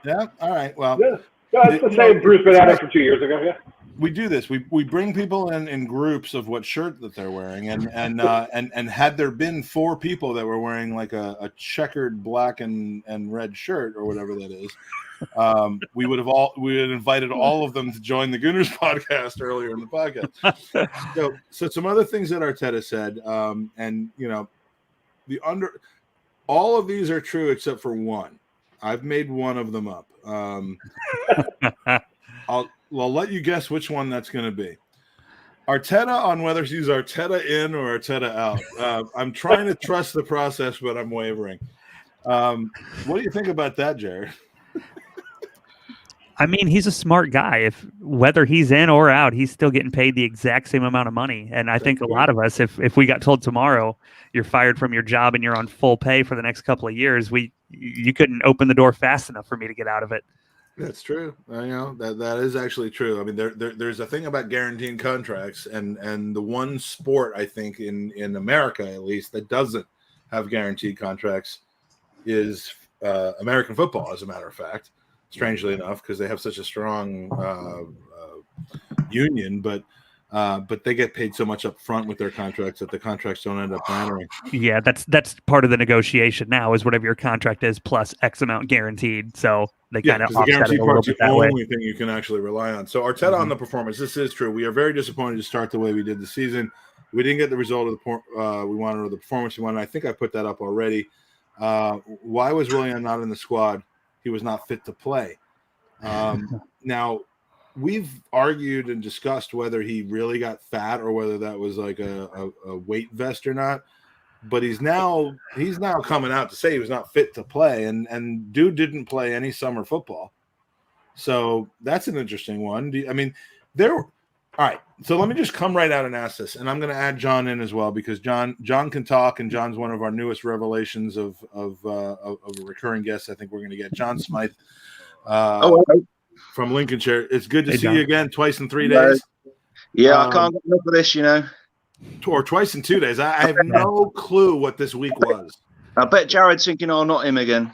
Yeah. All right. Well, yeah. No, it's the same Brisbane had it from 2 years ago. Yeah. We do this. We bring people in groups of what shirt that they're wearing, and had there been 4 people that were wearing like a checkered black and red shirt or whatever that is, we would have invited all of them to join the Gooners podcast earlier in the podcast. So some other things that Arteta said, and all of these are true except for one. I've made one of them up. I'll let you guess which one that's going to be. Arteta on whether he's Arteta in or Arteta out. I'm trying to trust the process, but I'm wavering. What do you think about that, Jared? I mean, he's a smart guy. If whether he's in or out, he's still getting paid the exact same amount of money. And I think a lot of us, if we got told tomorrow you're fired from your job and you're on full pay for the next couple of years, you couldn't open the door fast enough for me to get out of it. That's true. That is actually true. I mean, there's a thing about guaranteed contracts, and the one sport I think in America at least that doesn't have guaranteed contracts is American football. As a matter of fact, strangely enough, because they have such a strong union, but they get paid so much up front with their contracts that the contracts don't end up mattering. Yeah, that's part of the negotiation now is whatever your contract is plus X amount guaranteed. So they kind of offset it a little bit that way. The only thing you can actually rely on. So Arteta on the performance, this is true. We are very disappointed to start the way we did the season. We didn't get the result of we wanted, or the performance we wanted. I think I put that up already. Why was Willian not in the squad? He was not fit to play. Now, we've argued and discussed whether he really got fat or whether that was like a weight vest or not. But he's now coming out to say he was not fit to play, and dude didn't play any summer football. So that's an interesting one. All right. So let me just come right out and ask this, and I'm going to add John in as well because John can talk, and John's one of our newest revelations of a recurring guest. I think we're going to get John Smythe from Lincolnshire. It's good to see you again twice in 3 days. Yeah, I can't get enough of this, Or twice in 2 days. I have no clue what this week was. I bet Jared's thinking, oh, not him again.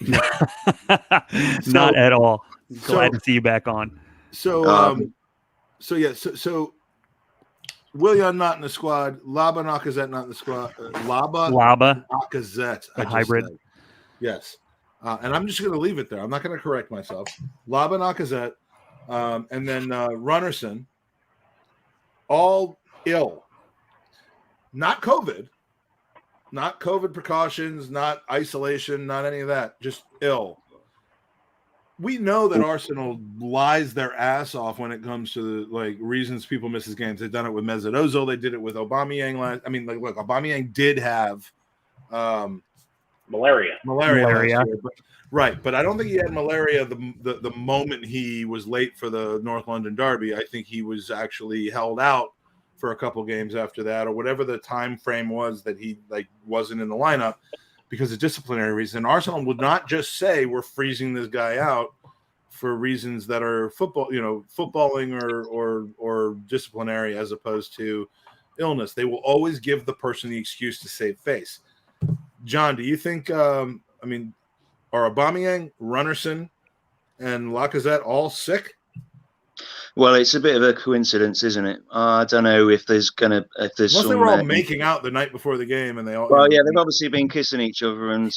Not at all. Glad to see you back on. So Willian not in the squad. Laba Lacazette not in the squad. Laba Lacazette. The hybrid. Yes. And I'm just going to leave it there. I'm not going to correct myself. Laba Lacazette. And then Runnerson. All ill. Not COVID precautions, not isolation, not any of that, just ill. We know that Arsenal lies their ass off when it comes to reasons people miss his games. They've done it with Mesut Ozil. They did it with Aubameyang look, Aubameyang did have malaria last year, but I don't think he had malaria the moment he was late for the North London derby. I think he was actually held out for a couple games after that, or whatever the time frame was that he wasn't in the lineup because of disciplinary reasons. Arsenal would not just say we're freezing this guy out for reasons that are footballing or disciplinary as opposed to illness. They will always give the person the excuse to save face. John, do you think are Aubameyang, Runnerson, and Lacazette all sick? Well, it's a bit of a coincidence, isn't it? I don't know if there's Unless some. they were all making out the night before the game, and they all. Well, yeah, they've obviously been kissing each other and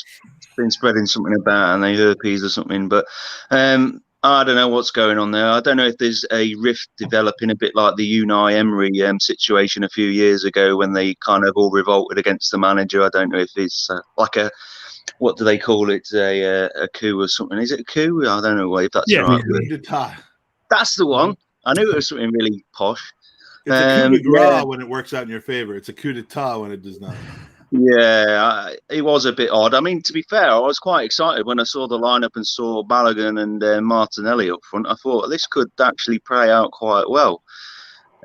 been spreading something about, and they herpes or something. But I don't know what's going on there. I don't know if there's a rift developing, a bit like the Unai Emery situation a few years ago when they kind of all revolted against the manager. I don't know if it's like a, what do they call it, a coup or something? Is it a coup? I don't know if that's right. Coup d'etat. That's the one. I knew it was something really posh. It's a coup de grace when it works out in your favor. It's a coup d'etat when it does not. Yeah, it was a bit odd. I mean, to be fair, I was quite excited when I saw the lineup and saw Balogun and Martinelli up front. I thought this could actually play out quite well.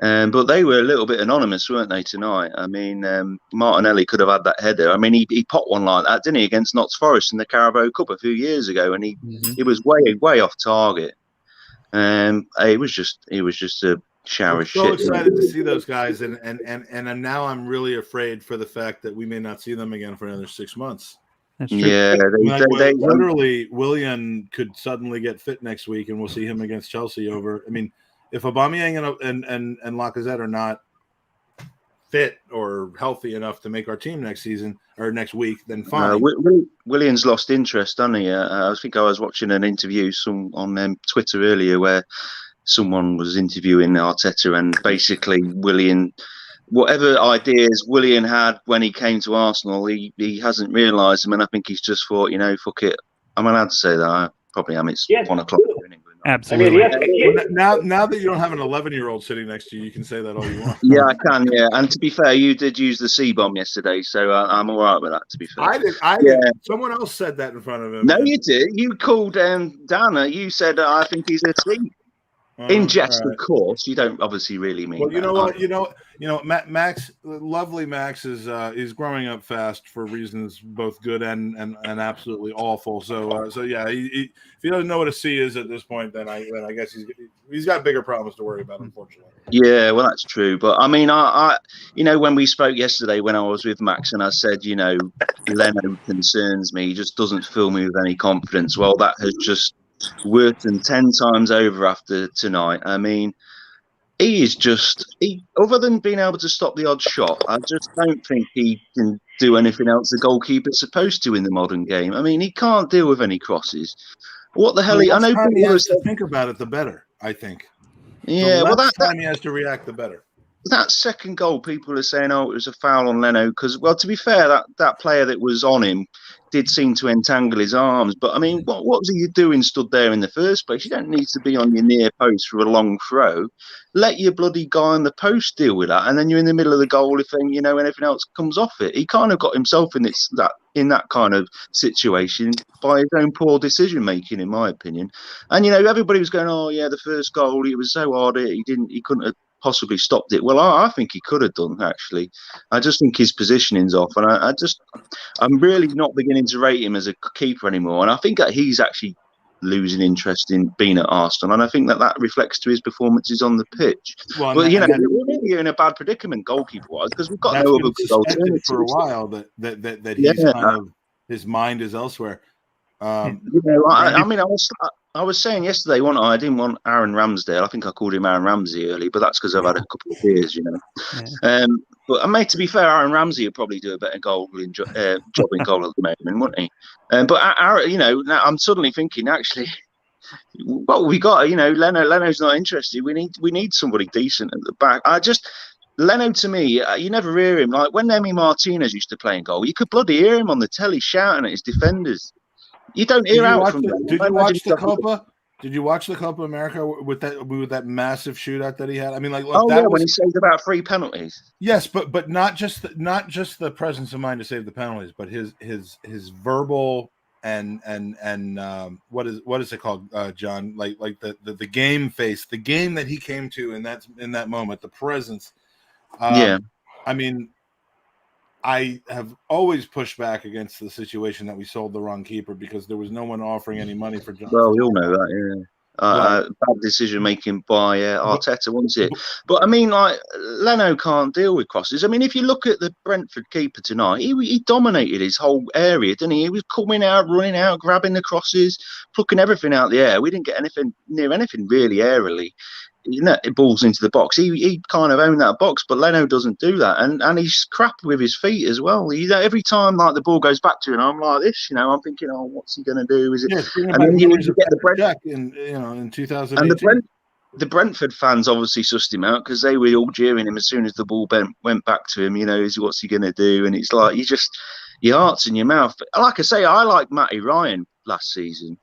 But they were a little bit anonymous, weren't they, tonight? I mean, Martinelli could have had that header. I mean, he popped one like that, didn't he, against Notts Forest in the Carabao Cup a few years ago, and he was way off target. It was just a shower of shit. I'm so excited to see those guys, and now I'm really afraid for the fact that we may not see them again for another 6 months. That's true. Yeah, they literally, Willian could suddenly get fit next week, and we'll see him against Chelsea over. I mean, if Aubameyang and Lacazette are not fit or healthy enough to make our team next season or next week, then fine. Willian's lost interest, hasn't he? I think I was watching an interview on Twitter earlier where someone was interviewing Arteta, and basically Willian, whatever ideas Willian had when he came to Arsenal, he hasn't realised them, and I think he's just thought, fuck it. I'm allowed to say that. I probably am. It's 1 o'clock in England. Absolutely. I mean, now that you don't have an 11-year-old sitting next to you, you can say that all you want. Yeah, I can. Yeah, and to be fair, you did use the C-bomb yesterday, so I'm all right with that. To be fair, I did. Someone else said that in front of him. No, you did. You called Dana. You said I think he's a thief. In jest, of course. You don't obviously really mean. Well, you that. know what? Max, lovely Max is growing up fast for reasons both good and absolutely awful. So yeah, if he doesn't know what a C is at this point, then I guess he's got bigger problems to worry about, unfortunately. Yeah, well, that's true. But I mean, I when we spoke yesterday, when I was with Max, and I said, Leno concerns me. He just doesn't fill me with any confidence. Well, that has just worsened 10 times over after tonight. I mean, he is other than being able to stop the odd shot, I just don't think he can do anything else the goalkeeper's supposed to in the modern game. I mean, he can't deal with any crosses. What the hell? I know he has to think about it, the better, I think. Yeah, the less time he has to react, the better. That second goal, people are saying, it was a foul on Leno, because, well, to be fair, that player that was on him did seem to entangle his arms. But, I mean, what was he doing stood there in the first place? You don't need to be on your near post for a long throw. Let your bloody guy on the post deal with that, and then you're in the middle of the goal if anything else comes off it. He kind of got himself in that kind of situation by his own poor decision-making, in my opinion. And, everybody was going, oh, yeah, the first goal, it was so hard, he couldn't have possibly stopped it. Well, I think he could have done, actually. I just think his positioning's off, and I'm really not beginning to rate him as a keeper anymore, and I think that he's actually losing interest in being at Arsenal, and I think that reflects to his performances on the pitch. Well, but we're in a bad predicament goalkeeper-wise because we've got no other good alternatives for a while. That he's kind of, his mind is elsewhere. I was saying yesterday, I didn't want Aaron Ramsdale. I think I called him Aaron Ramsey early, but that's because I've had a couple of beers, Yeah. But mate, to be fair, Aaron Ramsey would probably do a better job in goal at the moment, wouldn't he? But Aaron, now I'm suddenly thinking, actually, well, we got, Leno's not interested. We need somebody decent at the back. Leno, to me, you never hear him. Like when Emi Martinez used to play in goal, you could bloody hear him on the telly shouting at his defenders. You don't hear out from them. Did you watch the Copa? Did you watch the Copa America with that massive shootout that he had? I mean, when he saved about 3 penalties. Yes, but not just the presence of mind to save the penalties, but his verbal and what is it called, John? Like the game face, the game that he came to in that moment, the presence. Yeah, I mean, I have always pushed back against the situation that we sold the wrong keeper because there was no one offering any money for John. Well, we all know that, yeah. Bad decision making by Arteta, wasn't it? But I mean, Leno can't deal with crosses. I mean, if you look at the Brentford keeper tonight, he dominated his whole area, didn't he? He was coming out, running out, grabbing the crosses, plucking everything out of the air. We didn't get anything near anything really airily. balls into the box. He kind of owned that box, but Leno doesn't do that, and he's crap with his feet as well. Every time like the ball goes back to him, I'm like this, I'm thinking, oh, what's he going to do? Is it? And then you get the Brent in 2018. And the Brentford fans obviously sussed him out because they were all jeering him as soon as the ball went back to him. What's he going to do? And it's like your heart's in your mouth. But like I say, I like Matty Ryan last season.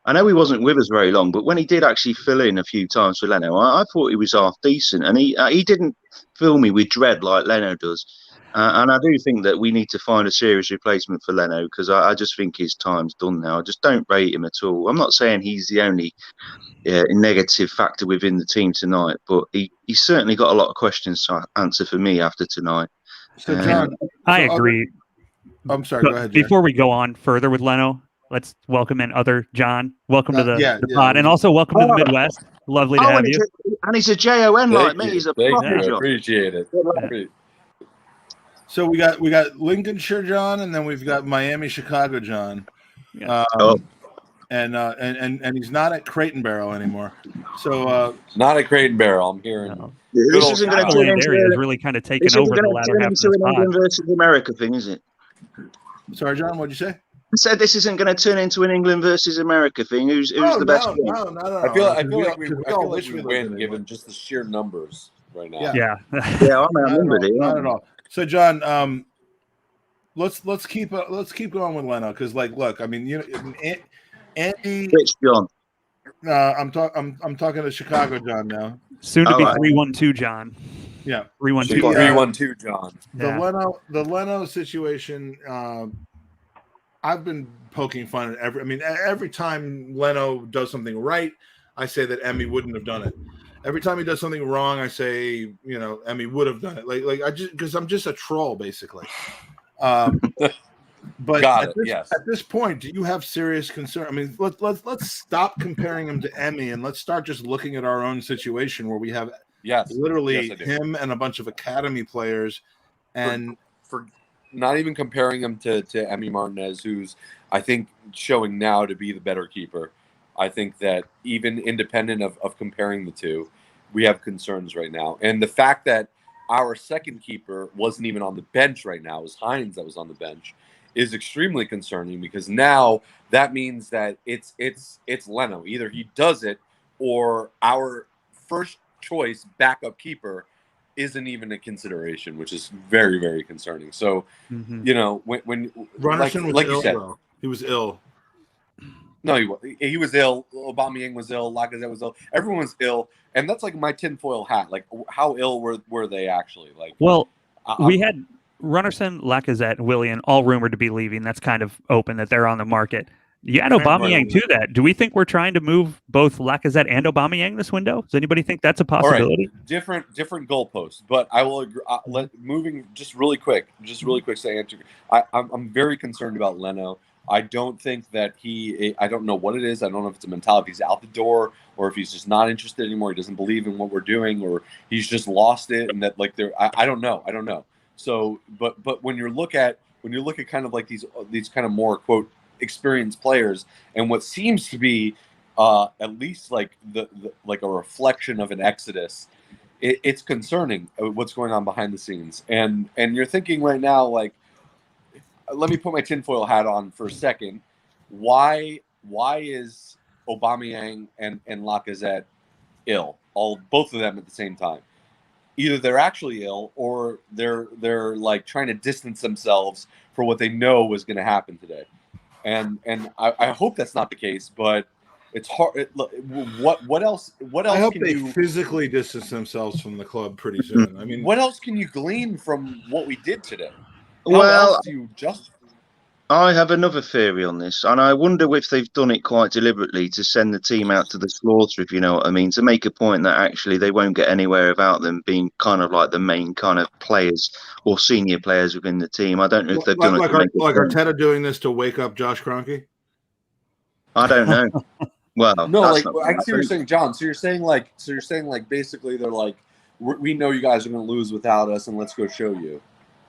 I know he wasn't with us very long, but when he did actually fill in a few times for Leno, I thought he was half decent, and he didn't fill me with dread like Leno does. And I do think that we need to find a serious replacement for Leno because I just think his time's done now. I just don't rate him at all. I'm not saying he's the only negative factor within the team tonight, but he's certainly got a lot of questions to answer for me after tonight. So, John, I agree. I'm sorry. Go ahead. Before we go on further with Leno, let's welcome in other John. Welcome to the pod, and also welcome to the Midwest. Lovely to have you. And he's a JON like me. He's a proper job. Appreciate it. So we got Lincolnshire John, and then we've got Miami, Chicago John. Yeah. And he's not at Crate and Barrel anymore. So not at Crate and Barrel. I'm hearing. This isn't going to turn into is really kind of taken over the latter half of this pod. England versus America thing, is it? Sorry, John. What'd you say? I said this isn't going to turn into an England versus America thing. Who's the best? No. I feel like we win given just the sheer numbers right now. Yeah. I'm with it. Not at all. So, John, let's keep going with Leno because, look, I mean, Andy. Which John? I'm talking to Chicago John now. Soon to be 312 John. Yeah, 312. 312 John. The Leno situation. I've been poking fun at every time Leno does something right, I say that Emmy wouldn't have done it. Every time he does something wrong, I say, Emmy would have done it. Because I'm just a troll, basically. But at this point, do you have serious concern? I mean, let's stop comparing him to Emmy and let's start just looking at our own situation where we have literally him and a bunch of academy players, and for not even comparing him to Emmy Martinez, who's I think showing now to be the better keeper. I think that even independent of comparing the two, we have concerns right now. And the fact that our second keeper wasn't even on the bench right now, it was Hines that was on the bench, is extremely concerning because now that means that it's Leno. Either he does it or our first choice backup keeper isn't even a consideration, which is very, very concerning. So, when Runnerson was ill, though. He was ill. No, he was ill. Aubameyang was ill. Lacazette was ill. Everyone was ill, and that's like my tinfoil hat. Like, how ill were they actually? Like, well, we had Runnerson, Lacazette, and Willian all rumored to be leaving. That's kind of open that they're on the market. You add Aubameyang to that. Do we think we're trying to move both Lacazette and Aubameyang this window? Does anybody think that's a possibility? All right. Different goalposts, but I will agree. Moving just really quick to answer. I'm very concerned about Leno. I don't think that I don't know what it is. I don't know if it's a mentality. He's out the door, or if he's just not interested anymore. He doesn't believe in what we're doing, or he's just lost it. And that I don't know. So, but when you look at kind of like these kind of more quote experienced players, and what seems to be at least like like a reflection of an exodus, it's concerning what's going on behind the scenes. And you're thinking right now, like, let me put my tinfoil hat on for a second. Why is Aubameyang and Lacazette ill? Both of them at the same time. Either they're actually ill or they're like trying to distance themselves for what they know was going to happen today. And I hope that's not the case, but it's hard. What else? I hope they physically distance themselves from the club pretty soon. I mean, what else can you glean from what we did today? I have another theory on this, and I wonder if they've done it quite deliberately to send the team out to the slaughter, if you know what I mean, to make a point that actually they won't get anywhere without them being kind of like the main kind of players or senior players within the team. I don't know if they've done it like Arteta doing this to wake up Josh Kroenke. I don't know. Well, no, like I see what you're saying, John. So you're saying like basically they're like, we know you guys are going to lose without us, and let's go show you.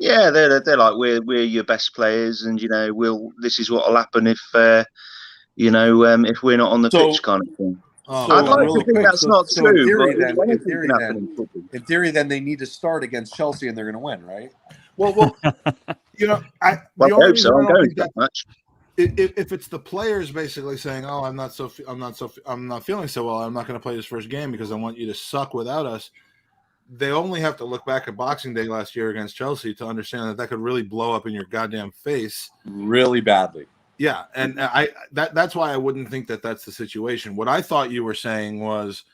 Yeah, they're like we're your best players, and this is what will happen if if we're not on the pitch, kind of thing. I'd like to think that's not true. In theory, but in theory, then they need to start against Chelsea, and they're going to win, right? Well, you know, I hope so. I'm going that much. If it's the players basically saying, "Oh, I'm not feeling so well. I'm not going to play this first game because I want you to suck without us," they only have to look back at Boxing Day last year against Chelsea to understand that could really blow up in your goddamn face really badly. Yeah, and that's why I wouldn't think that that's the situation. What I thought you were saying was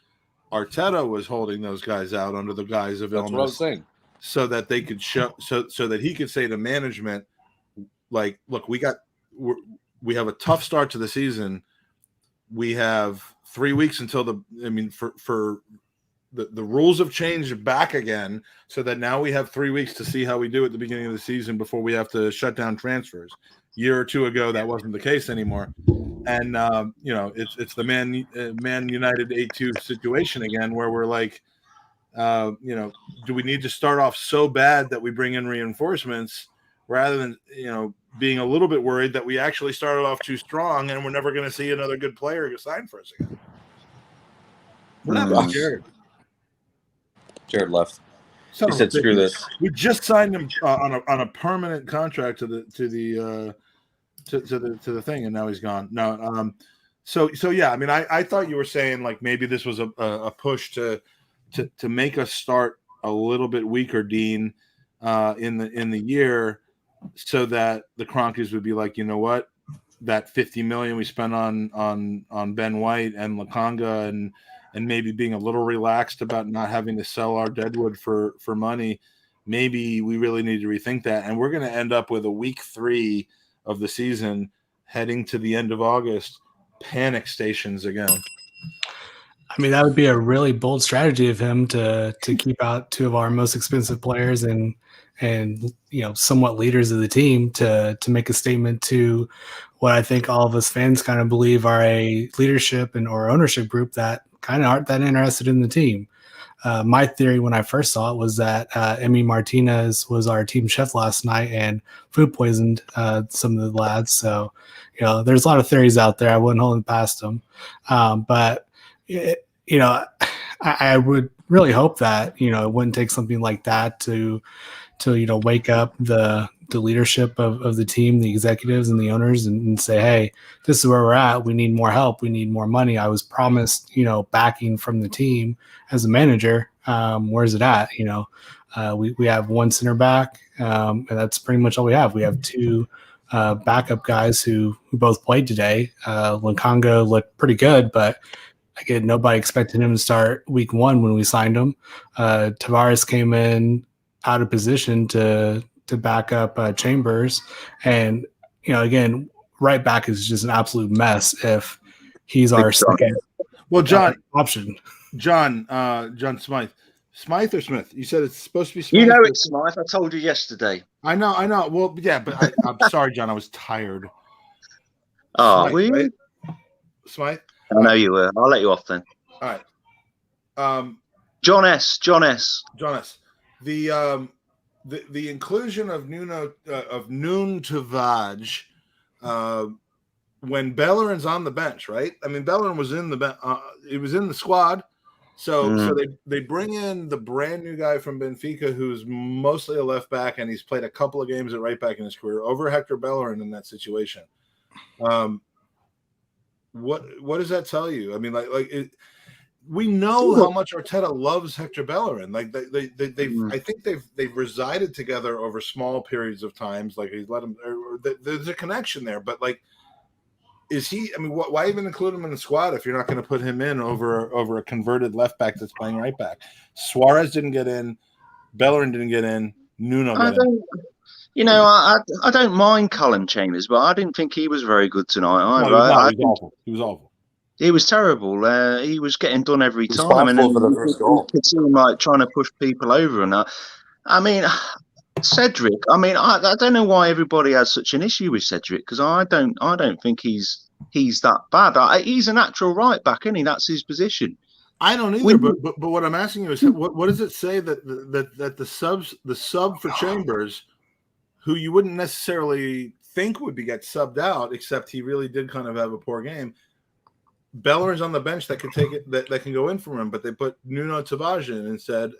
Arteta was holding those guys out under the guise of illness. That's what I was saying. So that they could show, so that he could say to management, like, look, we have a tough start to the season. We have 3 weeks until for the rules have changed back again, so that now we have 3 weeks to see how we do at the beginning of the season before we have to shut down transfers. Year or two ago, that wasn't the case anymore, and it's the Man United 8-2 situation again, where we're like, do we need to start off so bad that we bring in reinforcements rather than being a little bit worried that we actually started off too strong and we're never going to see another good player get signed for us again? What happened to Jared? Jared left. He said, "Screw this." We just signed him on a permanent contract to the thing, and now he's gone. No, so yeah. I mean, I thought you were saying like maybe this was a push to make us start a little bit weaker, Dean, in the year, so that the Cronkies would be like, you know what, that $50 million we spent on Ben White and Lakanga and maybe being a little relaxed about not having to sell our Deadwood for money, maybe we really need to rethink that. And we're going to end up with a week 3 of the season heading to the end of August, panic stations again. I mean, that would be a really bold strategy of him to keep out 2 of our most expensive players and somewhat leaders of the team to make a statement to what I think all of us fans kind of believe are a leadership or ownership group that kind of aren't that interested in the team. My theory when I first saw it was that Emi Martinez was our team chef last night and food poisoned some of the lads. So, there's a lot of theories out there. I wouldn't hold it past them. But I would really hope that, it wouldn't take something like that to wake up the leadership of the team, the executives and the owners and say, hey, this is where we're at. We need more help. We need more money. I was promised, backing from the team as a manager. Where's it at? We have 1 center back, and that's pretty much all we have. We have 2 backup guys who both played today. Lakanga looked pretty good, but again, nobody expected him to start week 1 when we signed him. Tavares came in out of position to back up Chambers. And, again, right back is just an absolute mess if he's our second option. John Smythe. Smythe or Smith? You said it's supposed to be Smythe. It's Smythe. I told you yesterday. I know. Well, yeah, but I'm sorry, John. I was tired. Oh, Smythe, were you? right? Smythe? I know you were. I'll let you off then. All right. John S. The inclusion of Noon to Vaj when Bellerin's on the bench, right? I mean, Bellerin was in it was in the squad, so they bring in the brand new guy from Benfica who's mostly a left back and he's played a couple of games at right back in his career over Hector Bellerin in that situation. What does that tell you? I mean, we know how much Arteta loves Hector Bellerin. Like I think they've resided together over small periods of times. Like he's let him. There's a connection there, but is he? I mean, why even include him in the squad if you're not going to put him in over a converted left back that's playing right back? Suarez didn't get in. Bellerin didn't get in. Nuno got in. I don't mind Callum Chambers, but I didn't think he was very good tonight. He was awful. He was terrible. He was getting done every time, and then it seemed like trying to push people over. And I mean, Cedric. I mean, I don't know why everybody has such an issue with Cedric because I don't think he's that bad. He's a natural right back, isn't he? That's his position. I don't either. But what I'm asking you is, what does it say that the sub for Chambers, who you wouldn't necessarily think would get subbed out, except he really did kind of have a poor game. Bellerin's on the bench that could take it, that can go in for him, but they put Nuno Tavares in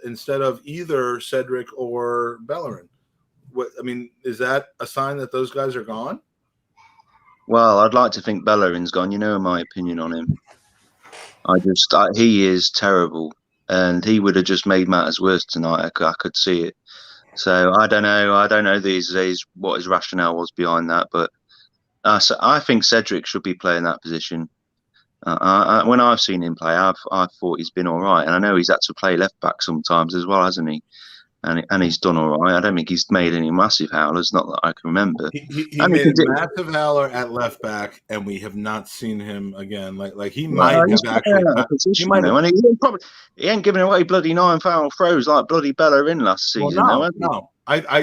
instead of either Cedric or Bellerin. Is that a sign that those guys are gone? Well, I'd like to think Bellerin's gone. You know my opinion on him. He is terrible, and he would have just made matters worse tonight. I could see it. So I don't know these days what his rationale was behind that, but I think Cedric should be playing that position. When I've seen him play, I've thought he's been all right, and I know he's had to play left back sometimes as well, hasn't he? And he's done all right. I don't think he's made any massive howlers, not that I can remember. He made a massive howler at left back, and we have not seen him again. Like he might have actually. He might have. And he ain't giving away bloody 9 foul throws like bloody Bellerin last season. Well, no.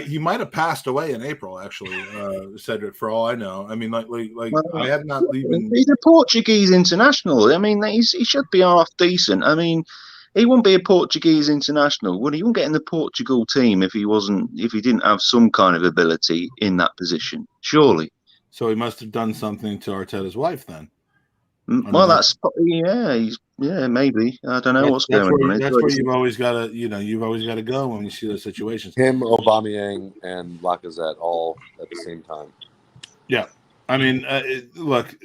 He might have passed away in April, actually, Cedric. For all I know, I have not even. He's a Portuguese international. He should be half decent. He wouldn't be a Portuguese international, would he? He wouldn't get in the Portugal team if he didn't have some kind of ability in that position. Surely. So he must have done something to Arteta's wife then. Well, maybe. I don't know what's going on. That's where you've always got to go when you see those situations. Him, Aubameyang, and Lacazette all at the same time. Yeah, look.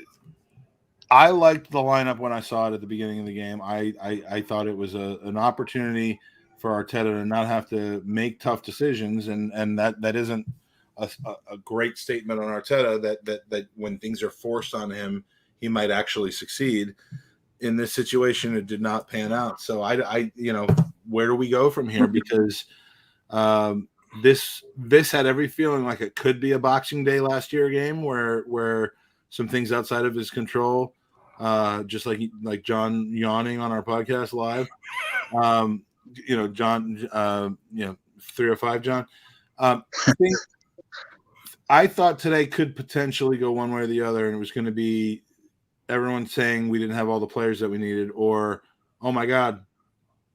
I liked the lineup when I saw it at the beginning of the game. I thought it was an opportunity for Arteta to not have to make tough decisions, and that isn't a great statement on Arteta that when things are forced on him, he might actually succeed. In this situation, it did not pan out. So I where do we go from here? Because this had every feeling like it could be a Boxing Day last year game where some things outside of his control. Just like John yawning on our podcast live, John, 305 John. I thought today could potentially go one way or the other, and it was going to be everyone saying we didn't have all the players that we needed, or oh my God,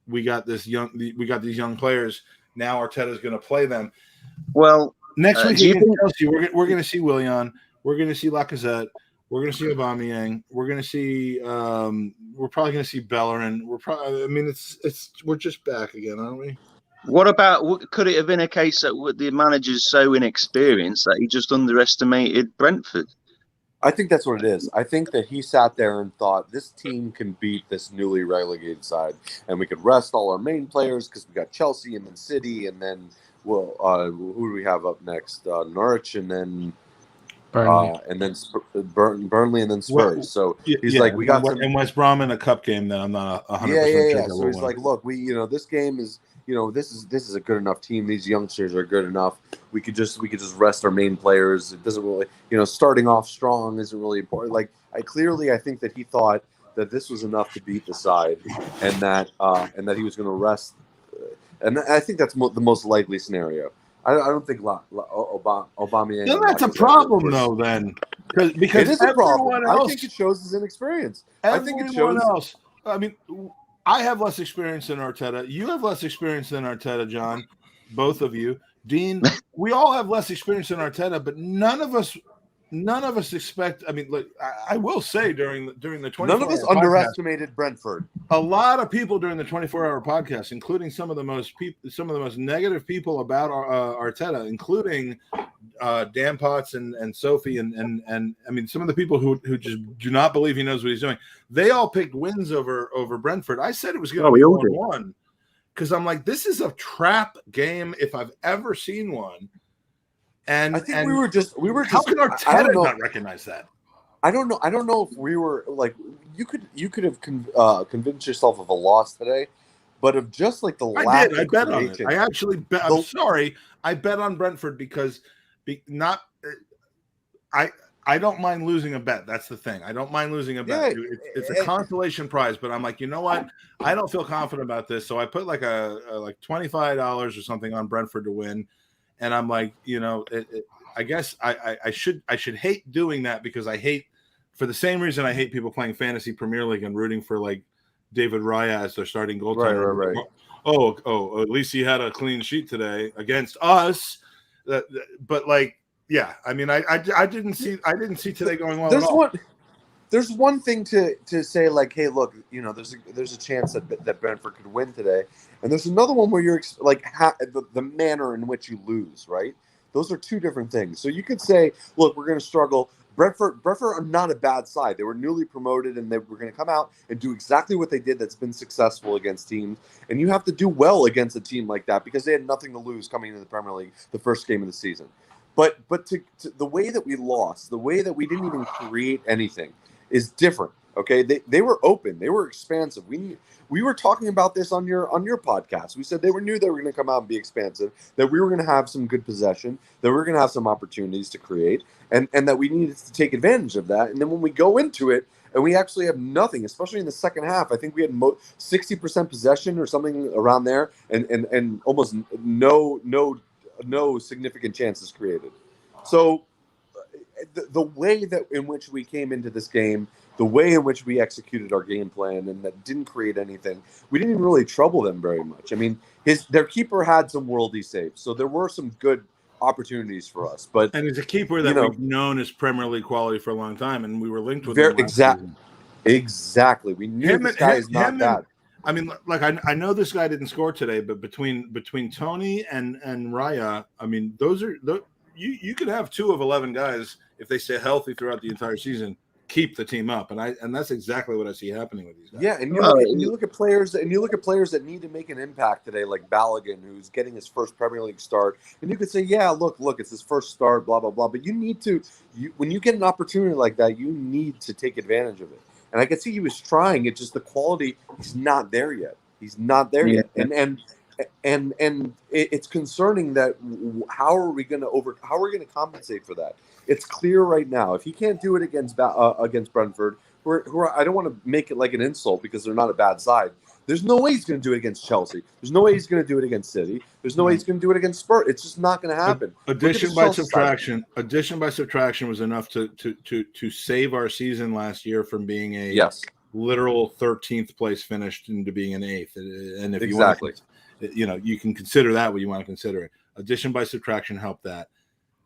we got these young players. Now Arteta's going to play them. Well, next week against Chelsea, we're going to see Willian, we're going to see Lacazette. We're going to see Aubameyang. We're going to see. We're probably going to see Bellerin. We're just back again, aren't we? What about? Could it have been a case that the manager's so inexperienced that he just underestimated Brentford? I think that's what it is. I think that he sat there and thought this team can beat this newly relegated side, and we could rest all our main players because we got Chelsea and then City, and then who do we have up next? Norwich, and then. Burnley. And then Burnley, and then Spurs. So he's like, we got in West Brom in a cup game that I'm not 100%. Yeah. So he's like, look, this game is, this is a good enough team. These youngsters are good enough. We could just rest our main players. It doesn't really, starting off strong isn't really important. I think that he thought that this was enough to beat the side, and that he was going to rest. And I think that's the most likely scenario. I don't think Aubameyang. Then that's a problem, though. Then because it is a problem. I think it shows his inexperience. I think it shows. Else. I have less experience than Arteta. You have less experience than Arteta, John. Both of you, Dean. We all have less experience than Arteta, but none of us expect. I will say during the 24-hour none of us underestimated Brentford. A lot of people during the 24-hour podcast, including some of the most negative people about Arteta, including Dan Potts and Sophie, and some of the people who just do not believe he knows what he's doing. They all picked wins over Brentford. I said it was going to be 1-1 because I'm like, this is a trap game if I've ever seen one. And I think we were just. How can Arteta not recognize that? I don't know. I don't know if we were like you could have convinced yourself of a loss today, but of just like the lack. I bet on it. I actually bet. I'm sorry. I bet on Brentford because I don't mind losing a bet. That's the thing. I don't mind losing a bet. Yeah, it's a consolation prize, but I'm like, you know what? I don't feel confident about this, so I put like like $25 or something on Brentford to win. And I'm like, I guess I should hate doing that because I hate, for the same reason I hate people playing Fantasy Premier League and rooting for like David Raya as their starting goaltender. Right. Oh, at least he had a clean sheet today against us. But like, yeah, I didn't see today going well. there's one thing to say like, hey, look, there's a chance that Brentford could win today, and there's another one where you're like the manner in which you lose, right? Those are two different things. So you could say, look, we're going to struggle. Brentford are not a bad side. They were newly promoted, and they were going to come out and do exactly what they did that's been successful against teams. And you have to do well against a team like that because they had nothing to lose coming into the Premier League, the first game of the season. But to the way that we lost, the way that we didn't even create anything is different. Okay, they were open, they were expansive. We were talking about this on your podcast. We said they knew they were going to come out and be expansive, that we were going to have some good possession, that we were going to have some opportunities to create, and that we needed to take advantage of that. And then when we go into it and we actually have nothing, especially in the second half, I think we had 60% possession or something around there, and almost no significant chances created. So the way that in which we came into this game, the way in which we executed our game plan and that didn't create anything, we didn't even really trouble them very much. I mean, their keeper had some worldy saves, so there were some good opportunities for us. And it's a keeper that we've known as Premier League quality for a long time, and we were linked with him Exactly. We knew this guy is not bad. I mean, like I know this guy didn't score today, but between Tony and Raya, I mean, you could have 2 of 11 guys if they stay healthy throughout the entire season, keep the team up, and that's exactly what I see happening with these guys. Yeah, and you look at players that need to make an impact today, like Balogun, who's getting his first Premier League start, and you could say, yeah, look, it's his first start, blah blah blah. But you need to, when you get an opportunity like that, you need to take advantage of it. And I could see he was trying. It's just the quality. He's not there yet. He's not there yet. And it's concerning that how are we going to compensate for that? It's clear right now. If he can't do it against Brentford, who I don't want to make it like an insult because they're not a bad side. There's no way he's going to do it against Chelsea. There's no way he's going to do it against City. There's no way he's going to do it against Spurs. It's just not going to happen. Addition by subtraction was enough to save our season last year from being a literal 13th place finished into being an 8th. And if you can consider that what you want to consider it. Addition by subtraction helped that.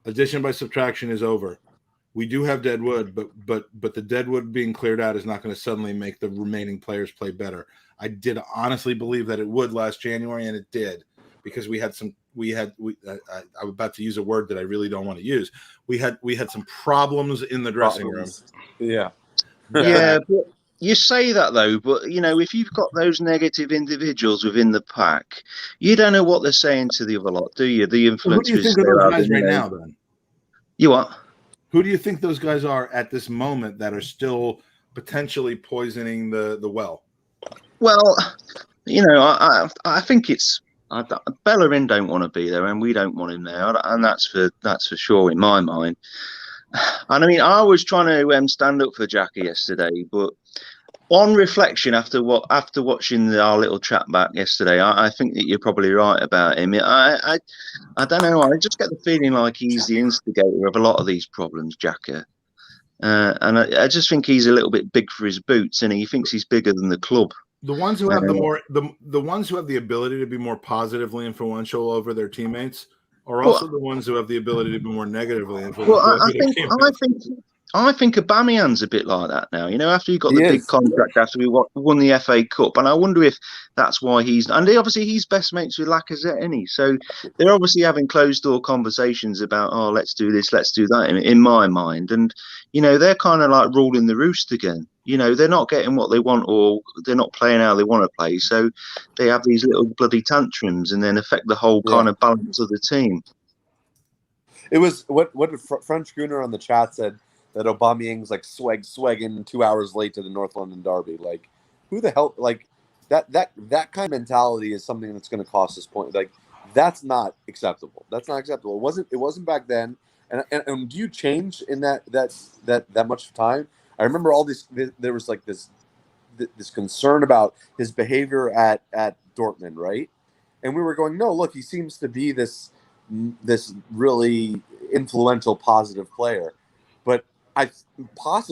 Addition by subtraction is over. We do have deadwood, but the deadwood being cleared out is not going to suddenly make the remaining players play better. I did honestly believe that it would last January, and it did, because I'm about to use a word that I really don't want to use. We had some problems in the dressing room. Yeah. But you say that though, but if you've got those negative individuals within the pack, you don't know what they're saying to the other lot, do you? The influence. Who do you think of those guys right now, then? You what? Who do you think those guys are at this moment that are still potentially poisoning the well? Well, I think it's Bellerin don't want to be there, and we don't want him there, and that's for sure in my mind. And I mean, I was trying to stand up for Jackie yesterday, but on reflection, after watching our little chat back yesterday, I think that you're probably right about him. I don't know. I just get the feeling like he's the instigator of a lot of these problems, Jackie. And I just think he's a little bit big for his boots, and he thinks he's bigger than the club. The ones who have the ones who have the ability to be more positively influential over their teammates are also the ones who have the ability to be more negatively influential. Well, I think Aubameyang's a bit like that now. After he got the big contract, after we won the FA Cup, and I wonder if that's why he's best mates with Lacazette, isn't he? So they're obviously having closed door conversations about, let's do this, let's do that. In my mind, and they're kind of like ruling the roost again. They're not getting what they want, or they're not playing how they want to play. So they have these little bloody tantrums, and then affect the whole kind of balance of the team. It was what did French Gooner on the chat said. That Aubameyang's like swagging 2 hours late to the North London derby. Like, who the hell? Like that kind of mentality is something that's going to cost us points. Like, that's not acceptable. That's not acceptable. It wasn't back then. And do you change in that much time? I remember all this. There was like this concern about his behavior at Dortmund, right? And we were going, no, look, he seems to be this really influential, positive player, but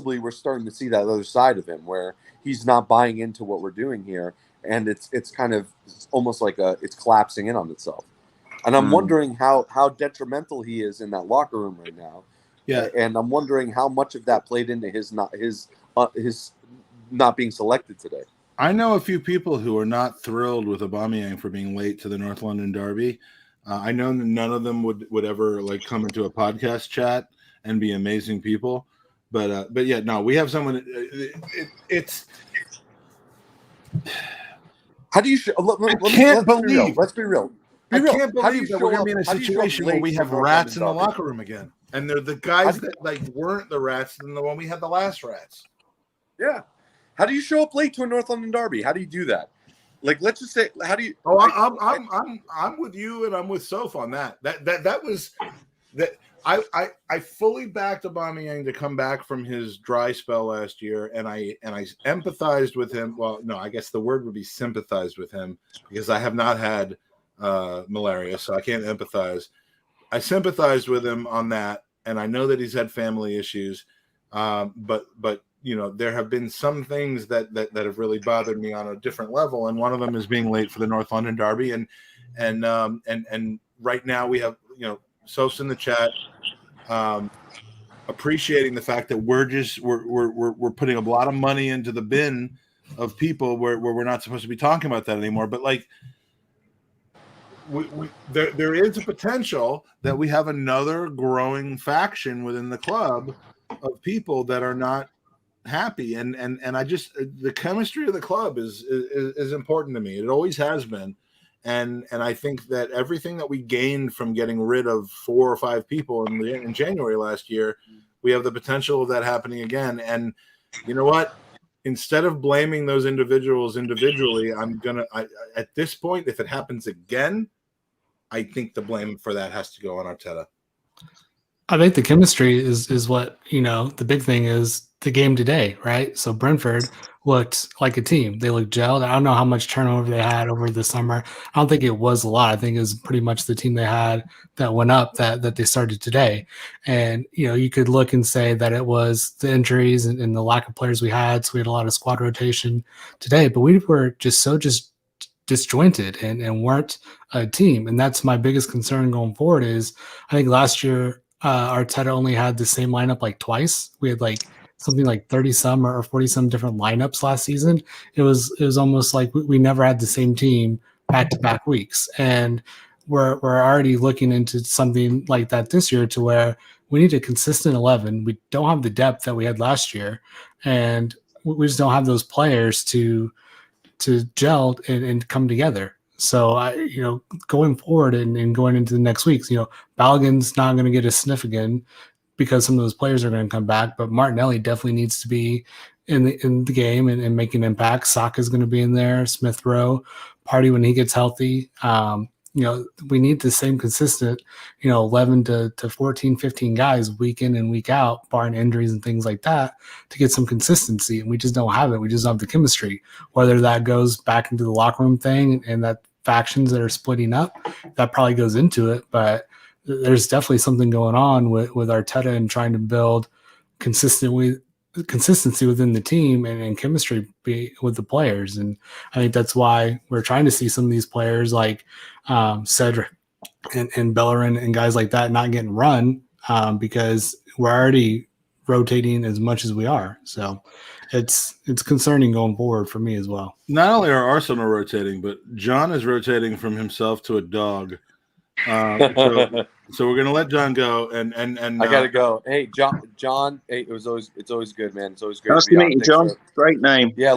we're starting to see that other side of him where he's not buying into what we're doing here, and it's kind of almost like it's collapsing in on itself. And I'm wondering how detrimental he is in that locker room right now, Yeah, and I'm wondering how much of that played into his not being selected today. I know a few people who are not thrilled with Aubameyang for being late to the North London derby. I know none of them would ever like come into a podcast chat and be amazing people, but yeah, no, we have someone. It's how do you? Let's be real. I can't believe that we're going to be in a situation where we have rats in the locker room again, and they're the guys that like weren't the rats than the one we had the last rats. Yeah. How do you show up late to a North London derby? How do you do that? Like, let's just say, how do you? Oh, I'm with you, and I'm with Soph on that. That was that. I fully backed Aubameyang to come back from his dry spell last year, and I empathized with him. Well, no, I guess the word would be sympathized with him because I have not had malaria, so I can't empathize. I sympathized with him on that, and I know that he's had family issues, but you know, there have been some things that have really bothered me on a different level, and one of them is being late for the North London derby. And right now we have, you know, Soph's in the chat, appreciating the fact that we're putting a lot of money into the bin of people where we're not supposed to be talking about that anymore. But like, there is a potential that we have another growing faction within the club of people that are not happy, and I just, the chemistry of the club is important to me. It always has been, and I think that everything that we gained from getting rid of 4 or 5 people in January last year, we have the potential of that happening again. And you know what? Instead of blaming those individuals individually, at this point, if it happens again, I think the blame for that has to go on Arteta. I think the chemistry is what, you know, the big thing is the game today, right? So Brentford looked like a team. They looked gelled. I don't know how much turnover they had over the summer. I don't think it was a lot. I think it was pretty much the team they had that went up that they started today. And, you know, you could look and say that it was the injuries and the lack of players we had. So we had a lot of squad rotation today, but we were just disjointed and weren't a team. And that's my biggest concern going forward is I think last year, Arteta only had the same lineup like twice. We had like something like 30 some or 40 some different lineups last season. It was almost like we never had the same team back to back weeks. And we're already looking into something like that this year to where we need a consistent 11. We don't have the depth that we had last year, and we just don't have those players to gel and come together. So you know, going forward and going into the next weeks, you know, Balogun's not going to get a sniff again because some of those players are going to come back, but Martinelli definitely needs to be in the game and make an impact. Saka's going to be in there, Smith Rowe, Partey when he gets healthy. You know, we need the same consistent, you know, 11 to 14, 15 guys week in and week out, barring injuries and things like that, to get some consistency. And we just don't have it. We just don't have the chemistry. Whether that goes back into the locker room thing and that factions that are splitting up, that probably goes into it. But there's definitely something going on with Arteta and trying to build consistency within the team and chemistry with the players. And I think that's why we're trying to see some of these players like Cedric and Bellerin and guys like that not getting run because we're already rotating as much as we are. So it's concerning going forward for me as well. Not only are Arsenal rotating, but John is rotating from himself to a dog. So we're gonna let John go, and I gotta go. Hey, John. Hey, it's always good, man. It's always great. Nice to meet you, John. Great name. Yeah,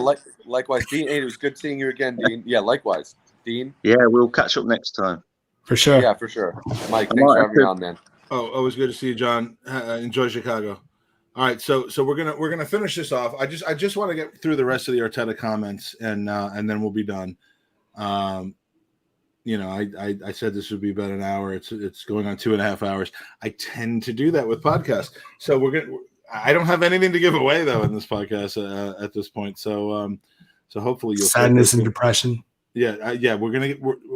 likewise, Dean. Hey, it was good seeing you again, Dean. Yeah, likewise, Dean. Yeah, we'll catch up next time. For sure. Yeah, for sure. Mike, thanks for having me on, man. Oh, always good to see you, John. Enjoy Chicago. All right, so we're gonna finish this off. I just want to get through the rest of the Arteta comments, and then we'll be done. You know, I said this would be about an hour. It's going on 2.5 hours. I tend to do that with podcasts. So I don't have anything to give away though in this podcast at this point. So hopefully you'll sadness and depression. Yeah.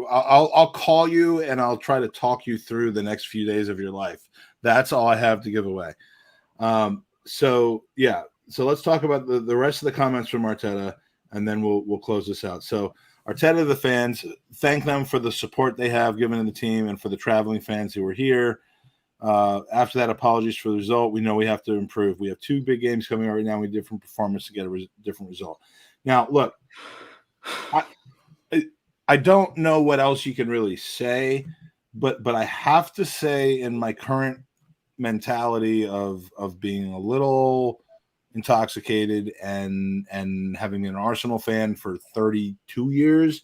I'll call you and I'll try to talk you through the next few days of your life. That's all I have to give away. So let's talk about the rest of the comments from Arteta, and then we'll close this out. So Arteta, the fans, thank them for the support they have given in the team and for the traveling fans who were here. After that, apologies for the result. We know we have to improve. We have 2 big games coming right now. We have different performance to get a different result. Now, look, I don't know what else you can really say, but I have to say, in my current mentality of being a little intoxicated and having been an Arsenal fan for 32 years,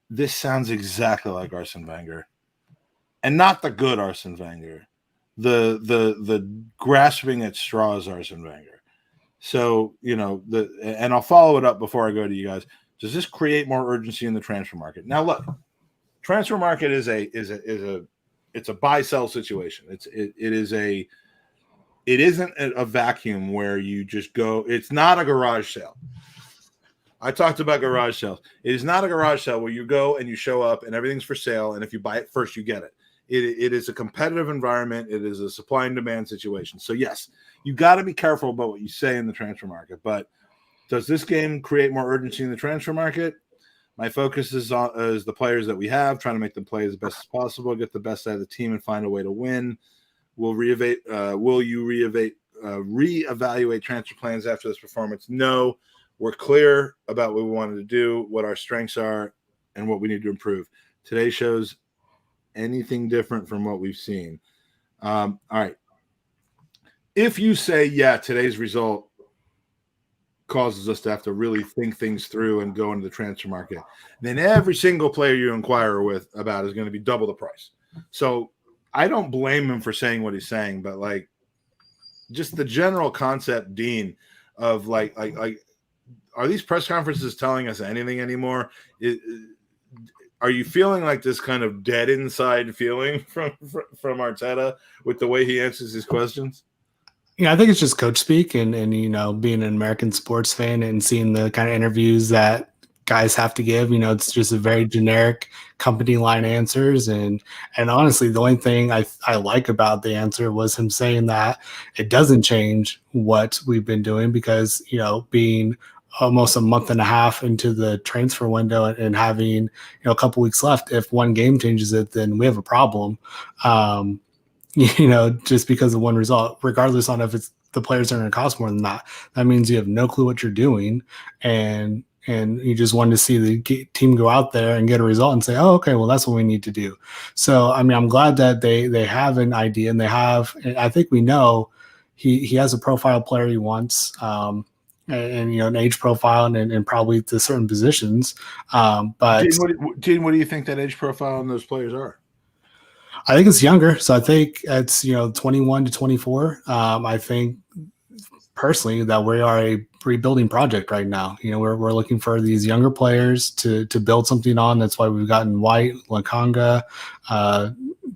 this sounds exactly like Arsene Wenger. And not the good Arsene Wenger, the grasping at straws Arsene Wenger. So, and I'll follow it up before I go to you guys. Does this create more urgency in the transfer market? Now, look, transfer market is a buy sell situation. It isn't a vacuum where you just go. It's not a garage sale. I talked about garage sales. It is not a garage sale where you go and you show up and everything's for sale, and if you buy it first, you get it. It is a competitive environment. It is a supply and demand situation. So, yes, you got to be careful about what you say in the transfer market. But does this game create more urgency in the transfer market? My focus is the players that we have, trying to make them play as best as possible, get the best out of the team, and find a way to win. Will you reevaluate transfer plans after this performance? No. We're clear about what we wanted to do, what our strengths are, and what we need to improve. Today shows anything different from what we've seen. All right. If you say, yeah, today's result causes us to have to really think things through and go into the transfer market, then every single player you inquire with about is going to be double the price. So I don't blame him for saying what he's saying, but just the general concept, Dean, of like are these press conferences telling us anything anymore? Are you feeling like this kind of dead inside feeling from Arteta with the way he answers his questions? Yeah, I think it's just coach speak and being an American sports fan and seeing the kind of interviews that guys have to give. It's just a very generic company line answers. And honestly, the only thing I like about the answer was him saying that it doesn't change what we've been doing because, being almost a month and a half into the transfer window and having, a couple weeks left, if one game changes it, then we have a problem. Just because of one result, regardless on if it's the players are going to cost more than that means you have no clue what you're doing. And you just wanted to see the team go out there and get a result and say, oh, okay, well, that's what we need to do. So, I'm glad that they have an idea and I think we know he has a profile player he wants. And an age profile and probably to certain positions. But Gene, what do you think that age profile and those players are? I think it's younger. So I think it's 21 to 24. I think personally that we are a rebuilding project right now. We're looking for these younger players to build something on. That's why we've gotten White, Lakanga,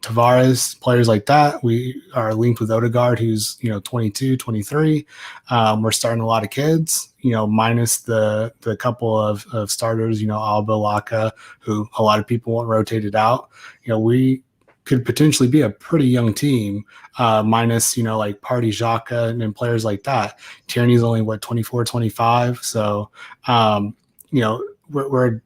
Tavares, players like that. We are linked with Odegaard, who's 22, 23. We're starting a lot of kids, minus the couple of starters, Alba, Laka, who a lot of people want rotated out. We could potentially be a pretty young team, minus, like Party Xhaka and players like that. Tierney's only 24, 25. So, we're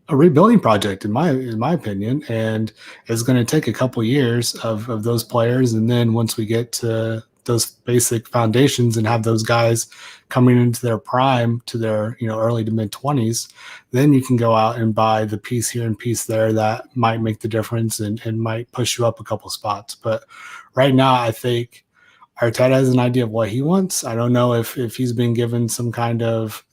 a rebuilding project in my opinion, and it's going to take a couple years of those players. And then once we get to those basic foundations and have those guys coming into their prime to their, early to mid 20s, then you can go out and buy the piece here and piece there that might make the difference and might push you up a couple spots. But right now, I think Arteta has an idea of what he wants. I don't know if he's been given some kind of,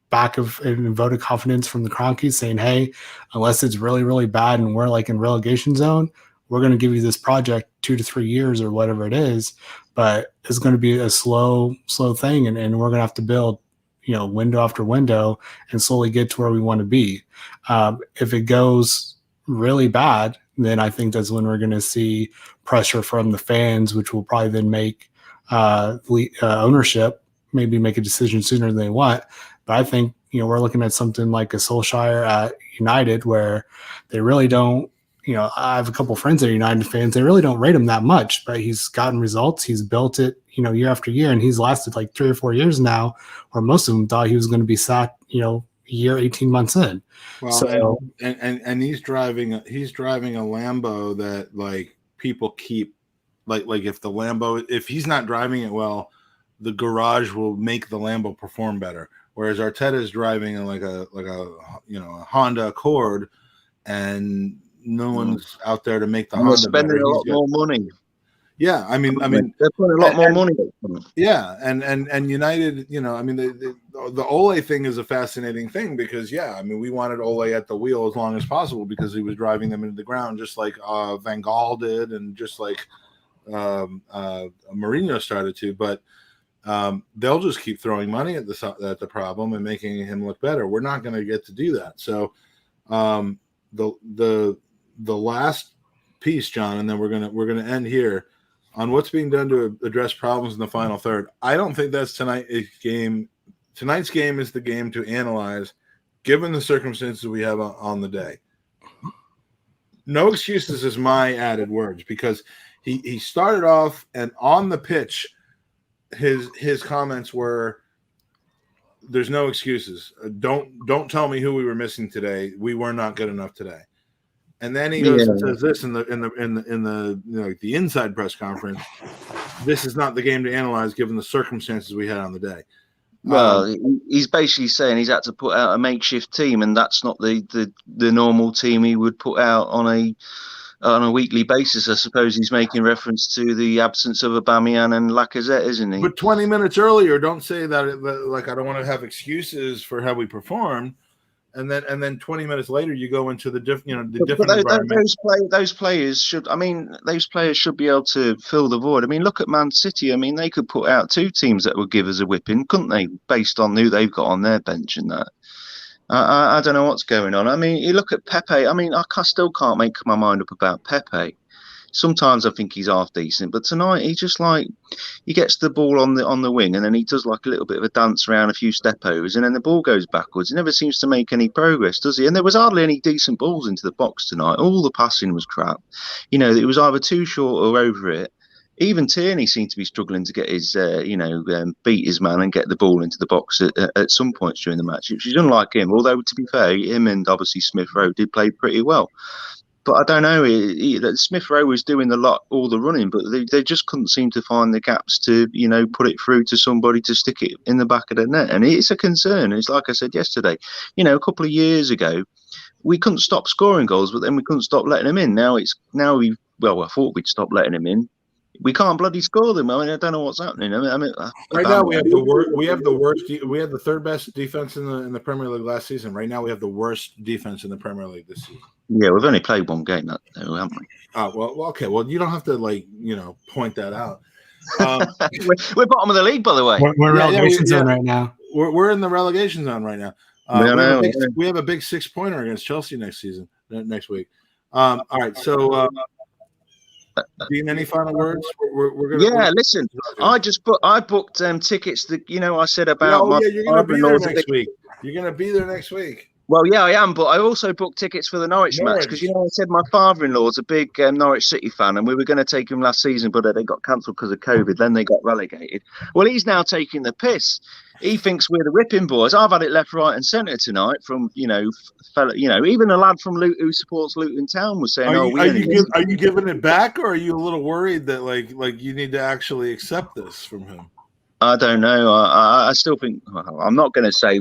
back of a vote of confidence from the Kroenkes saying, hey, unless it's really, really bad and we're in relegation zone, we're going to give you this project 2 to 3 years or whatever it is, but it's going to be a slow thing. And we're going to have to build, window after window and slowly get to where we want to be. If it goes really bad, then I think that's when we're going to see pressure from the fans, which will probably then make ownership maybe make a decision sooner than they want. But I think, we're looking at something like a Solskjaer at United where they really don't, I have a couple of friends that are United fans. They really don't rate him that much, but he's gotten results. He's built it, year after year, and he's lasted 3 or 4 years now, where most of them thought he was going to be sacked, a year, 18 months in. Well, so, and he's driving a Lambo that people keep like if the Lambo, if he's not driving it well, the garage will make the Lambo perform better. Whereas Arteta is driving in like a Honda Accord, and no one's out there to make the And they're Honda spending better. a lot more money. Yeah, I mean, they're putting a lot more money. Yeah, and United, the Ole thing is a fascinating thing because we wanted Ole at the wheel as long as possible because he was driving them into the ground, just like Van Gaal did, and just like Mourinho started to. But they'll just keep throwing money at the problem and making him look better. We're not going to get to do that. So the last piece, John, and then we're gonna end here on what's being done to address problems in the final third. I don't think that's tonight's game. Tonight's game is the game to analyze, given the circumstances we have on the day. No excuses is my added words, because he started off, and on the pitch, his comments were, "There's no excuses. Don't tell me who we were missing today. We were not good enough today." And then he goes and says this in the inside press conference. This is not the game to analyze, given the circumstances we had on the day. Well, he's basically saying he's had to put out a makeshift team, and that's not the normal team he would put out on a weekly basis. I suppose he's making reference to the absence of Aubameyang and Lacazette, isn't he? But 20 minutes earlier, don't say that like I don't want to have excuses for how we performed. And then 20 minutes later, you go into the different environment. Those players should be able to fill the void. I mean, look at Man City. I mean, they could put out two teams that would give us a whipping, couldn't they? Based on who they've got on their bench and that. I don't know what's going on. I mean, you look at Pepe. I mean, still can't make my mind up about Pepe. Sometimes I think he's half decent, but tonight he just he gets the ball on the wing, and then he does like a little bit of a dance around, a few step overs, and then the ball goes backwards. He never seems to make any progress, does he? And there was hardly any decent balls into the box tonight. All the passing was crap. It was either too short or over it. Even Tierney seemed to be struggling to get his, beat his man and get the ball into the box at some points during the match, which is unlike him. Although, to be fair, him and obviously Smith Rowe did play pretty well. But I don't know. Smith Rowe was doing all the running, but they just couldn't seem to find the gaps to, put it through to somebody to stick it in the back of the net. And it's a concern. It's like I said yesterday. A couple of years ago, we couldn't stop scoring goals, but then we couldn't stop letting them in. I thought we'd stop letting them in. We can't bloody score them. I mean, I don't know what's happening. Right now we have the worst. We had the third best defense in the Premier League last season. Right now we have the worst defense in the Premier League this season. Yeah, we've only played one game, haven't we? Oh well, okay. Well, you don't have to point that out. We're bottom of the league, by the way. We're relegation zone right now. We're in the relegation zone right now. We have a big 6-pointer against Chelsea next week. All right, so. Dean, any final words? Listen. I booked tickets. I said about. You're going to be there next week. You're going to be there next week. Well, yeah, I am, but I also booked tickets for the Norwich match because I said my father-in-law's a big Norwich City fan, and we were going to take him last season, but they got cancelled because of COVID. Then they got relegated. Well, he's now taking the piss. He thinks we're the whipping boys. I've had it left, right, and centre tonight from even a lad from Luton who supports Luton Town was saying, are you giving it back, or are you a little worried that like you need to actually accept this from him? I don't know. I still think I'm not going to say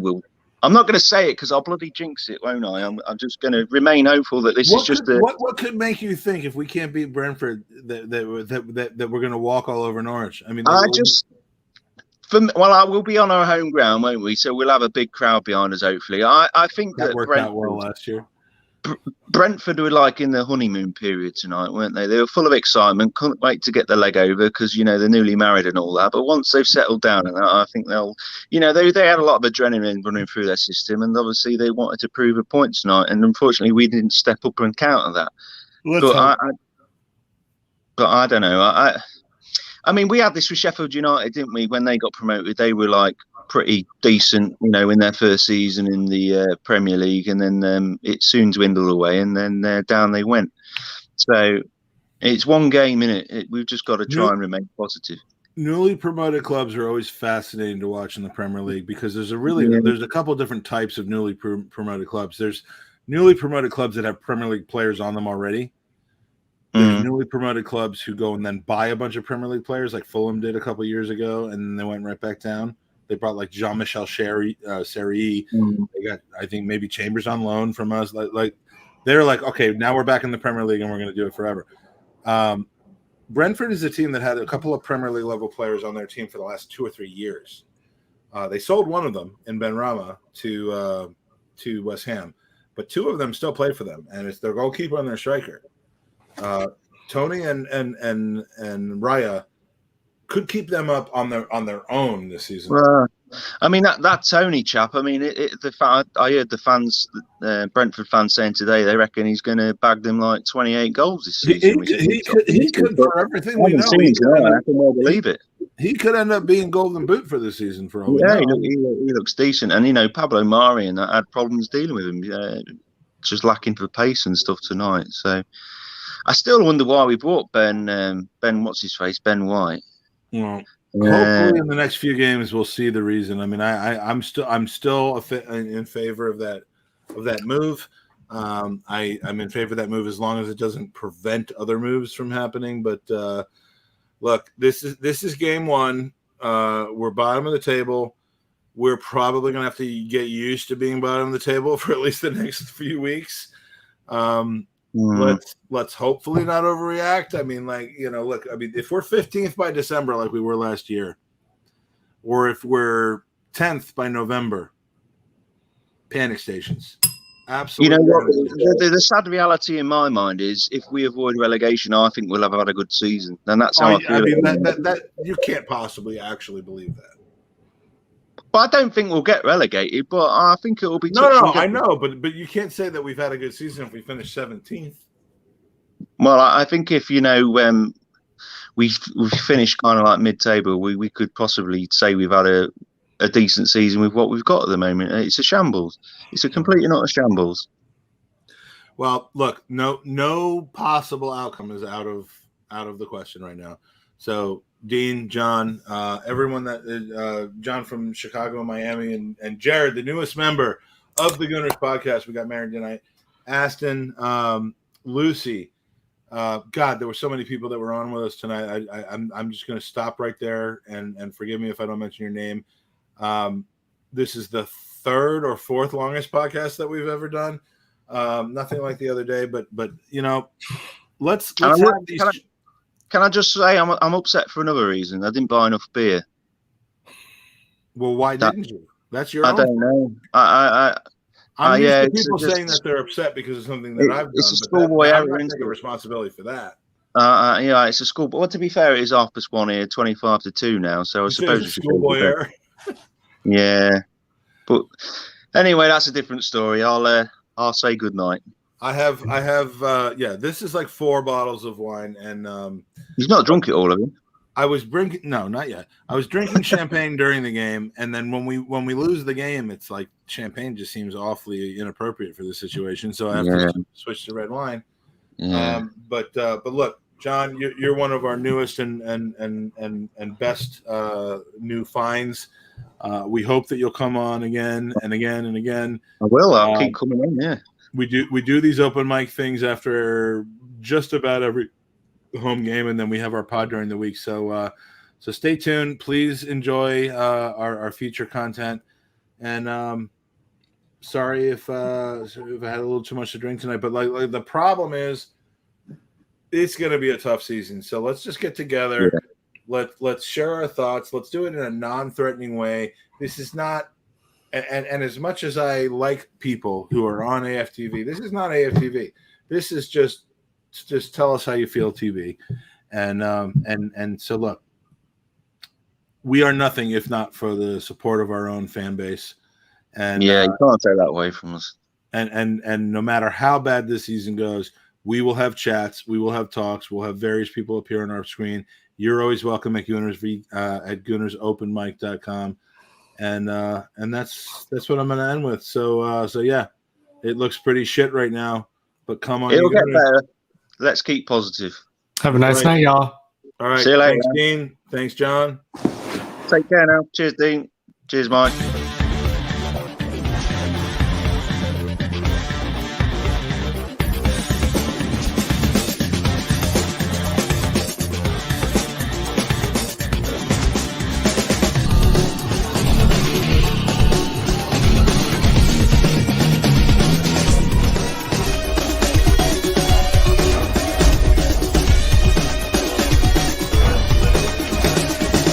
I'm not going to say it because I'll bloody jinx it, won't I? I'm just going to remain hopeful that this is just what could make you think if we can't beat Brentford that we're going to walk all over Norwich? I mean, I will be on our home ground, won't we? So we'll have a big crowd behind us, hopefully. I think that worked out well last year. Brentford were like in the honeymoon period tonight, weren't they? They were full of excitement, couldn't wait to get the leg over because, they're newly married and all that. But once they've settled down, and I think they'll, they had a lot of adrenaline running through their system, and obviously they wanted to prove a point tonight. And unfortunately, we didn't step up and counter that. But I don't know. I mean, we had this with Sheffield United, didn't we? When they got promoted, they were like pretty decent, in their first season in the Premier League, and then it soon dwindled away, and then down they went. So it's one game, innit? We've just got to try and remain positive. Newly promoted clubs are always fascinating to watch in the Premier League because there's a couple of different types of newly promoted clubs. There's newly promoted clubs that have Premier League players on them already. There's newly promoted clubs who go and then buy a bunch of Premier League players, like Fulham did a couple of years ago, and then they went right back down. They brought like Jean-Michel Seri. They got, I think, maybe Chambers on loan from us. Like they're like, okay, now we're back in the Premier League and we're going to do it forever. Brentford is a team that had a couple of Premier League level players on their team for the last 2 or 3 years. They sold one of them in Ben-Rama to West Ham, but 2 of them still play for them, and it's their goalkeeper and their striker. Tony and Raya could keep them up on their own this season. I mean that Tony chap. I mean, I heard the fans, Brentford fans, saying today they reckon he's going to bag them like 28 goals this season. He could, for everything we know. I can well believe it. He could end up being Golden Boot for this season. For all he looks decent, and Pablo Mari and that had problems dealing with him, just lacking for pace and stuff tonight. So I still wonder why we brought Ben. What's his face? Ben White. Well, hopefully in the next few games we'll see the reason. I mean, I'm still in favor of that move. I'm in favor of that move as long as it doesn't prevent other moves from happening. But look, this is game 1. We're bottom of the table. We're probably gonna have to get used to being bottom of the table for at least the next few weeks. Let's hopefully not overreact. I mean, look, I mean, if we're 15th by December like we were last year, or if we're 10th by November, panic stations. Absolutely. You know what? The sad reality in my mind is, if we avoid relegation, I think we'll have had a good season, and that's how I feel. I mean, that you can't possibly actually believe that. But I don't think we'll get relegated, but I think it will be. No, I know, but you can't say that we've had a good season if we finish 17th. Well, I think if we finish kind of like mid-table, we could possibly say we've had a decent season with what we've got at the moment. It's a shambles. It's a complete and utter shambles. Well, look, no possible outcome is out of the question right now. So Dean, John, everyone that John from Chicago, Miami, and Jared, the newest member of the Gooners podcast, we got married tonight. Aston, Lucy, God, there were so many people that were on with us tonight. I'm just going to stop right there and forgive me if I don't mention your name. This is the 3rd or 4th longest podcast that we've ever done. Nothing like the other day, but let's have these. Can I just say I'm upset for another reason? I didn't buy enough beer. Well, why didn't you? That's your. I don't know. I'm used to people saying that they're upset because of something that I've done. It's a schoolboy error. I'm not taking responsibility for that. It's a school. But to be fair, it is 1:30 here, 25-2 now. So I suppose it's a schoolboy error. Yeah, but anyway, that's a different story. I'll say good night. I have. This is like 4 bottles of wine, and he's not drunk it all of it. I was drinking. No, not yet. I was drinking champagne during the game, and then when we lose the game, it's like champagne just seems awfully inappropriate for the situation. So I have to switch to red wine. Yeah. But look, John, you're one of our newest and best new finds. We hope that you'll come on again and again and again. I will. I'll keep coming on. Yeah. We do these open mic things after just about every home game, and then we have our pod during the week. So stay tuned. Please enjoy our future content. And sorry if I had a little too much to drink tonight, but like the problem is it's going to be a tough season. So let's just get together. Yeah. Let's share our thoughts. Let's do it in a non-threatening way. This is not. And as much as I like people who are on AFTV, this is not AFTV. This is just tell us how you feel TV. And so look, we are nothing if not for the support of our own fan base. And you can't take that away from us. And no matter how bad this season goes, we will have chats, we will have talks, we'll have various people appear on our screen. You're always welcome at Gooners at GoonersOpenMic.com. And that's what I'm going to end with. So yeah, it looks pretty shit right now, but come on. It'll get better. Let's keep positive. Have a nice night, y'all. All right. See you later. Thanks, Dean. Thanks, John. Take care now. Cheers, Dean. Cheers, Mike.